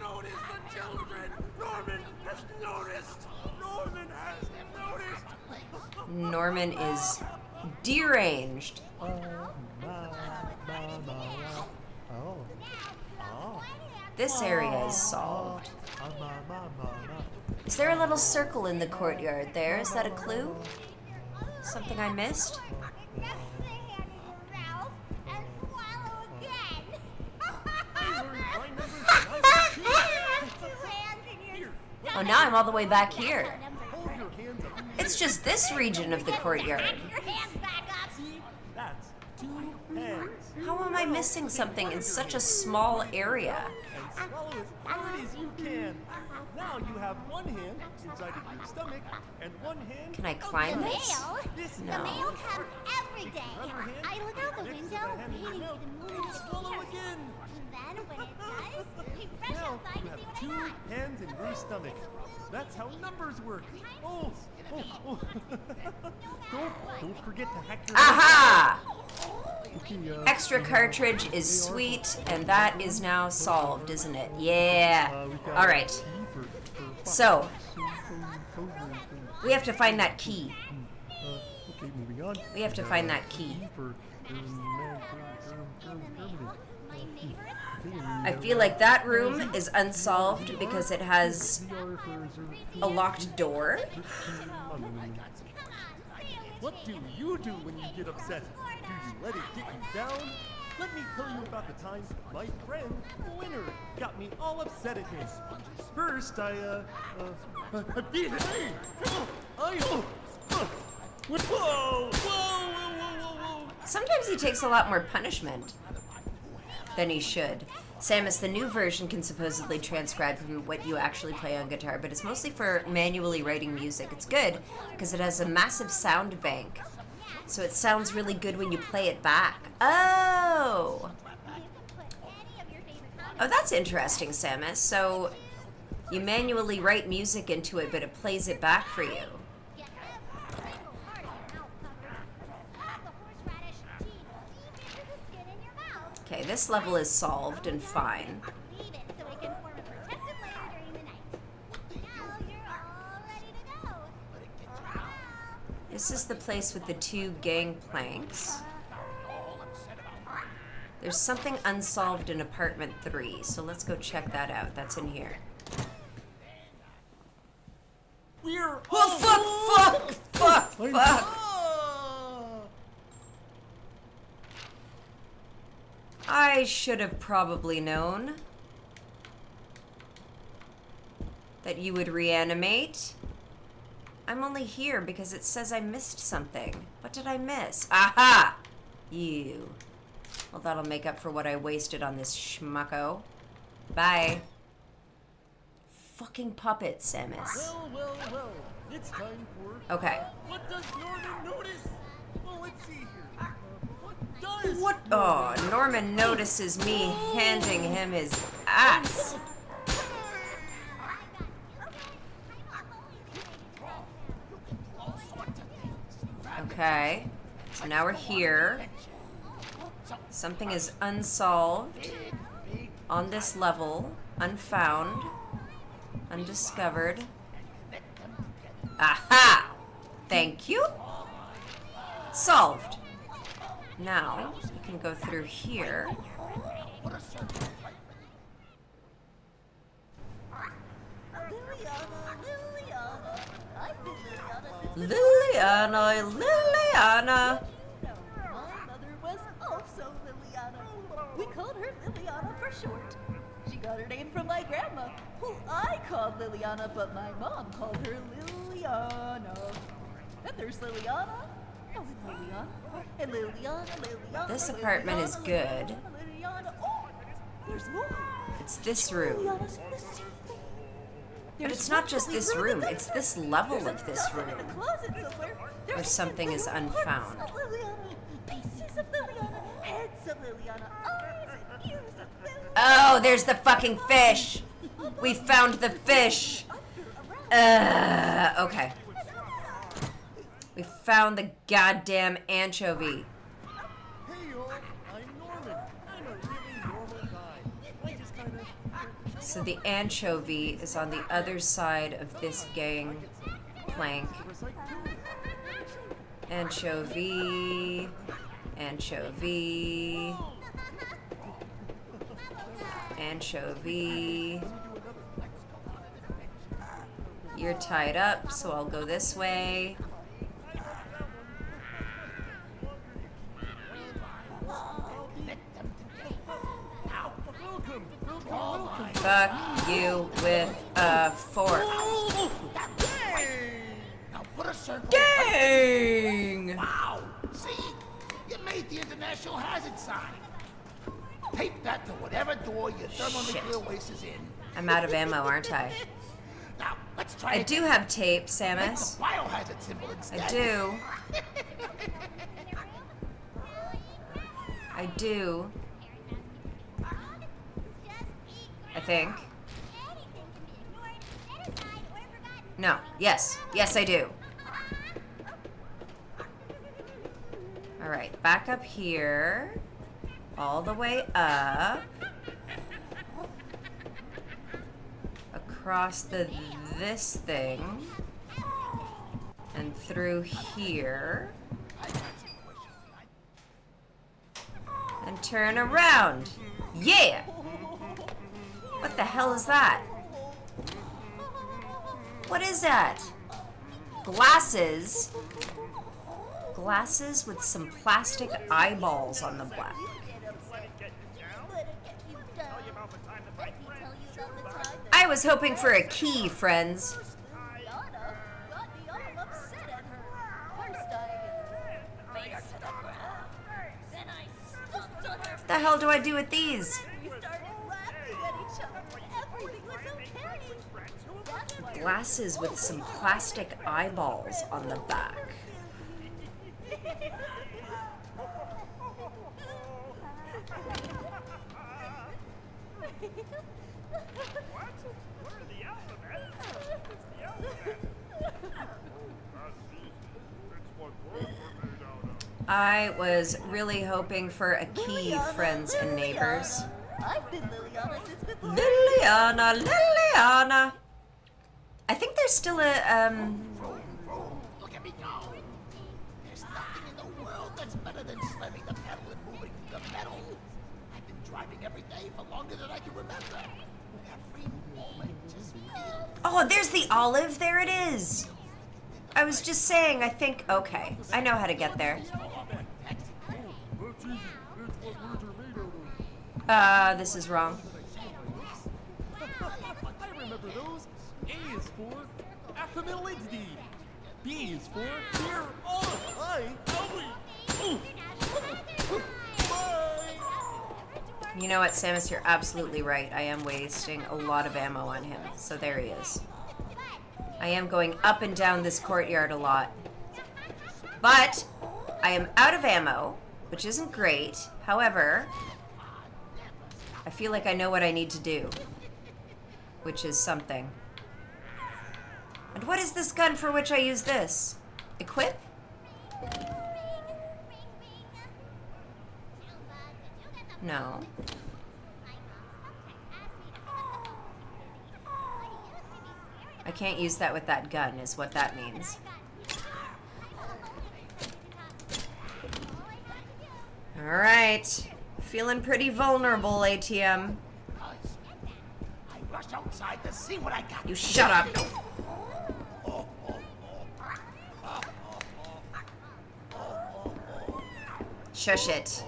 [SPEAKER 8] notice the children. Norman has noticed. Norman has noticed.
[SPEAKER 1] Norman is deranged. This area is solved. Is there a little circle in the courtyard there? Is that a clue? Something I missed? Oh, now I'm all the way back here. It's just this region of the courtyard.
[SPEAKER 8] That's 2 hands.
[SPEAKER 1] How am I missing something in such a small area?
[SPEAKER 8] And swallow as hard as you can. Now you have one hand inside of your stomach and one hand.
[SPEAKER 1] Can I climb
[SPEAKER 11] The
[SPEAKER 1] this?
[SPEAKER 11] mail?
[SPEAKER 1] No.
[SPEAKER 11] The mail comes every day. I look out the window waiting for the moon to
[SPEAKER 8] Swallow
[SPEAKER 11] appear.
[SPEAKER 8] again.
[SPEAKER 11] Then when it does, we rush
[SPEAKER 8] Now
[SPEAKER 11] outside
[SPEAKER 8] you
[SPEAKER 11] to
[SPEAKER 8] have
[SPEAKER 11] see
[SPEAKER 8] 2
[SPEAKER 11] what I got.
[SPEAKER 8] hands in your stomach. That's how numbers work. Oh. Don't forget to hack your.
[SPEAKER 1] Aha!
[SPEAKER 8] Okay,
[SPEAKER 1] Extra cartridge is sweet, and that is now solved, isn't it? Yeah. All right. So, we have to find that key.
[SPEAKER 8] Okay, moving on.
[SPEAKER 1] We have to find that key. I feel like that room is unsolved because it has a locked door.
[SPEAKER 8] What do you do when you get upset? Do you let it get you down? let me tell you about the time my friend Winner got me all upset at him. First, I beat him. Whoa, whoa, whoa, whoa.
[SPEAKER 1] Sometimes he takes a lot more punishment than he should. Samus, the new version can supposedly transcribe from what you actually play on guitar, but it's mostly for manually writing music. It's good because it has a massive sound bank, so it sounds really good when you play it back. Oh! Oh, that's interesting, Samus. So you manually write music into it, but it plays it back for you. Okay, this level is solved and fine. This is the place with the 2 gangplanks. There's something unsolved in apartment 3, so let's go check that out. That's in here.
[SPEAKER 8] We're
[SPEAKER 1] fuck! I should have probably known that you would reanimate. I'm only here because it says I missed something. What did I miss? Aha! You. Well, that'll make up for what I wasted on this schmucko. Bye. Fucking puppet, Samus.
[SPEAKER 8] Well. It's time for...
[SPEAKER 1] Okay.
[SPEAKER 8] What does Norman notice? Well, let's see here. What does...
[SPEAKER 1] What? Oh, Norman notices me handing him his ass. Okay. So now we're here. Something is unsolved on this level. Unfound. Undiscovered. Aha! Thank you. Solved. Now, you can go through here. Liliana.
[SPEAKER 9] My mother was also Liliana. We called her Liliana for short. She got her name from my grandma, who I called Liliana, but my mom called her Liliana. And there's Liliana. Oh, and Liliana. And Liliana.
[SPEAKER 1] This apartment is good.
[SPEAKER 9] Liliana. Oh, there's more.
[SPEAKER 1] It's this room.
[SPEAKER 9] Liliana's in the ceiling.
[SPEAKER 1] But it's not just this room, it's this level of this room.
[SPEAKER 9] In a closet somewhere.
[SPEAKER 1] Where something is unfound.
[SPEAKER 9] Parts of Liliana, pieces of Liliana, heads of Liliana, eyes and ears of Liliana.
[SPEAKER 1] Oh, there's the fucking fish! We found the fish! Okay. We found the goddamn anchovy.
[SPEAKER 8] Hey y'all, I'm Norman. I'm a really normal guy. I just kinda...
[SPEAKER 1] So the anchovy is on the other side of this gang plank. Anchovy. Anchovy. Anchovy. You're tied up, so I'll go this way. Fuck you with a fork.
[SPEAKER 12] Now put a circle.
[SPEAKER 1] Dang!
[SPEAKER 12] Wow! See? You made the international hazard sign. Tape that to whatever door your thermonuclear waste is in.
[SPEAKER 1] I'm out of ammo, aren't I?
[SPEAKER 12] Now, let's try
[SPEAKER 1] I
[SPEAKER 12] it
[SPEAKER 1] do
[SPEAKER 12] again.
[SPEAKER 1] have tape,
[SPEAKER 12] Make
[SPEAKER 1] Samus.
[SPEAKER 12] the biohazard symbol instead.
[SPEAKER 1] I do. I do. I think. No. Yes. Yes, I do. Alright, back up here. All the way up. Across this thing. And through here. And turn around. Yeah! What the hell is that? What is that? Glasses? Glasses with some plastic eyeballs on the back. was hoping for a key, friends.
[SPEAKER 9] Yana got me all upset at her. First I beat her to the ground. Then I stomped on her.
[SPEAKER 1] What the hell do I do with these?
[SPEAKER 9] We started laughing at each other and everything was okay. That's why
[SPEAKER 1] Glasses with some plastic eyeballs on the back.
[SPEAKER 10] What? What are the alphabet? It's the alphabet. That's easy. It's what words are made out of.
[SPEAKER 1] I was really hoping for a key, friends and neighbors.
[SPEAKER 9] I've been Liliana since before.
[SPEAKER 1] Liliana. I think there's still a,
[SPEAKER 12] Look at me go. There's nothing in the world that's better than slamming the pedal and moving the metal. I've been driving every day for longer than I can remember. Every moment just feels...
[SPEAKER 1] Oh, there's the olive. There it is. I was just saying, I think, okay. I know how to get there. This is wrong.
[SPEAKER 8] I remember those. A is for affability. B is for here. Oh, hi.
[SPEAKER 1] You know what, Samus, you're absolutely right. I am wasting a lot of ammo on him. So there he is. I am going up and down this courtyard a lot. But I am out of ammo, which isn't great. However, I feel like I know what I need to do, which is something. And what is this gun for which I use this? Equip? No. I can't use that with that gun, is what that means. Alright. Feeling pretty vulnerable, ATM.
[SPEAKER 12] I rushed outside to see what I got.
[SPEAKER 1] You shut up. Shush it.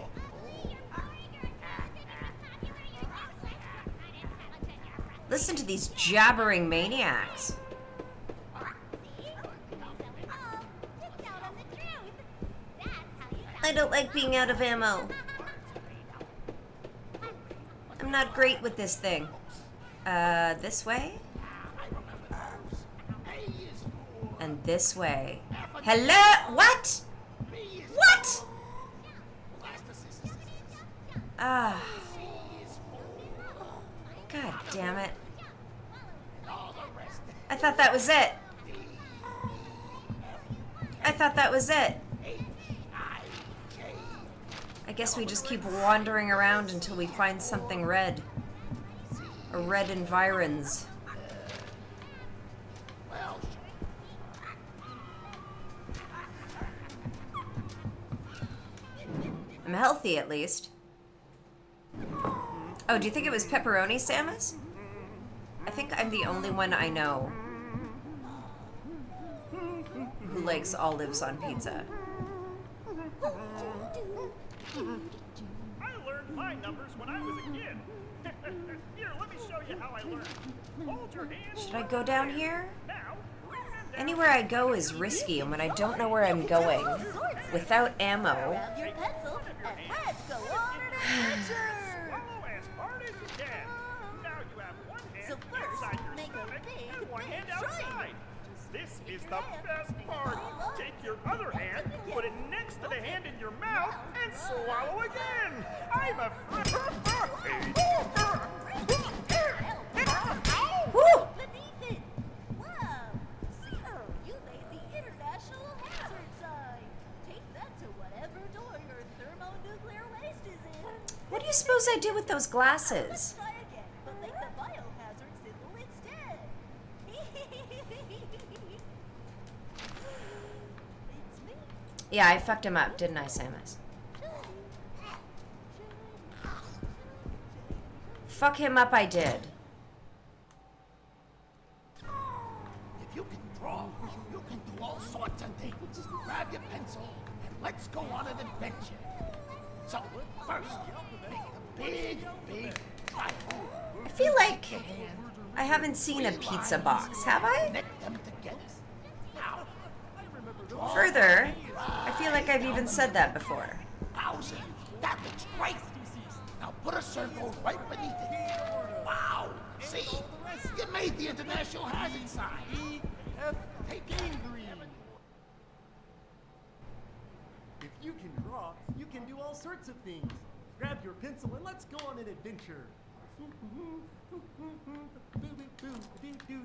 [SPEAKER 1] Listen to these jabbering maniacs. I don't like being out of ammo. I'm not great with this thing. This way? And this way. Hello? What? What? Ah. God damn it. I thought that was it. I thought that was it. I guess we just keep wandering around until we find something red. Or red environs. I'm healthy, at least. Oh, do you think it was pepperoni, Samus? I think I'm the only one I know who likes olives on pizza.
[SPEAKER 10] I learned my numbers when I was a kid. Here, let me show you how I learned. Hold your hand.
[SPEAKER 1] Should I go down here?
[SPEAKER 10] Now,
[SPEAKER 1] Anywhere I go is risky, and when I don't know where I'm going, without ammo...
[SPEAKER 9] Grab your pencil and let's go on an adventure.
[SPEAKER 10] swallow as hard as you can. Now you have one hand
[SPEAKER 9] So first,
[SPEAKER 10] inside your
[SPEAKER 9] make a
[SPEAKER 10] stomach
[SPEAKER 9] big,
[SPEAKER 10] and one
[SPEAKER 9] big
[SPEAKER 10] hand
[SPEAKER 9] triangle.
[SPEAKER 10] outside. This is the best part. Take your other hand, put it next to the hand in your mouth, and swallow again. I'm a
[SPEAKER 1] Woo!
[SPEAKER 9] Beneath it. Wow. Zero, you made the international hazard sign. Take that to whatever door your thermonuclear waste is in.
[SPEAKER 1] What do you suppose I did with those glasses?
[SPEAKER 9] Let's try again, but make the biohazard symbol instead. It's me.
[SPEAKER 1] Yeah, I fucked him up, didn't I, Samus? Fuck him up, I did.
[SPEAKER 12] If you can draw, you can do all sorts of things. Grab your pencil and let's go on an adventure. So, first, make the big triangle.
[SPEAKER 1] I feel like I haven't seen a pizza box, have I?
[SPEAKER 12] Connect them together. Now,
[SPEAKER 1] Further, I feel like I've even said that before.
[SPEAKER 12] 1,000. That looks great. Now put a circle right beneath it. Wow. See? You made the international hazard sign.
[SPEAKER 8] Take it. If you can draw, you can do all sorts of things. Grab your pencil and let's go on an adventure.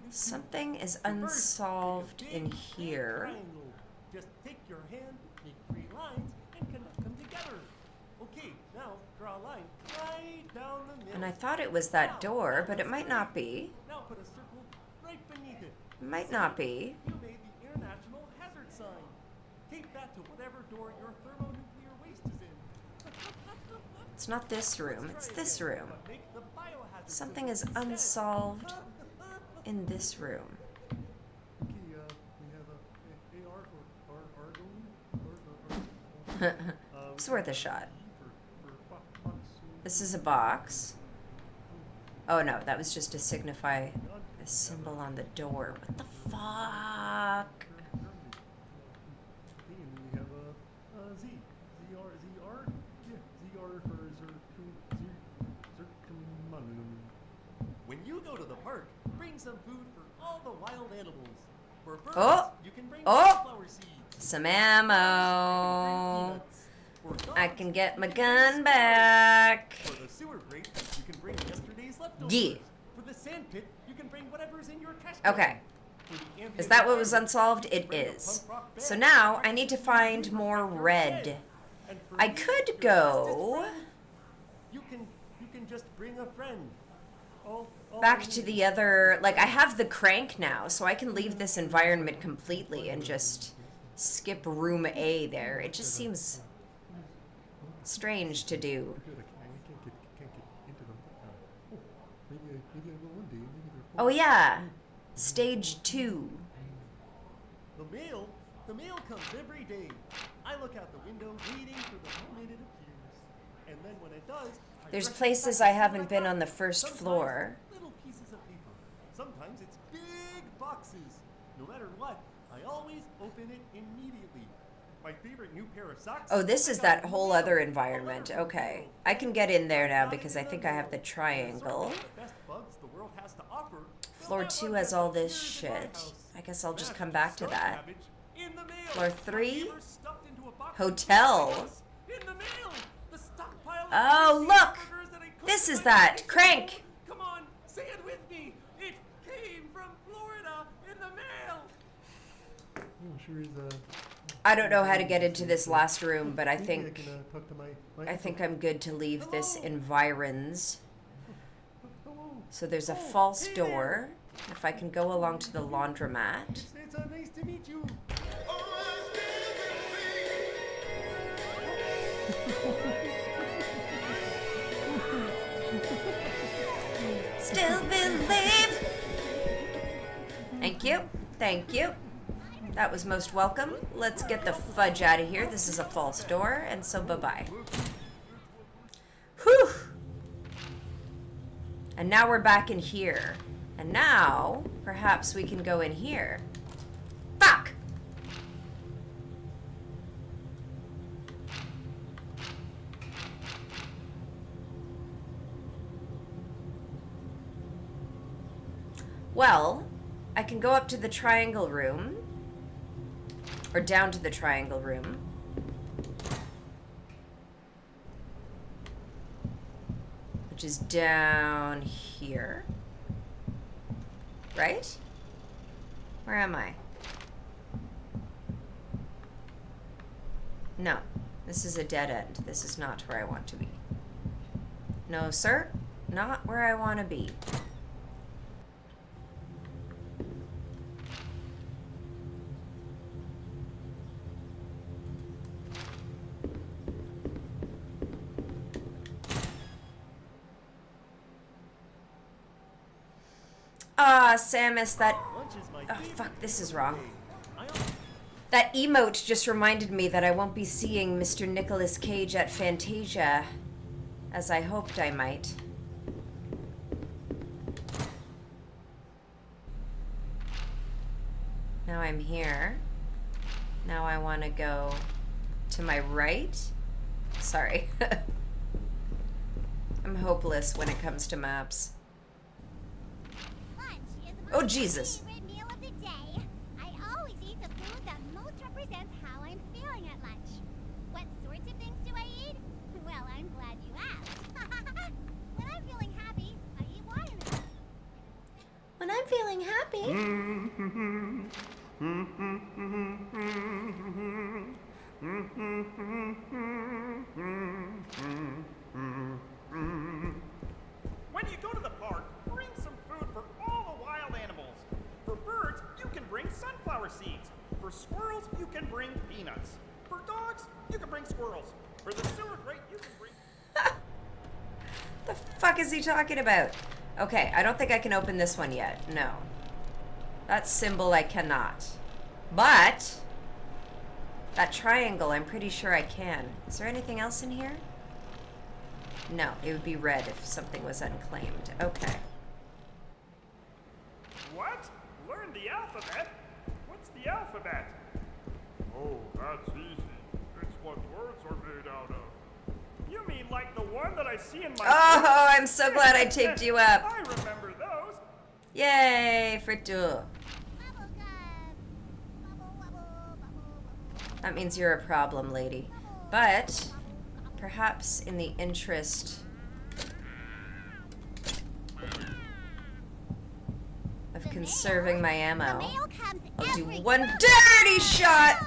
[SPEAKER 1] Something is unsolved in here.
[SPEAKER 8] Just take your hand, make 3 lines, and connect them together. Okay, now draw a line right down the middle.
[SPEAKER 1] And I thought it was that door, but it might not be.
[SPEAKER 8] Now put a circle right beneath it.
[SPEAKER 1] It might not be.
[SPEAKER 8] You made the international hazard sign. Tape that to whatever door your thermonuclear waste is in.
[SPEAKER 1] It's not this room, it's this room.
[SPEAKER 8] Make the biohazard
[SPEAKER 1] Something
[SPEAKER 8] symbol
[SPEAKER 1] is
[SPEAKER 8] instead.
[SPEAKER 1] unsolved in this room.
[SPEAKER 8] Okay, we have a AR for Argon.
[SPEAKER 1] It's worth a shot.
[SPEAKER 8] For
[SPEAKER 1] This is a box. Oh no, that was just to signify a symbol on the door. What the fuck?
[SPEAKER 8] Okay, and then we have a Z. ZR. Yeah, ZR for Zirconium. When you go to the park, bring some food for all the wild animals. For birds,
[SPEAKER 1] Oh!
[SPEAKER 8] you can bring
[SPEAKER 1] Oh!
[SPEAKER 8] sunflower seeds.
[SPEAKER 1] Some ammo. I can get my gun back.
[SPEAKER 8] For the sewer grate, you can bring yesterday's leftovers.
[SPEAKER 1] Yeah.
[SPEAKER 8] For the sand pit, you can bring whatever's in your trash.
[SPEAKER 1] Okay. Is that what was unsolved? It is. So now I need to find more red. I could go
[SPEAKER 8] You can just bring a friend. All
[SPEAKER 1] back to the other, like I have the crank now, so I can leave this environment completely and just skip room A there. It just seems strange to do. Oh yeah, stage 2.
[SPEAKER 8] The mail comes every day. I look out the window waiting for the moment it appears. And then when it does,
[SPEAKER 1] There's
[SPEAKER 8] rush it
[SPEAKER 1] places
[SPEAKER 8] back
[SPEAKER 1] I
[SPEAKER 8] into
[SPEAKER 1] haven't
[SPEAKER 8] my
[SPEAKER 1] been
[SPEAKER 8] box.
[SPEAKER 1] on the first
[SPEAKER 8] Sometimes
[SPEAKER 1] floor.
[SPEAKER 8] Little pieces of paper. Sometimes it's big boxes. No matter what, I always open it immediately. My favorite new pair of socks.
[SPEAKER 1] Oh, this
[SPEAKER 8] I
[SPEAKER 1] is
[SPEAKER 8] got
[SPEAKER 1] that
[SPEAKER 8] from
[SPEAKER 1] whole
[SPEAKER 8] the mail.
[SPEAKER 1] other
[SPEAKER 8] A
[SPEAKER 1] environment.
[SPEAKER 8] letter from the
[SPEAKER 1] Okay.
[SPEAKER 8] mail.
[SPEAKER 1] I can get in there now
[SPEAKER 8] Not
[SPEAKER 1] because I
[SPEAKER 8] even
[SPEAKER 1] think
[SPEAKER 8] the
[SPEAKER 1] I have the
[SPEAKER 8] mail.
[SPEAKER 1] triangle.
[SPEAKER 8] The best bugs the world has to offer.
[SPEAKER 1] Floor 2 has all this shit. I guess I'll just come back to that.
[SPEAKER 8] In the mail.
[SPEAKER 1] Floor 3?
[SPEAKER 8] Neighbors stuffed into a box
[SPEAKER 1] Hotel.
[SPEAKER 8] in the mail. The stockpile of
[SPEAKER 1] Oh,
[SPEAKER 8] juicy
[SPEAKER 1] look!
[SPEAKER 8] hamburgers that I cooked
[SPEAKER 1] This
[SPEAKER 8] in
[SPEAKER 1] is
[SPEAKER 8] my
[SPEAKER 1] that.
[SPEAKER 8] kitchen.
[SPEAKER 1] Crank!
[SPEAKER 8] Come on, say it with me. It came from Florida in the mail.
[SPEAKER 1] I don't know how to get into this last room, but I
[SPEAKER 8] Maybe
[SPEAKER 1] think
[SPEAKER 8] can, talk to my
[SPEAKER 1] I think I'm good to leave this environs.
[SPEAKER 8] Hello.
[SPEAKER 1] So there's a
[SPEAKER 8] Oh,
[SPEAKER 1] false
[SPEAKER 8] hey there.
[SPEAKER 1] door. If I can go along to the laundromat.
[SPEAKER 8] It's nice to meet you.
[SPEAKER 1] Still believe. Thank you. Thank you. That was most welcome. Let's get the fudge out of here. This is a false door, and so bye-bye. Whew. And now we're back in here. And now, perhaps we can go in here. Fuck! Well, I can go up to the triangle room. Or down to the triangle room. Which is down here. Right? Where am I? No. This is a dead end. This is not where I want to be. No, sir. Not where I want to be. Ah, Samus, that...
[SPEAKER 8] Lunch is my
[SPEAKER 1] Oh,
[SPEAKER 8] favorite
[SPEAKER 1] fuck, this is
[SPEAKER 8] thing
[SPEAKER 1] wrong.
[SPEAKER 8] of the day.
[SPEAKER 1] That emote just reminded me that I won't be seeing Mr. Nicolas Cage at Fantasia, as I hoped I might. I'm here. Now I want to go to my right. Sorry. I'm hopeless when it comes to maps. Oh, Jesus.
[SPEAKER 11] Favorite meal of the day. I always eat the food that most represents how I'm feeling at lunch. What sorts of things do I eat? Well, I'm glad you asked. When I'm feeling happy, I eat watermelon.
[SPEAKER 1] When I'm feeling happy.
[SPEAKER 10] When you go to the park, bring some food for all the wild animals. For birds, you can bring sunflower seeds. For squirrels, you can bring peanuts. For dogs, you can bring squirrels. For the sewer grate, you can bring...
[SPEAKER 1] The fuck is he talking about? Okay, I don't think I can open this one yet. No. That symbol I cannot. But that triangle, I'm pretty sure I can. Is there anything else in here? No, it would be red if something was unclaimed. Okay.
[SPEAKER 10] What? Learn the alphabet? What's the alphabet?
[SPEAKER 13] Oh, that's easy. It's what words are made out of.
[SPEAKER 10] You mean like the one that I see in my...
[SPEAKER 1] Oh, I'm so glad I taped you up.
[SPEAKER 10] I remember those.
[SPEAKER 1] Yay, for two. That means you're a problem, lady. But perhaps in the interest of conserving my ammo, I'll do one dirty shot.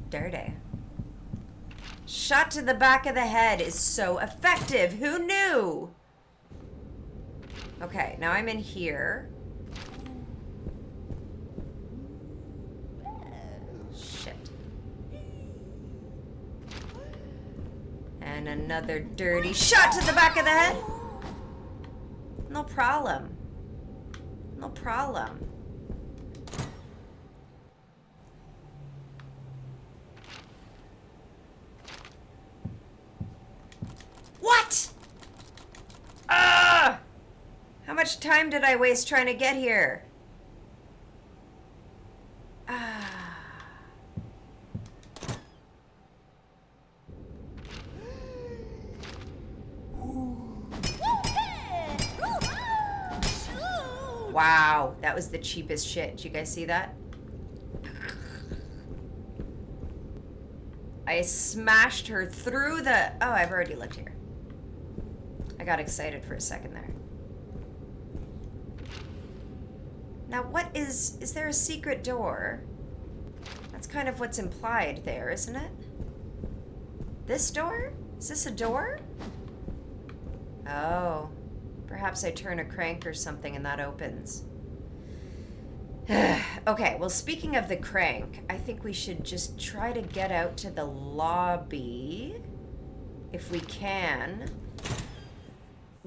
[SPEAKER 1] Dirty. Shot to the back of the head is so effective. Who knew? Okay, now I'm in here. Shit. And another dirty shot to the back of the head. No problem. No problem. What? Ah! How much time did I waste trying to get here? Ah. Wow, that was the cheapest shit. Did you guys see that? I smashed her through the... Oh, I've already looked here. I got excited for a second there. Now, what is there a secret door? That's kind of what's implied there, isn't it? This door? Is this a door? Oh. Perhaps I turn a crank or something and that opens. Okay, well, speaking of the crank, I think we should just try to get out to the lobby. If we can.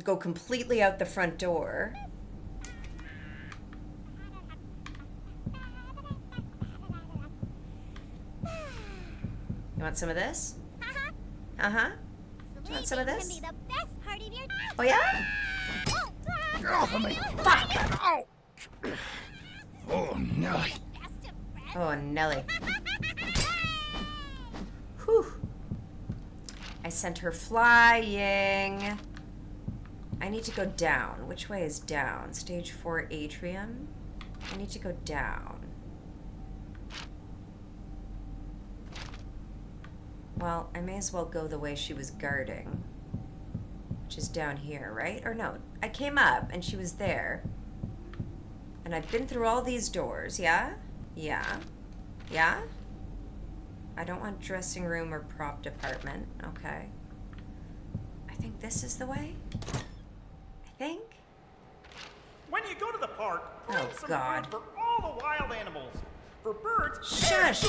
[SPEAKER 1] Go completely out the front door. You want some of this? Uh-huh. Do you want some of this?
[SPEAKER 11] Can be the best part of your...
[SPEAKER 1] Oh, yeah?
[SPEAKER 12] Get off of me!
[SPEAKER 1] Fuck!
[SPEAKER 12] Ow! Oh, Nelly.
[SPEAKER 1] Oh, Nelly. Whew. I sent her flying. I need to go down. Which way is down? Stage 4 atrium? I need to go down. Well, I may as well go the way she was guarding. Which is down here, right? Or no, I came up and she was there. And I've been through all these doors, yeah? Yeah. Yeah? I don't want dressing room or prop department. Okay. I think this is the way. I think.
[SPEAKER 10] When you go to the park, bring some
[SPEAKER 1] God.
[SPEAKER 10] food for all the wild animals. For birds...
[SPEAKER 1] Shush!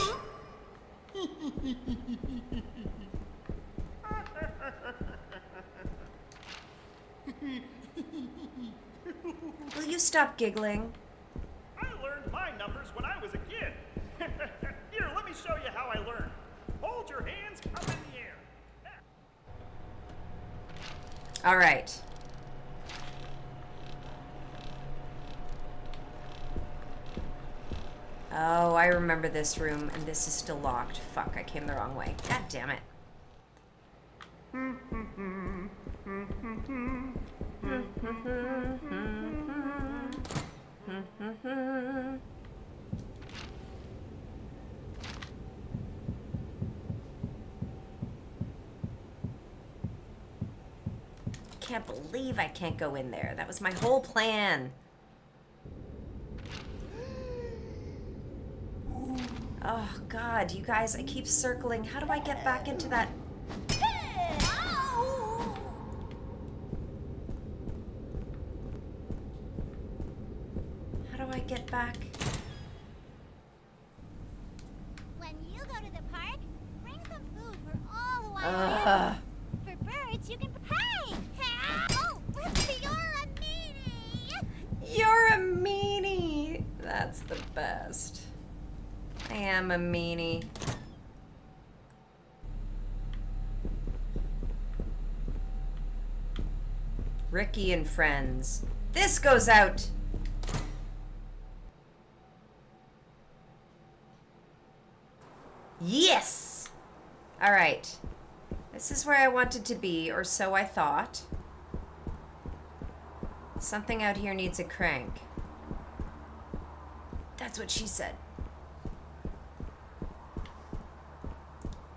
[SPEAKER 1] Will you stop giggling?
[SPEAKER 10] I learned my numbers when I was a kid. Here, let me show you how I learned. Hold your hands up in the air.
[SPEAKER 1] All right. Oh, I remember this room, and this is still locked. Fuck, I came the wrong way. God damn it. Can't believe I can't go in there. That was my whole plan. Oh, God, you guys, I keep circling. How do I get back into that? How do I get back?
[SPEAKER 11] When you go to the park, bring some food for all the wild animals. For birds, you can. Hey! Oh, you're a meanie!
[SPEAKER 1] You're a meanie! That's the best. I am a meanie. Ricky and friends. This goes out. Yes! Alright. This is where I wanted to be, or so I thought. Something out here needs a crank. That's what she said.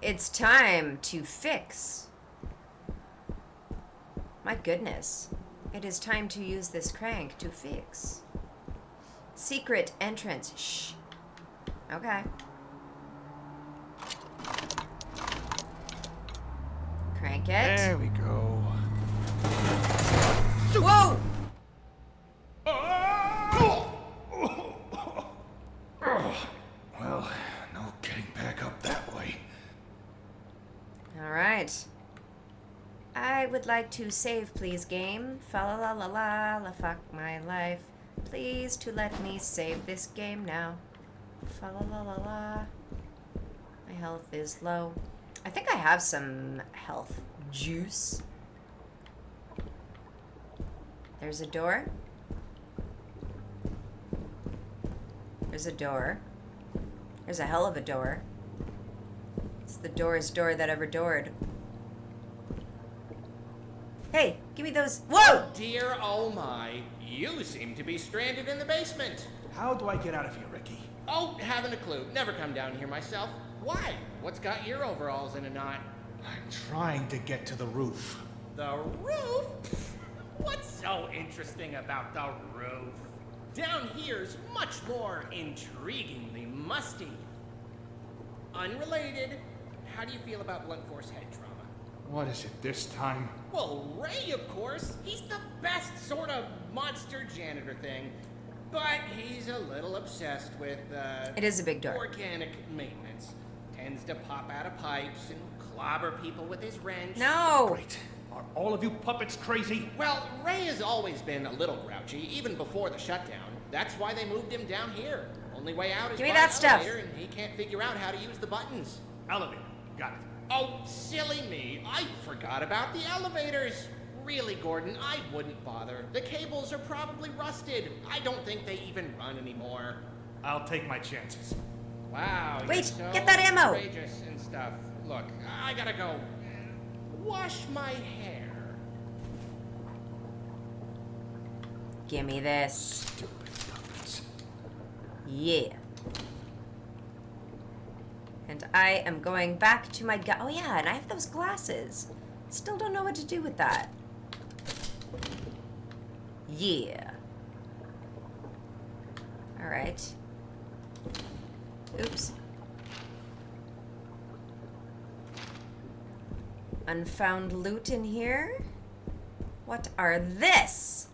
[SPEAKER 1] It's time to fix. My goodness. It is time to use this crank to fix. Secret entrance. Shh. Okay. Crank it.
[SPEAKER 6] There we go.
[SPEAKER 1] Whoa!
[SPEAKER 6] Well, no getting back up that way.
[SPEAKER 1] All right. I would like to save, please, game. Fa la la la la la, fuck my life. Please to let me save this game now. Fa la la la la. My health is low. I think I have some health juice. There's a door. There's a door. There's a hell of a door. It's the doorest door that ever doored. Hey, give me those. Whoa!
[SPEAKER 7] Oh dear, oh my. You seem to be stranded in the basement.
[SPEAKER 6] How do I get out of here, Ricky?
[SPEAKER 7] Oh, haven't a clue. Never come down here myself. Why? What's got your overalls in a knot?
[SPEAKER 6] I'm trying to get to the roof.
[SPEAKER 7] The roof? What's so interesting about the roof? Down here's much more intriguingly musty. Unrelated, how do you feel about blunt force head trauma?
[SPEAKER 6] What is it this time?
[SPEAKER 7] Well, Ray, of course. He's the best sort of monster janitor thing. But he's a little obsessed with,
[SPEAKER 1] It is a big door.
[SPEAKER 7] Organic maintenance. Tends to pop out of pipes and clobber people with his wrench.
[SPEAKER 1] No!
[SPEAKER 6] Great. Are all of you puppets crazy?
[SPEAKER 7] Well, Ray has always been a little grouchy, even before the shutdown. That's why they moved him down here. Only way out is
[SPEAKER 1] Give me
[SPEAKER 7] by
[SPEAKER 1] that stuff.
[SPEAKER 7] elevator, and he can't figure out how to use the buttons.
[SPEAKER 6] Elevator. Got it.
[SPEAKER 7] Oh, silly me. I forgot about the elevators. Really, Gordon, I wouldn't bother. The cables are probably rusted. I don't think they even run anymore.
[SPEAKER 6] I'll take my chances.
[SPEAKER 7] Wow,
[SPEAKER 1] Wait,
[SPEAKER 7] you're so
[SPEAKER 1] get that ammo.
[SPEAKER 7] courageous and stuff. Look, I gotta go wash my hair.
[SPEAKER 1] Gimme this.
[SPEAKER 6] Stupid puppets.
[SPEAKER 1] Yeah. And I am going back to my oh yeah, and I have those glasses. Still don't know what to do with that. Yeah. All right. Oops. Unfound loot in here? What are this?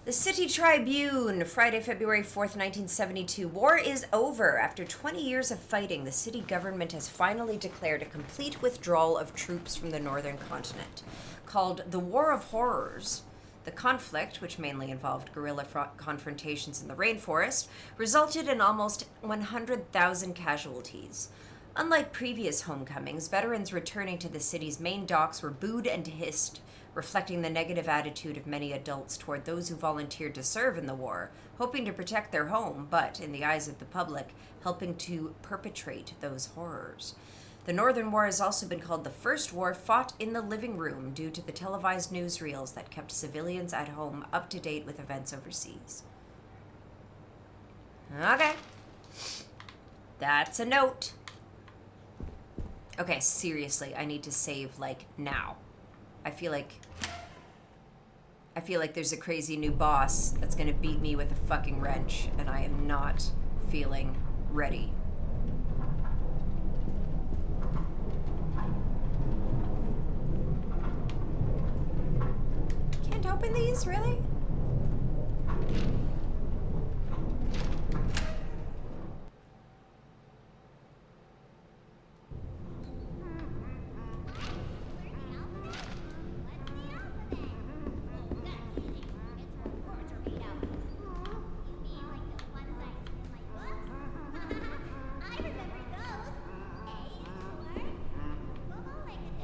[SPEAKER 1] The City Tribune, Friday, February 4th, 1972. War is over. After 20 years of fighting, the city government has finally declared a complete withdrawal of troops from the northern continent. Called the War of Horrors, the conflict, which mainly involved guerrilla confrontations in the rainforest, resulted in almost 100,000 casualties. Unlike previous homecomings, veterans returning to the city's main docks were booed and hissed, reflecting the negative attitude of many adults toward those who volunteered to serve in the war, hoping to protect their home, but, in the eyes of the public, helping to perpetrate those horrors. The Northern War has also been called the first war fought in the living room due to the televised newsreels that kept civilians at home up to date with events overseas. Okay. That's a note. Okay, seriously, I need to save, like, now. I feel like there's a crazy new boss that's gonna beat me with a fucking wrench, and I am not feeling ready. Can't open these, really?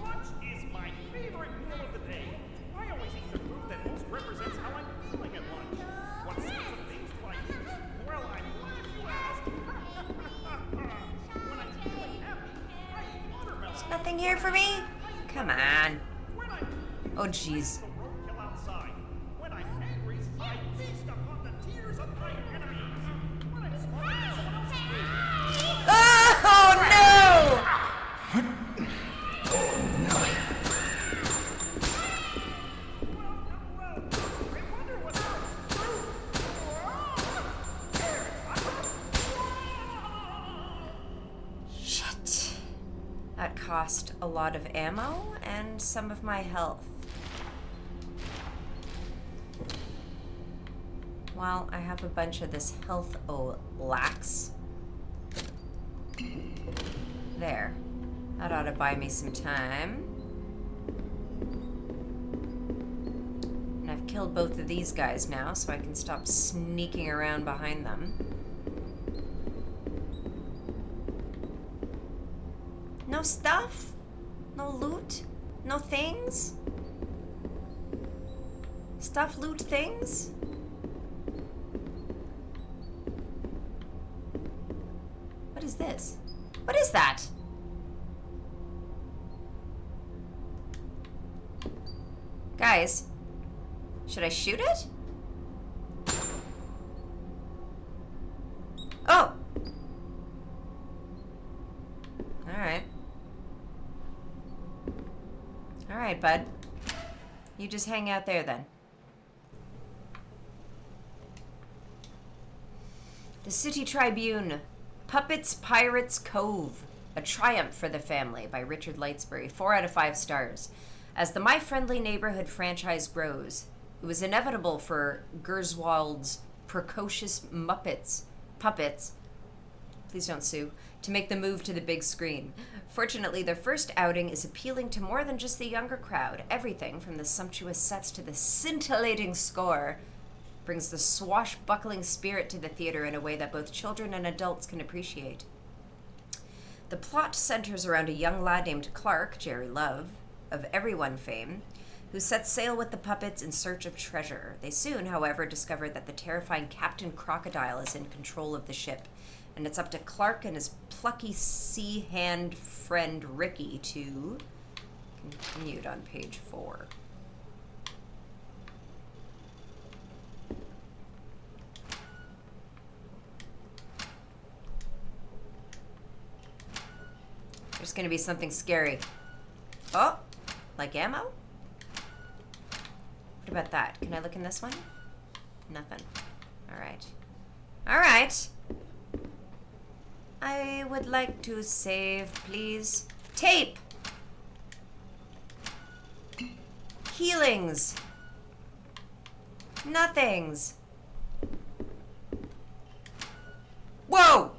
[SPEAKER 10] Lunch is my favorite meal of the day. I always eat the food that most represents how I'm feeling at lunch. What sorts of things do I eat? Well, I'm glad you asked. When I'm feeling happy, I eat watermelon.
[SPEAKER 1] There's nothing here for me? Come on. Oh, jeez.
[SPEAKER 10] Roadkill outside. When I'm angry, I feast upon the tears of my enemies. When I'm smoking at someone else's food.
[SPEAKER 1] Oh, no! Shit. That cost a lot of ammo and some of my health. Well, I have a bunch of this health lax. There. That ought to buy me some time. And I've killed both of these guys now, so I can stop sneaking around behind them. No stuff? No loot? No things? Stuff, loot, things? What is this? What is that? Guys, should I shoot it? Oh! Alright. Alright, bud. You just hang out there then. The City Tribune. Puppets Pirates Cove. A Triumph for the Family by Richard Lightsbury. 4 out of 5 stars. As the My Friendly Neighborhood franchise grows, it was inevitable for Gerswald's precocious puppets, please don't sue, to make the move to the big screen. Fortunately, their first outing is appealing to more than just the younger crowd. Everything from the sumptuous sets to the scintillating score brings the swashbuckling spirit to the theater in a way that both children and adults can appreciate. The plot centers around a young lad named Clark, Jerry Love, of Everyone fame, who sets sail with the puppets in search of treasure. They soon, however, discover that the terrifying Captain Crocodile is in control of the ship, and it's up to Clark and his plucky sea hand friend Ricky to... Continued on page 4. There's gonna be something scary. Oh! Like ammo? What about that? Can I look in this one? Nothing. Alright. Alright! I would like to save, please. Tape! Healings! Nothings! Whoa!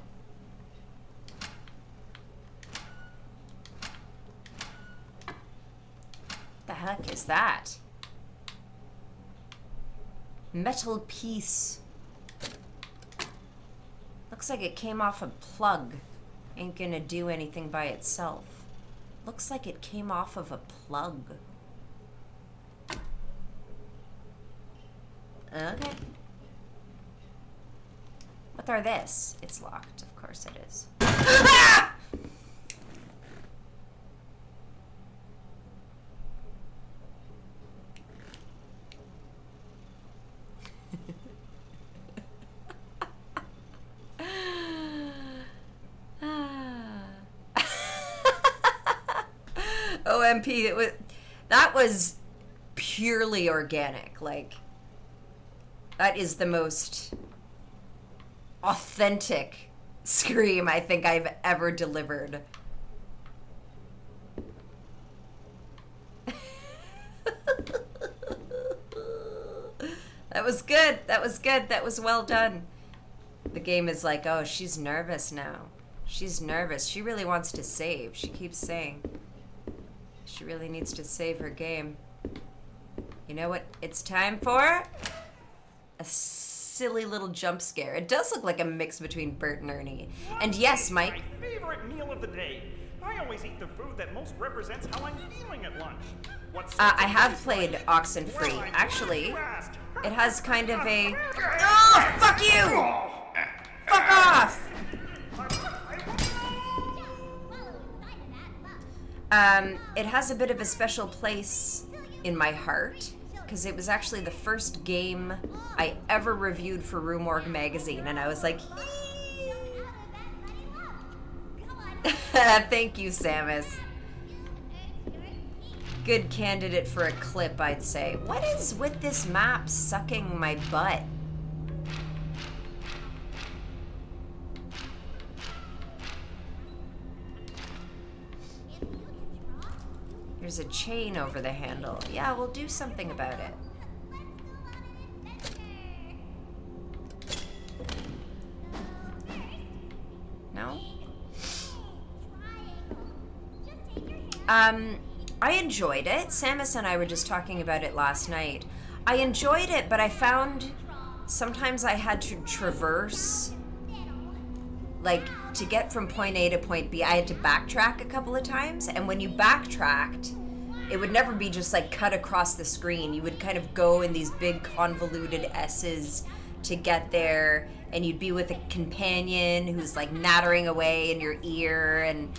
[SPEAKER 1] The heck is that? Metal piece. Looks like it came off a plug. Ain't gonna do anything by itself. Looks like it came off of a plug. Okay. What are this? It's locked. Of course it is. OMP, that was purely organic. Like, that is the most authentic scream I think I've ever delivered. That was good. That was good. That was well done. The game is like, oh, she's nervous now. She's nervous. She really wants to save. She keeps saying she really needs to save her game. You know what it's time for? A silly little jump scare. It does look like a mix between Bert and Ernie. And yes, Mike.
[SPEAKER 10] My favorite meal of the day. I always eat the food that most represents how I'm feeling at lunch.
[SPEAKER 1] I have played Oxenfree. Actually, it has kind of a... Oh, fuck you! Fuck off! It has a bit of a special place in my heart, because it was actually the first game I ever reviewed for Room Org magazine, and I was like, thank you, Samus. Good candidate for a clip, I'd say. What is with this map sucking my butt? There's a chain over the handle. Yeah, we'll do something about it. No? I enjoyed it. Samus and I were just talking about it last night. I enjoyed it, but I found sometimes I had to traverse, like, to get from point A to point B, I had to backtrack a couple of times, and when you backtracked, it would never be just like cut across the screen. You would kind of go in these big convoluted S's to get there, and you'd be with a companion who's like nattering away in your ear, and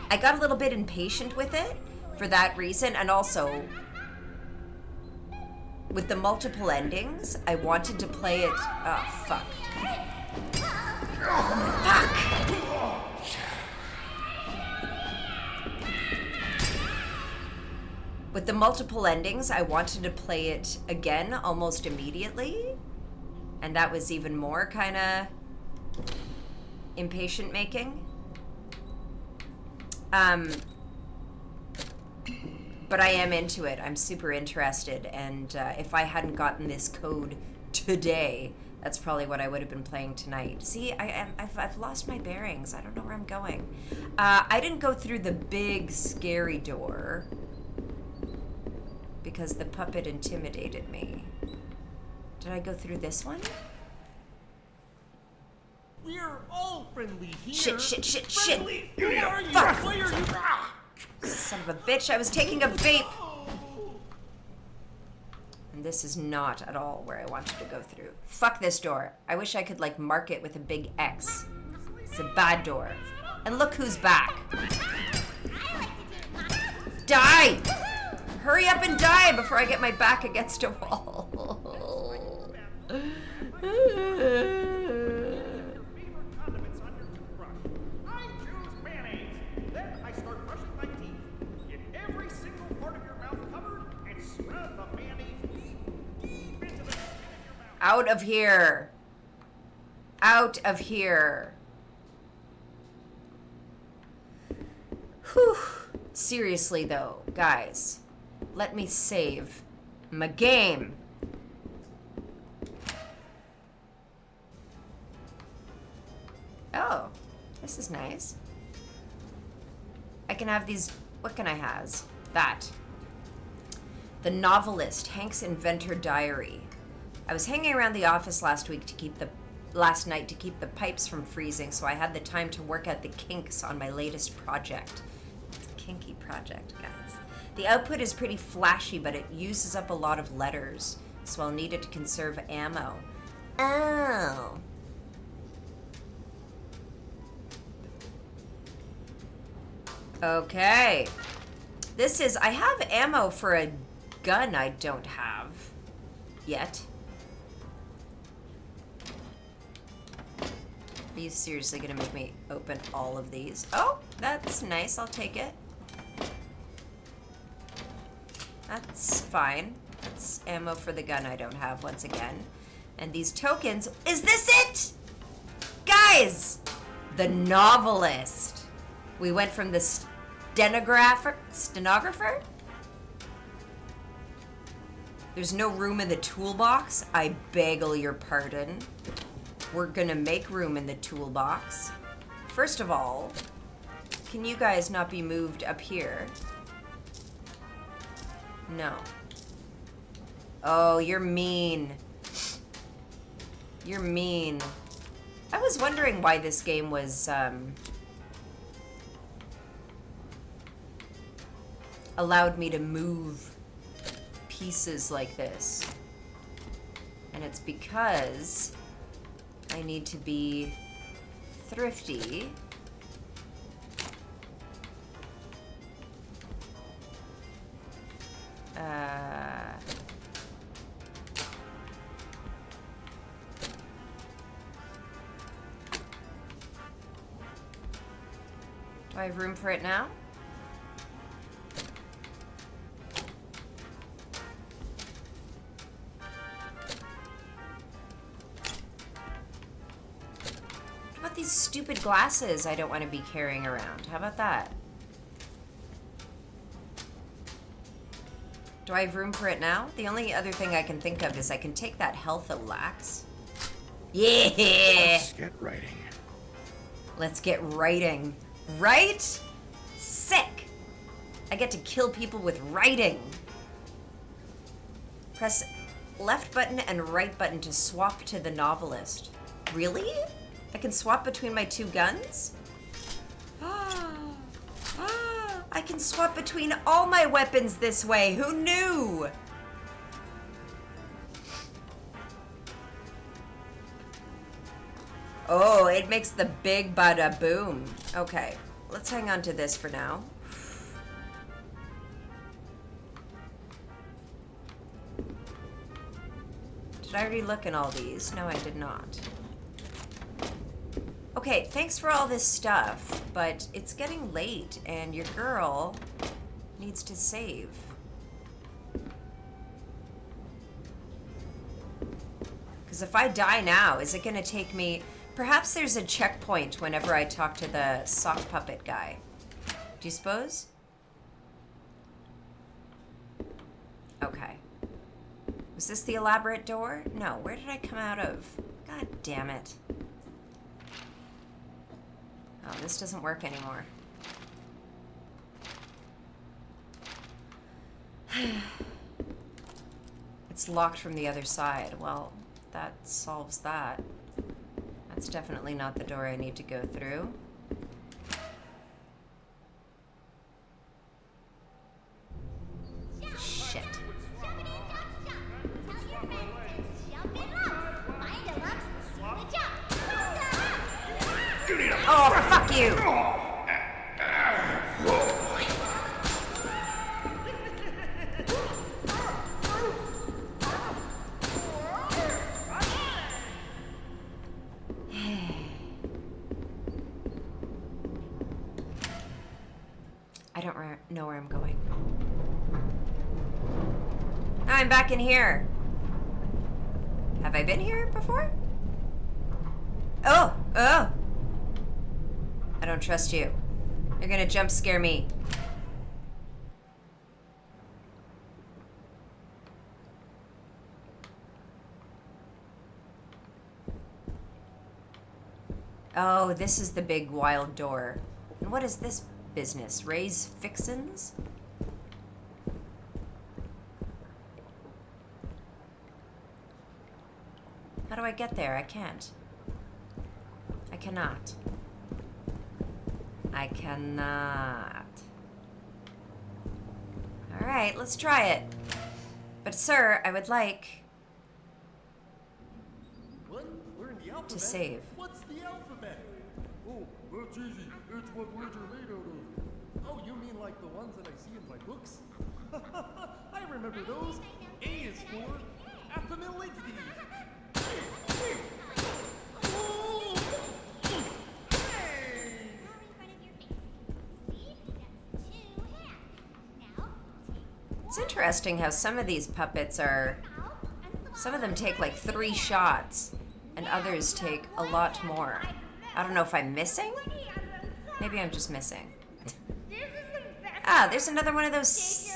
[SPEAKER 1] I got a little bit impatient with it for that reason, and also with the multiple endings, I wanted to play it. Oh, fuck. Fuck! With the multiple endings, I wanted to play it again almost immediately, and that was even more kind of impatient making. But I am into it. I'm super interested, and if I hadn't gotten this code today, that's probably what I would have been playing tonight. See, I've lost my bearings. I don't know where I'm going. I didn't go through the big scary door because the puppet intimidated me. Did I go through this one?
[SPEAKER 8] We're all friendly here.
[SPEAKER 1] Shit.
[SPEAKER 8] Friendly? Who are you?
[SPEAKER 1] Fuck.
[SPEAKER 8] Why are you?
[SPEAKER 1] Son of a bitch, I was taking a vape. And this is not at all where I wanted to go through. Fuck this door. I wish I could, like, mark it with a big X. It's a bad door. And look who's back. Die! Hurry up and die before I get my back against a wall. Out of here. Out of here. Whew. Seriously though, guys, let me save my game. Oh, this is nice. I can have these, what can I have? That. The Novelist, Hank's Inventor Diary. I was hanging around the office last week to keep the last night to keep the pipes from freezing, so I had the time to work out the kinks on my latest project. It's a kinky project, guys. The output is pretty flashy, but it uses up a lot of letters, so I'll need it to conserve ammo. Oh. Okay. This is, I have ammo for a gun I don't have yet. Are you seriously gonna make me open all of these? Oh, that's nice, I'll take it. That's fine. That's ammo for the gun I don't have once again. And these tokens, is this it? Guys, the novelist. We went from the stenographer? There's no room in the toolbox. I bagel your pardon. We're gonna make room in the toolbox. First of all, can you guys not be moved up here? No. Oh, you're mean. You're mean. I was wondering why this game was, allowed me to move pieces like this. And it's because I need to be thrifty. Do I have room for it now? What about these stupid glasses I don't want to be carrying around? How about that? Do I have room for it now? The only other thing I can think of is I can take that health Olax. Yeah!
[SPEAKER 6] Let's get writing.
[SPEAKER 1] Let's get writing. Right? Sick! I get to kill people with writing. Press left button and right button to swap to the novelist. Really? I can swap between my two guns? I can swap between all my weapons this way. Who knew? Oh, it makes the big bada boom. Okay, let's hang on to this for now. Did I already look in all these? No, I did not. Okay, thanks for all this stuff, but it's getting late and your girl needs to save. Because if I die now, is it going to take me... Perhaps there's a checkpoint whenever I talk to the sock puppet guy. Do you suppose? Okay. Was this the elaborate door? No, where did I come out of? God damn it. Oh, this doesn't work anymore. It's locked from the other side. Well, that solves that. That's definitely not the door I need to go through. Shit. Oh, fuck you! I don't know where I'm going. Now I'm back in here. Have I been here before? Oh! Oh! I don't trust you. You're gonna jump scare me. Oh, this is the big wild door. And what is this business? Raise fixins? How do I get there? I can't. I cannot. I cannot. Alright, let's try it. But sir, I would like
[SPEAKER 8] What? Learn the alphabet?
[SPEAKER 1] to save.
[SPEAKER 8] What's the alphabet?
[SPEAKER 13] Oh, that's easy. It's what words are made out of.
[SPEAKER 8] Oh, you mean like the ones that I see in my books? I remember those. A is for affamility.
[SPEAKER 1] It's interesting how some of these puppets are... Some of them take like 3 shots, and others take a lot more. I don't know if I'm missing? Maybe I'm just missing. Ah, there's another one of those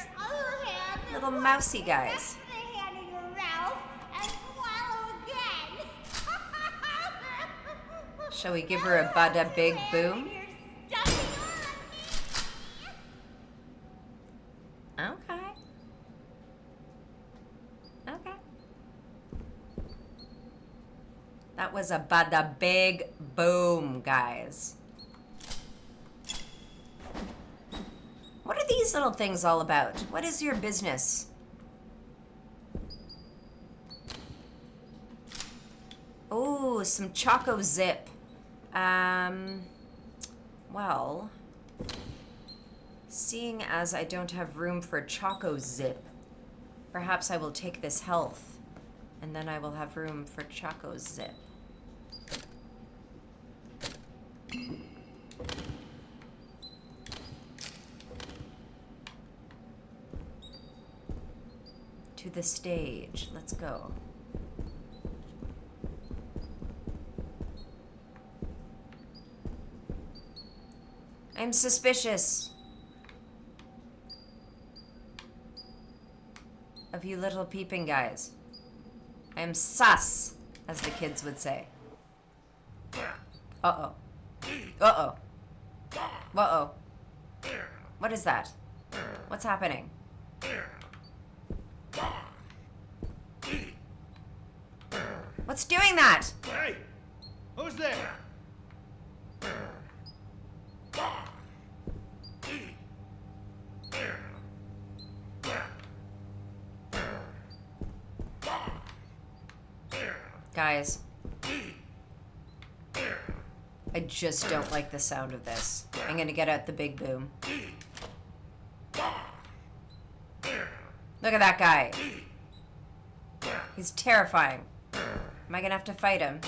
[SPEAKER 1] little mousy guys. Shall we give her a bada big boom? Okay. Okay. That was a bada big boom, guys. What are these little things all about? What is your business? Oh, some Choco Zip. Well, seeing as I don't have room for Choco Zip, perhaps I will take this health, and then I will have room for Choco Zip. To the stage. Let's go. I'm suspicious of you little peeping guys. I am sus, as the kids would say. Uh-oh. Uh-oh. Uh-oh. What is that? What's happening? What's doing that?
[SPEAKER 6] Hey! Who's there?
[SPEAKER 1] Guys. I just don't like the sound of this. I'm gonna get out the big boom. Look at that guy. He's terrifying. Am I gonna have to fight him?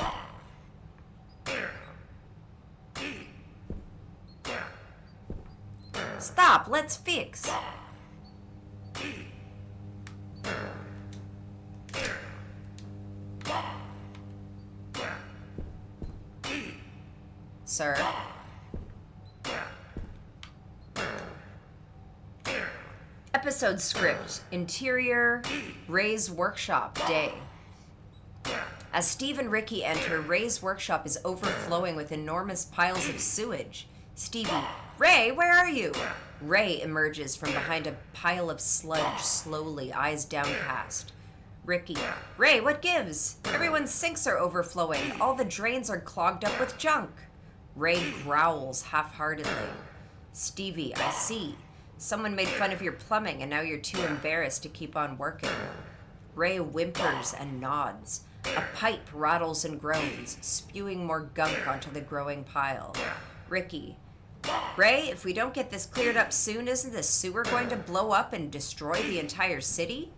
[SPEAKER 1] Stop, let's fix. Sir. Episode script. Interior, Ray's workshop, day. As Steve and Ricky enter, Ray's workshop is overflowing with enormous piles of sewage. Stevie, Ray, where are you? Ray emerges from behind a pile of sludge, slowly, eyes downcast. Ricky, Ray, what gives? Everyone's sinks are overflowing. All the drains are clogged up with junk. Ray growls half-heartedly. Stevie, I see. Someone made fun of your plumbing and now you're too embarrassed to keep on working. Ray whimpers and nods. A pipe rattles and groans, spewing more gunk onto the growing pile. Ricky, Ray, if we don't get this cleared up soon, isn't the sewer going to blow up and destroy the entire city?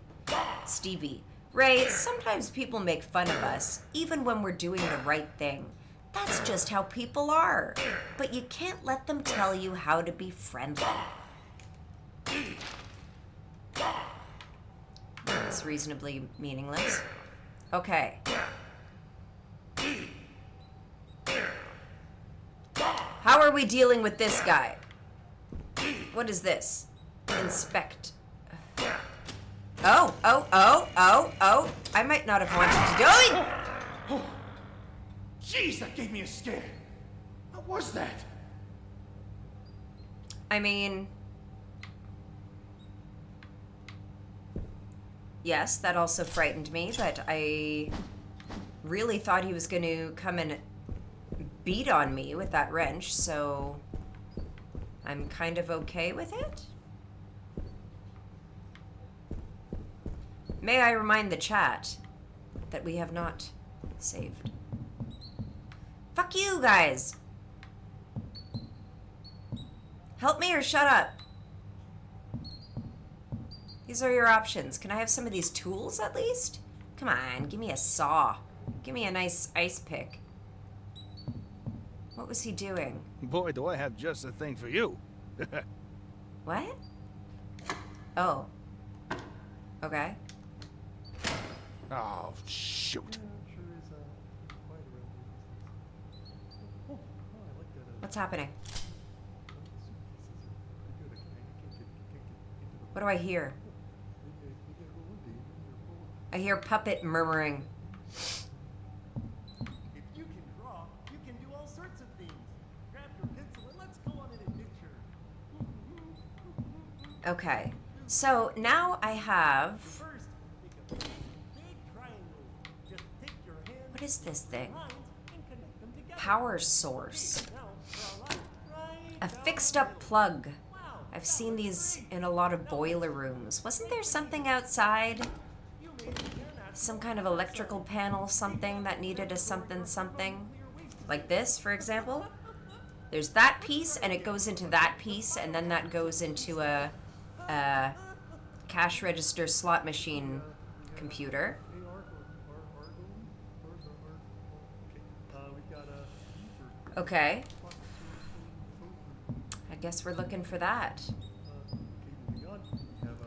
[SPEAKER 1] Stevie, Ray, sometimes people make fun of us, even when we're doing the right thing. That's just how people are. But you can't let them tell you how to be friendly. It's reasonably meaningless. Okay. How are we dealing with this guy? What is this? Inspect. Oh. I might not have wanted to do it.
[SPEAKER 6] Jeez, that gave me a scare. What was that?
[SPEAKER 1] I mean... Yes, that also frightened me, but I really thought he was going to come and beat on me with that wrench, so I'm kind of okay with it. May I remind the chat that we have not saved. Fuck you guys! Help me or shut up. These are your options. Can I have some of these tools at least? Come on, give me a saw. Give me a nice ice pick. What was he doing?
[SPEAKER 6] Boy, do I have just the thing for you.
[SPEAKER 1] What? Oh. Okay.
[SPEAKER 6] Oh, shoot.
[SPEAKER 1] What's happening? What do I hear? I hear puppet murmuring.
[SPEAKER 8] If you can draw, you can do all sorts of things. Grab your pencil and let's go on an adventure.
[SPEAKER 1] Okay. So now I have...
[SPEAKER 8] First, make a big triangle. Just take your hand,
[SPEAKER 1] What is this thing?
[SPEAKER 8] lines, and connect them together.
[SPEAKER 1] Power source.
[SPEAKER 8] Now, draw a line right
[SPEAKER 1] A
[SPEAKER 8] down
[SPEAKER 1] fixed
[SPEAKER 8] the
[SPEAKER 1] up plug.
[SPEAKER 8] Wow,
[SPEAKER 1] I've seen these in a lot of boiler rooms. Wasn't there something outside?
[SPEAKER 8] you made it here now.
[SPEAKER 1] Some kind of electrical panel, something that needed a something. Like this, for example. There's that piece, and it goes into that piece, and then that goes into a cash register slot machine computer. Okay. I guess we're looking for that.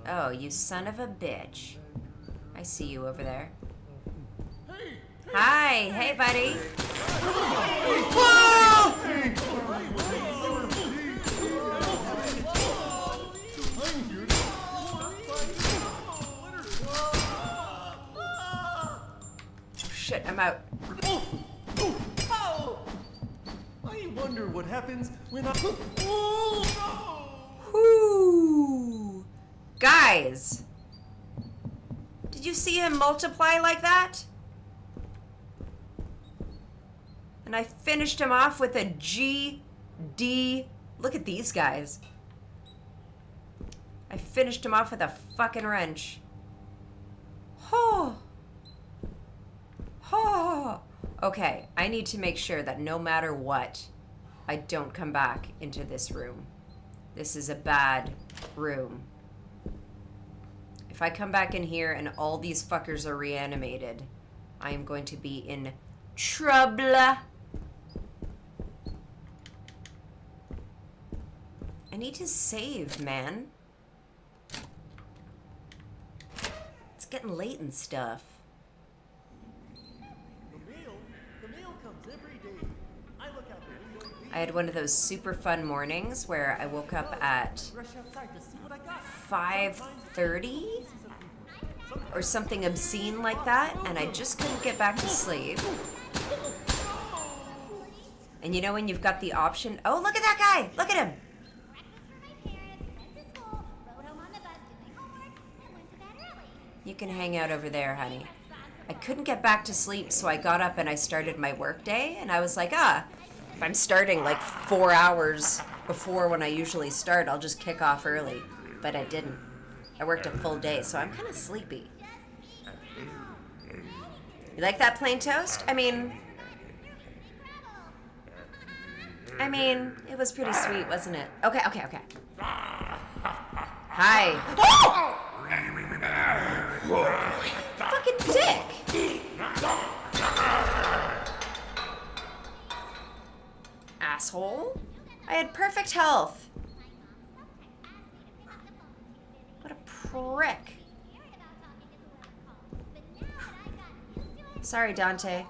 [SPEAKER 1] Oh, you son of a bitch. I see you over there. Hi, hey buddy. Shit, I'm out.
[SPEAKER 8] I wonder what happens when I.
[SPEAKER 1] Whoo! Guys! Did you see him multiply like that? And I finished him off with a GD. Look at these guys. I finished him off with a fucking wrench. Oh. Oh. Okay, I need to make sure that no matter what, I don't come back into this room. This is a bad room. If I come back in here and all these fuckers are reanimated, I am going to be in trouble. I need to save, man. It's getting late and stuff.
[SPEAKER 8] The mail comes every day. I look out the window.
[SPEAKER 1] I had one of those super fun mornings where I woke up at
[SPEAKER 8] Rush outside to see what I got.
[SPEAKER 1] 5:30 or something obscene like that, and I just couldn't get back to sleep. And you know when you've got the option, oh, look at that guy, look at him. You can hang out over there, honey. I couldn't get back to sleep, so I got up and I started my work day, and I was like, if I'm starting like 4 hours before when I usually start, I'll just kick off early. But I didn't. I worked a full day, so I'm kind of sleepy. You like that plain toast? I mean, it was pretty sweet, wasn't it? Okay. Hi. Oh! Fucking dick! Asshole. I had perfect health. What a prick. Sorry, Dante.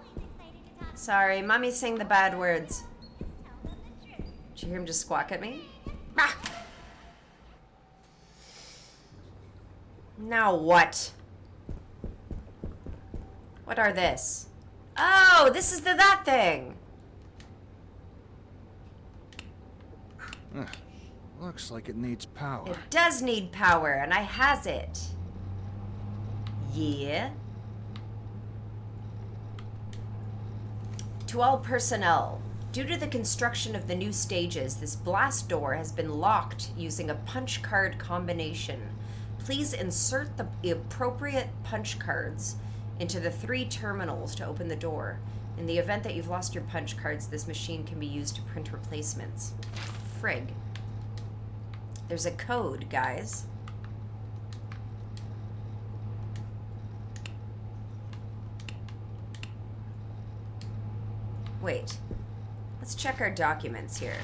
[SPEAKER 1] Sorry, Mommy's saying the bad words. Did you hear him just squawk at me? Ah! Now what? What are this? Oh, this is that thing.
[SPEAKER 6] Looks like it needs power.
[SPEAKER 1] It does need power, and I has it. Yeah. To all personnel, Due to the construction of the new stages, this blast door has been locked using a punch card combination. Please insert the appropriate punch cards into the 3 terminals to open the door. In the event that you've lost your punch cards, this machine can be used to print replacements. Frig. There's a code, guys. Wait. Let's check our documents here.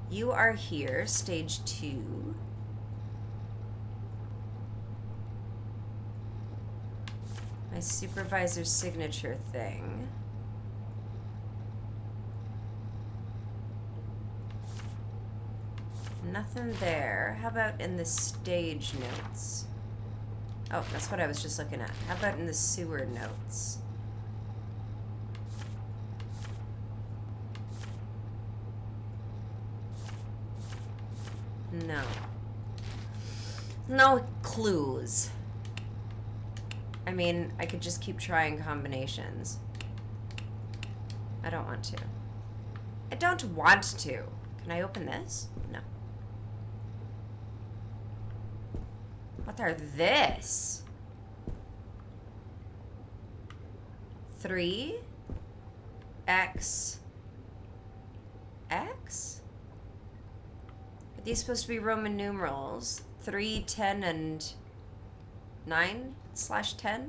[SPEAKER 1] You are here, stage 2. My supervisor's signature thing. Nothing there. How about in the stage notes? Oh, that's what I was just looking at. How about in the sewer notes? No. No clues. I mean, I could just keep trying combinations. I don't want to. I don't want to. Can I open this? No. What are this? 3 X X? Are these supposed to be Roman numerals? 3, 10, and 9/10?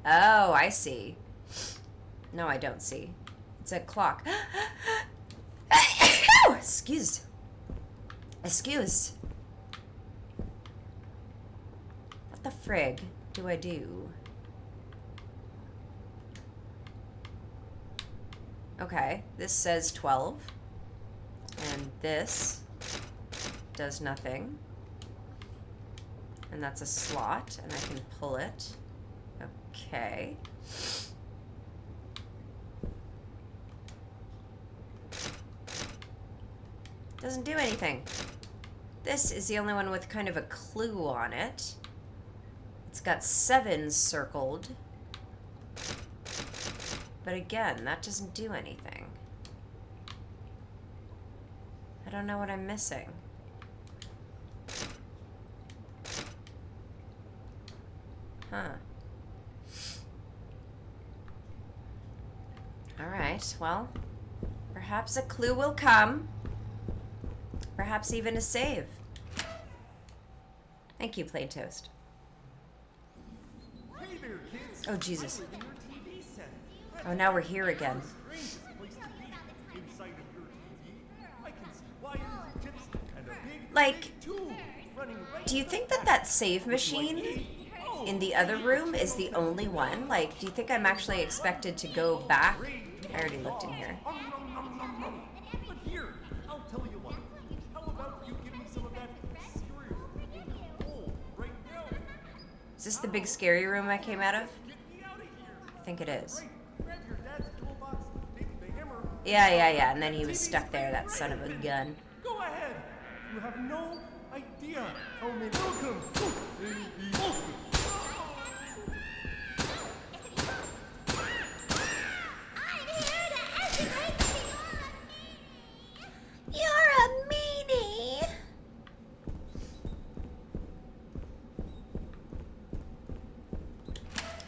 [SPEAKER 1] Oh, I see. No, I don't see. It's a clock. Excuse. Excuse. What the frig do I do? Okay, this says 12. And this does nothing. And that's a slot, and I can pull it. Okay. Doesn't do anything. This is the only one with kind of a clue on it. It's got 7 circled. But again, that doesn't do anything. I don't know what I'm missing. Huh. Alright, well, perhaps a clue will come. Perhaps even a save. Thank you, Plain Toast.
[SPEAKER 8] Hey there, kids.
[SPEAKER 1] Oh, Jesus.
[SPEAKER 8] I live in your TV set.
[SPEAKER 1] Oh, now we're here again.
[SPEAKER 8] Strangest place to be. Inside of your TV, I can see wires and chips and a big,
[SPEAKER 1] Like,
[SPEAKER 8] big tube running right
[SPEAKER 1] do you think that that save machine in the other room is the only one? Like, do you think I'm actually expected to go back? I already looked in here.
[SPEAKER 8] But here, I'll tell you what. How about you give me some of that cereal in the bowl right now?
[SPEAKER 1] Is this the big scary room I came out of?
[SPEAKER 8] Get me out of here.
[SPEAKER 1] I think it is.
[SPEAKER 8] Grab your dad's toolbox, take the hammer.
[SPEAKER 1] Yeah. And then he was stuck there, that son of a gun.
[SPEAKER 8] Go ahead. You have no idea how many. Welcome.
[SPEAKER 1] You're a meanie.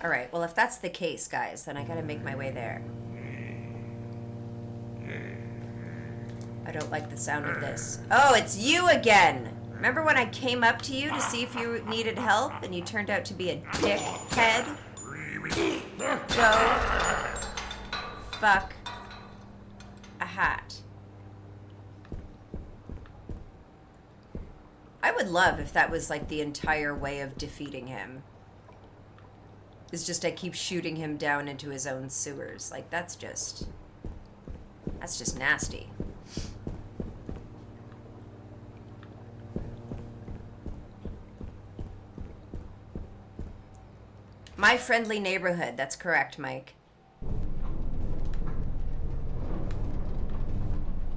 [SPEAKER 1] All right, well, if that's the case, guys, then I gotta make my way there. I don't like the sound of this. Oh, it's you again. Remember when I came up to you to see if you needed help and you turned out to be a dickhead? Go fuck a hat. I would love if that was like the entire way of defeating him. It's just I keep shooting him down into his own sewers. Like, that's just nasty. My friendly neighborhood. That's correct, Mike.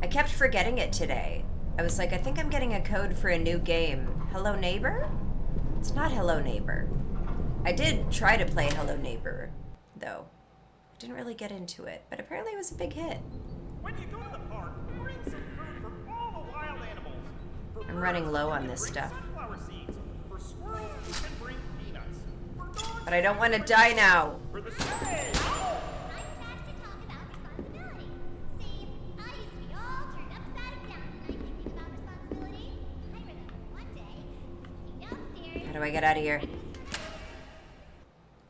[SPEAKER 1] I kept forgetting it today. I was like, I think I'm getting a code for a new game. Hello Neighbor? It's not Hello Neighbor. I did try to play Hello Neighbor, though. I didn't really get into it, but apparently it was a big hit.
[SPEAKER 10] When you go to the park, bring some food for all the wild animals. For
[SPEAKER 1] I'm running
[SPEAKER 10] birds,
[SPEAKER 1] low
[SPEAKER 10] you
[SPEAKER 1] on
[SPEAKER 10] can
[SPEAKER 1] this
[SPEAKER 10] bring
[SPEAKER 1] stuff.
[SPEAKER 10] sunflower seeds. For squirrels, you can bring peanuts. For dogs,
[SPEAKER 1] But I don't
[SPEAKER 10] you
[SPEAKER 1] want to
[SPEAKER 10] can
[SPEAKER 1] die
[SPEAKER 10] bring
[SPEAKER 1] now.
[SPEAKER 10] For the
[SPEAKER 11] I'm tasked to talk about responsibility. See, I used to be all turned upside down when I'm thinking about responsibility. I remember one day, I came downstairs.
[SPEAKER 1] How do I get out of here?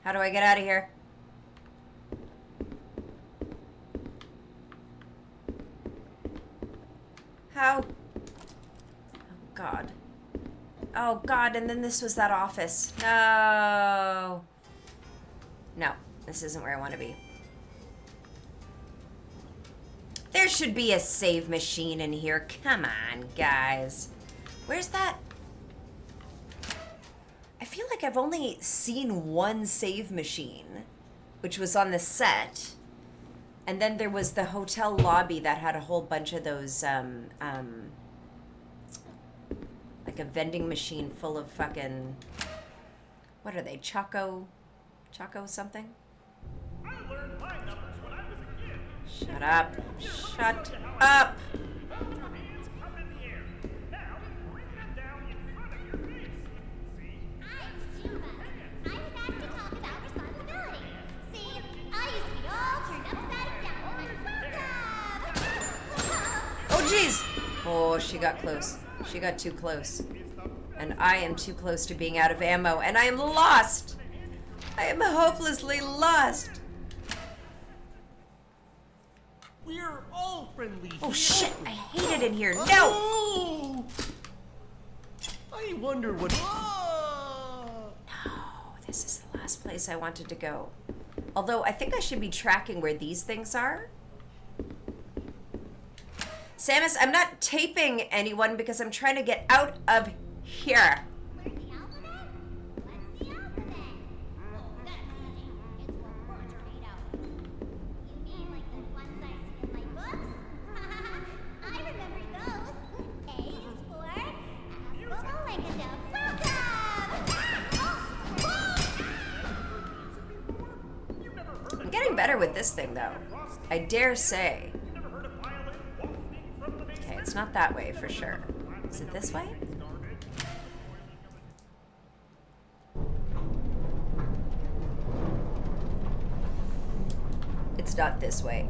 [SPEAKER 1] How do I get out of here? How? Oh, God. Oh, God, and then this was that office. No. No, this isn't where I want to be. There should be a save machine in here. Come on, guys. Where's that? I feel like I've only seen one save machine, which was on the set. And then there was the hotel lobby that had a whole bunch of those, like a vending machine full of fucking, what are they, Choco something?
[SPEAKER 10] I learned my numbers when I was a kid.
[SPEAKER 1] Shut up. Shut up.
[SPEAKER 10] Hold your hands up in the air. Now, bring them down in front of your face. See?
[SPEAKER 11] I'm Shuma. I was asked to talk about responsibility. See, I used to be all turned upside down when I woke up.
[SPEAKER 1] Oh, jeez. Oh, she got close. She got too close. And I am too close to being out of ammo, and I am lost. I am hopelessly lost.
[SPEAKER 8] We're all friendly.
[SPEAKER 1] Oh,
[SPEAKER 8] here.
[SPEAKER 1] shit. I hate it in here. No!
[SPEAKER 8] Oh! I wonder what.
[SPEAKER 1] No, this is the last place I wanted to go. Although, I think I should be tracking where these things are. Samus, I'm not taping anyone because I'm trying to get out of here.
[SPEAKER 11] Learn the alphabet? What's the alphabet? Oh, that's easy. It's what words are made out of. You mean like the ones I see in my books? I remember those. A is for apple like a dove.
[SPEAKER 1] I'm getting better with this thing, though. I dare say. Okay, it's not that way for sure. Is it this way? It's not this way.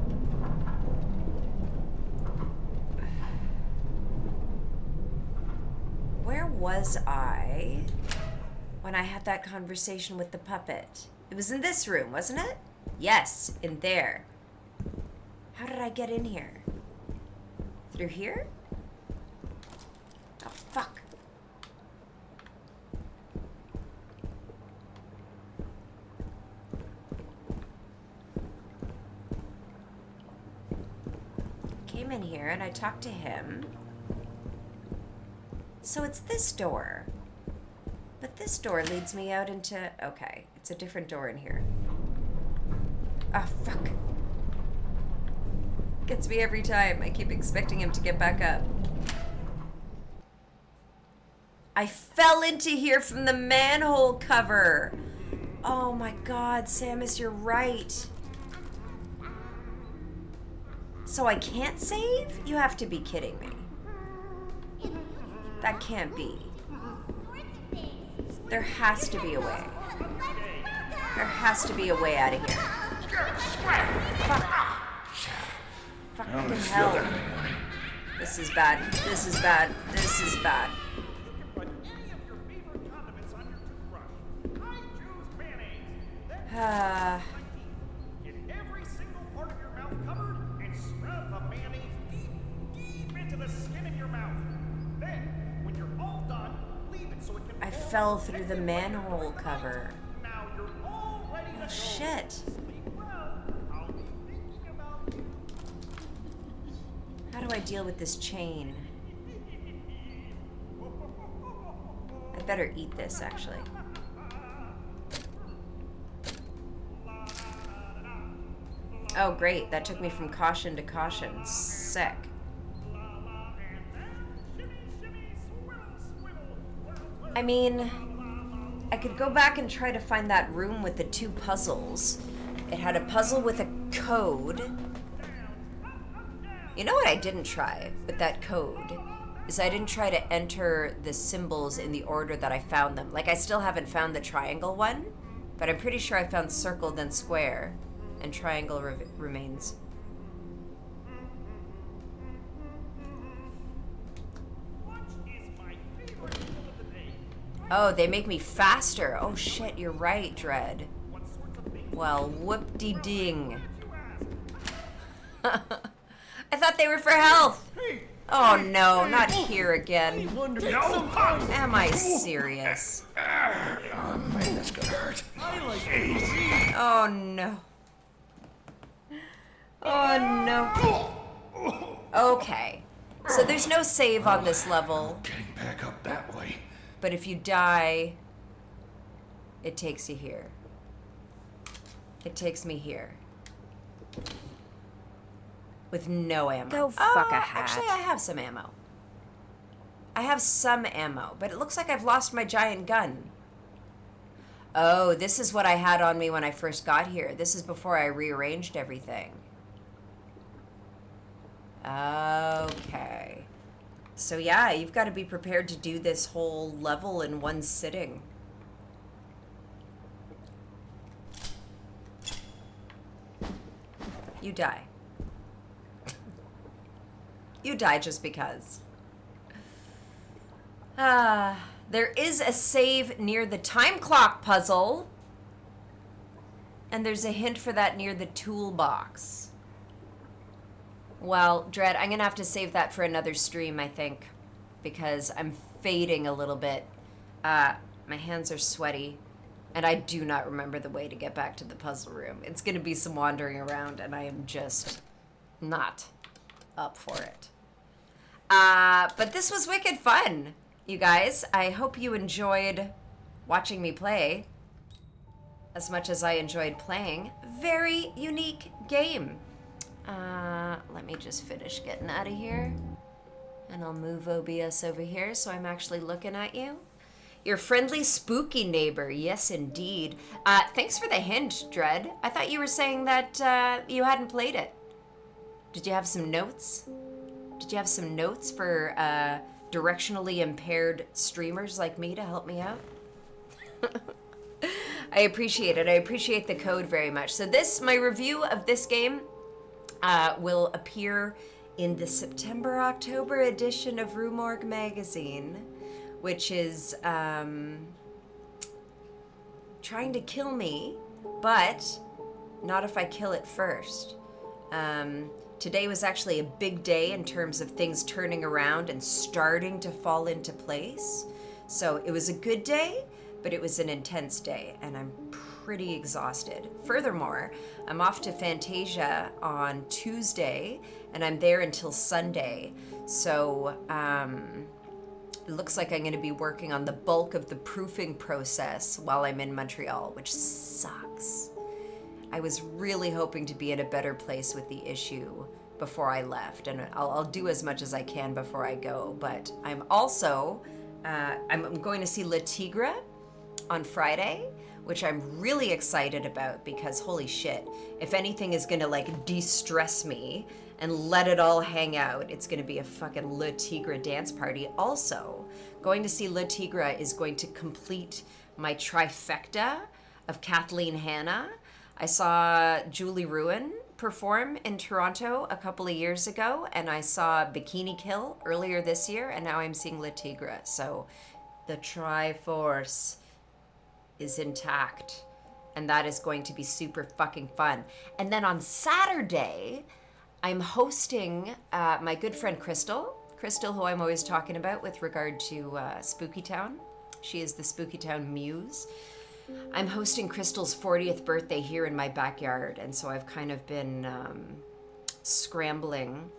[SPEAKER 1] Where was I when I had that conversation with the puppet? It was in this room, wasn't it? Yes, in there. How did I get in here? Through here? Oh, fuck. Came in here and I talked to him. So it's this door. But this door leads me out into... Okay, it's a different door in here. Ah, fuck. Gets me every time. I keep expecting him to get back up. I fell into here from the manhole cover. Oh my god, Samus, you're right. So I can't save? You have to be kidding me. That can't be. There has to be a way. There has to be a way out of here. Fuck. Fucking hell. This is bad. This is bad. This is bad.
[SPEAKER 10] Get every single part of your mouth covered and scrub the mayonnaise deep into the skin of your mouth. Then, when you're all done, leave it so it can.
[SPEAKER 1] I fell through the manhole cover.
[SPEAKER 10] Now you're all ready to go.
[SPEAKER 1] Shit.
[SPEAKER 10] Sleep well. I'll be thinking about you.
[SPEAKER 1] How do I deal with this chain? I better eat this, actually. Oh, great. That took me from caution to caution. Sick. I mean, I could go back and try to find that room with the 2 puzzles. It had a puzzle with a code. You know what I didn't try with that code? Is I didn't try to enter the symbols in the order that I found them. Like, I still haven't found the triangle one, but I'm pretty sure I found circle, then square, and triangle remains. Oh, they make me faster. Oh shit, you're right, Dread. Well, whoop-de-ding. I thought they were for health. Oh no, not here again. Am I serious?
[SPEAKER 6] Oh man, that's gonna hurt.
[SPEAKER 1] Oh no. Oh no. Okay. So there's no save on this level.
[SPEAKER 6] Getting back up that way.
[SPEAKER 1] But if you die, it takes you here. It takes me here. With no ammo.
[SPEAKER 14] Go fuck a hat.
[SPEAKER 1] Actually, I have some ammo. I have some ammo, but it looks like I've lost my giant gun. Oh, this is what I had on me when I first got here. This is before I rearranged everything. Okay. So yeah, you've got to be prepared to do this whole level in one sitting. You die. You die just because. There is a save near the time clock puzzle. And there's a hint for that near the toolbox. Well, Dread, I'm gonna have to save that for another stream, I think. Because I'm fading a little bit. My hands are sweaty. And I do not remember the way to get back to the puzzle room. It's gonna be some wandering around, and I am just not up for it. But this was wicked fun, you guys. I hope you enjoyed watching me play as much as I enjoyed playing. Very unique game. Let me just finish getting out of here. And I'll move OBS over here so I'm actually looking at you. Your friendly spooky neighbor, yes indeed. Thanks for the hint, Dread. I thought you were saying that you hadn't played it. Did you have some notes? Did you have some notes for directionally impaired streamers like me to help me out? I appreciate it. I appreciate the code very much. So my review of this game will appear in the September-October edition of Rue Morgue magazine, which is trying to kill me, but not if I kill it first. Today was actually a big day in terms of things turning around and starting to fall into place. So it was a good day, but it was an intense day, and I'm pretty exhausted. Furthermore, I'm off to Fantasia on Tuesday, and I'm there until Sunday. So it looks like I'm going to be working on the bulk of the proofing process while I'm in Montreal, which sucks. I was really hoping to be in a better place with the issue before I left, and I'll do as much as I can before I go. But I'm also I'm going to see Le Tigre on Friday, which I'm really excited about because holy shit, if anything is gonna like de-stress me and let it all hang out, it's gonna be a fucking Le Tigre dance party. Also, going to see Le Tigre is going to complete my trifecta of Kathleen Hanna. I saw Julie Ruin perform in Toronto a couple of years ago, and I saw Bikini Kill earlier this year, and now I'm seeing Le Tigre. So the Triforce is intact, and that is going to be super fucking fun. And then on Saturday, I'm hosting my good friend Crystal, who I'm always talking about with regard to Spooky Town. She is the Spooky Town muse. I'm hosting Crystal's 40th birthday here in my backyard, and so I've kind of been scrambling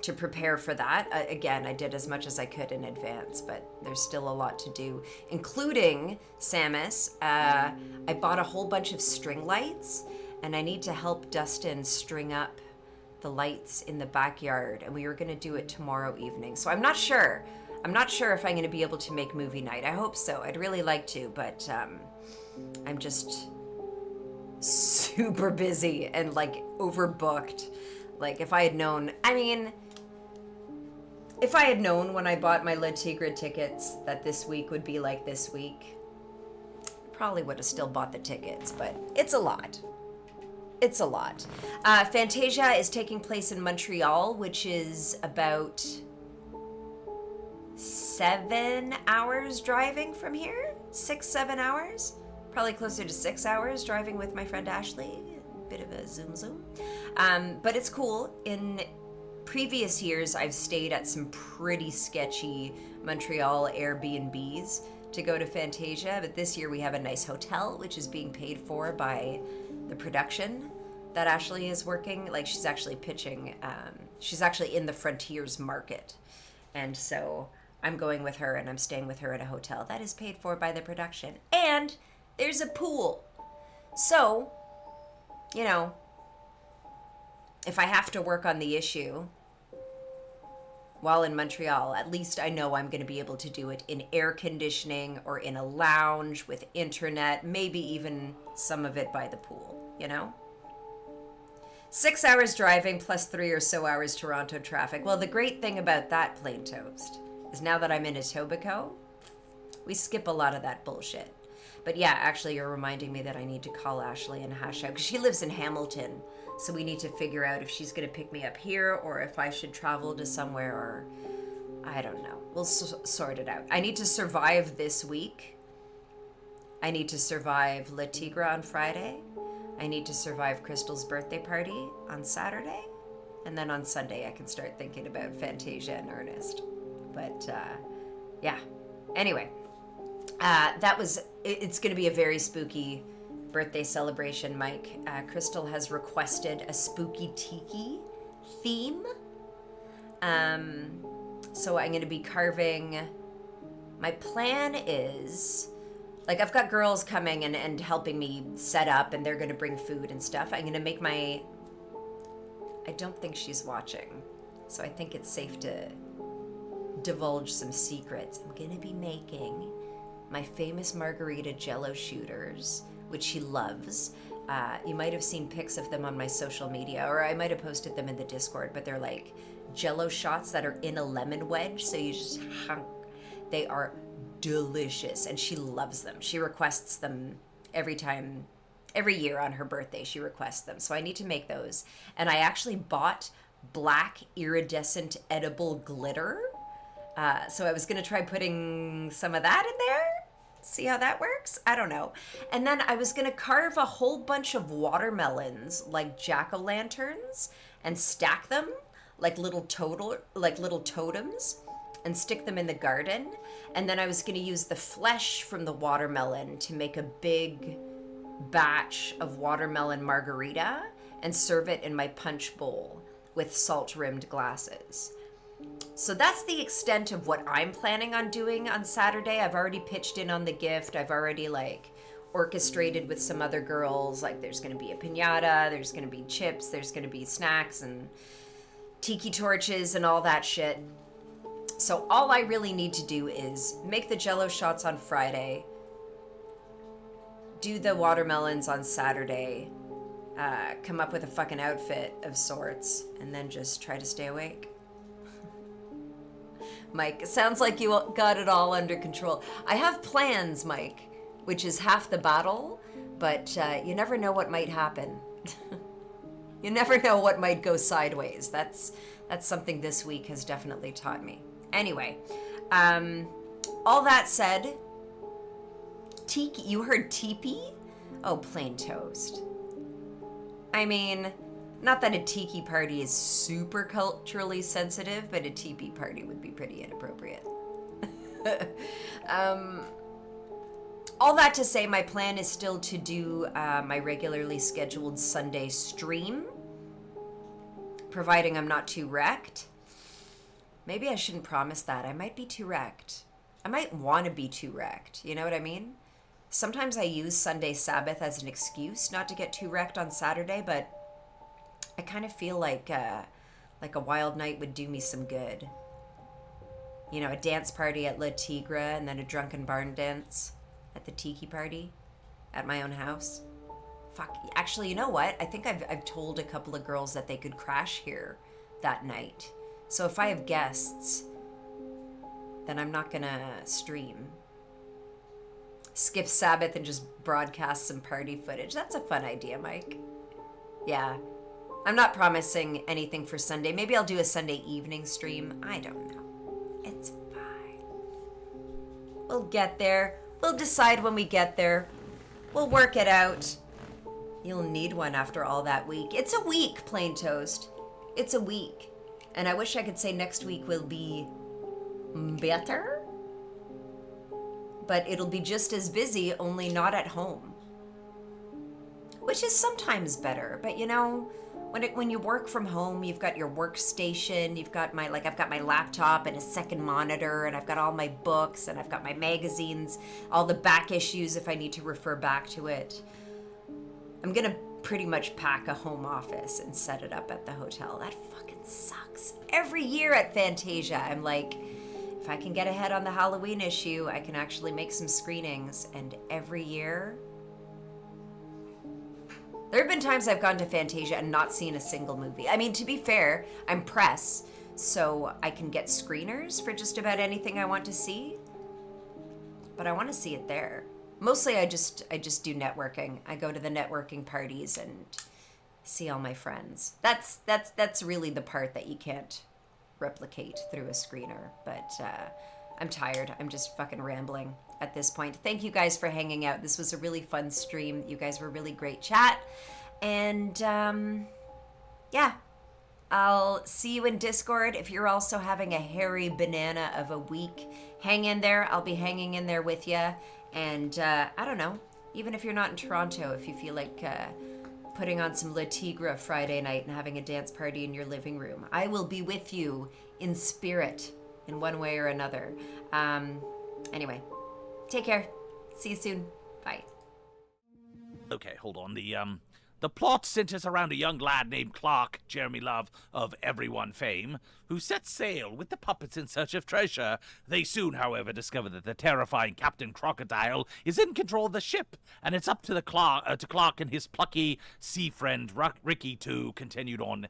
[SPEAKER 1] to prepare for that. Again, I did as much as I could in advance, but there's still a lot to do, including Samus. I bought a whole bunch of string lights, and I need to help Dustin string up the lights in the backyard, and we were going to do it tomorrow evening. So I'm not sure. I'm not sure if I'm going to be able to make movie night. I hope so. I'd really like to, but I'm just super busy and like overbooked. Like, if I had known, I mean, if I had known when I bought my Le Tigre tickets that this week would be like this week, probably would have still bought the tickets, but it's a lot. It's a lot. Fantasia is taking place in Montreal, which is about 7 hours driving from here. 6-7 hours. Probably closer to 6 hours driving with my friend Ashley. Bit of a zoom. But it's cool. In previous years, I've stayed at some pretty sketchy Montreal Airbnbs to go to Fantasia, but this year we have a nice hotel, which is being paid for by the production that Ashley is working. Like, she's actually pitching, she's actually in the Frontiers market. And so I'm going with her and I'm staying with her at a hotel that is paid for by the production. And there's a pool. So, you know, if I have to work on the issue while in Montreal, at least I know I'm going to be able to do it in air conditioning or in a lounge with internet, maybe even some of it by the pool, you know? 6 hours driving plus 3 or so hours Toronto traffic. Well, the great thing about that, Plain Toast, is now that I'm in Etobicoke, we skip a lot of that bullshit. But yeah, actually, you're reminding me that I need to call Ashley and hash out, because she lives in Hamilton. So we need to figure out if she's going to pick me up here or if I should travel to somewhere, or I don't know. We'll sort it out. I need to survive this week. I need to survive Le Tigre on Friday. I need to survive Crystal's birthday party on Saturday. And then on Sunday, I can start thinking about Fantasia in earnest. But yeah. Anyway, it's going to be a very spooky birthday celebration, Mike. Crystal has requested a spooky tiki theme. So I'm going to be carving. My plan is, like, I've got girls coming and helping me set up, and they're going to bring food and stuff. I'm going to make I don't think she's watching, so I think it's safe to divulge some secrets. I'm going to be making my famous margarita jello shooters, which she loves. You might have seen pics of them on my social media, or I might have posted them in the Discord, but they're like jello shots that are in a lemon wedge, so you just hunk. They are delicious, and she loves them. She requests them every year on her birthday. She requests them, so I need to make those. And I actually bought black iridescent edible glitter, so I was gonna try putting some of that in there, see how that works. I don't know. And then I was gonna carve a whole bunch of watermelons like jack-o'-lanterns and stack them like little totems and stick them in the garden. And then I was gonna use the flesh from the watermelon to make a big batch of watermelon margarita and serve it in my punch bowl with salt-rimmed glasses. So that's the extent of what I'm planning on doing on Saturday. I've already pitched in on the gift. I've already orchestrated with some other girls. Like, there's gonna be a piñata, there's gonna be chips, there's gonna be snacks and tiki torches and all that shit. So all I really need to do is make the jello shots on Friday, do the watermelons on Saturday, come up with a fucking outfit of sorts, and then just try to stay awake. Mike, it sounds like you got it all under control. I have plans, Mike, which is half the battle, but you never know what might happen. You never know what might go sideways. That's something this week has definitely taught me. Anyway, all that said, tiki, you heard teepee? Oh, Plain Toast. I mean, not that a tiki party is super culturally sensitive, but a teepee party would be pretty inappropriate. All that to say, my plan is still to do my regularly scheduled Sunday stream, providing I'm not too wrecked. Maybe I shouldn't promise that. I might be too wrecked. I might want to be too wrecked. You know what I mean? Sometimes I use Sunday Sabbath as an excuse not to get too wrecked on Saturday, but I kind of feel like a wild night would do me some good. You know, a dance party at Le Tigre and then a drunken barn dance at the tiki party at my own house. fuck. Actually, you know what? I think I've told a couple of girls that they could crash here that night. So if I have guests, then I'm not gonna stream. Skip Sabbath and just broadcast some party footage. That's a fun idea, Mike. Yeah. I'm not promising anything for Sunday. Maybe I'll do a Sunday evening stream. I don't know. It's fine. We'll get there. We'll decide when we get there. We'll work it out. You'll need one after all that week. It's a week, Plain Toast. It's a week. And I wish I could say next week will be better. But it'll be just as busy, only not at home. Which is sometimes better. But you know, when you work from home, you've got your workstation, you've got I've got my laptop and a second monitor, and I've got all my books, and I've got my magazines, all the back issues if I need to refer back to it. I'm gonna pretty much pack a home office and set it up at the hotel. That fucking sucks. Every year at Fantasia, I'm like, if I can get ahead on the Halloween issue, I can actually make some screenings. And every year, there have been times I've gone to Fantasia and not seen a single movie. I mean, to be fair, I'm press, so I can get screeners for just about anything I want to see. But I want to see it there. Mostly I just do networking. I go to the networking parties and see all my friends. That's really the part that you can't replicate through a screener. But I'm tired. I'm just fucking rambling at this point. Thank you guys for hanging out. This was a really fun stream. You guys were really great chat. And yeah, I'll see you in Discord. If you're also having a hairy banana of a week, hang in there. I'll be hanging in there with you. And I don't know, even if you're not in Toronto, if you feel like putting on some Le Tigre Friday night and having a dance party in your living room, I will be with you in spirit in one way or another. Anyway, take care. See you soon. Bye.
[SPEAKER 14] Okay, hold on. The plot centers around a young lad named Clark, Jeremy Love, of Everyone fame, who sets sail with the puppets in search of treasure. They soon, however, discover that the terrifying Captain Crocodile is in control of the ship, and it's up to Clark and his plucky sea friend Ricky to continue on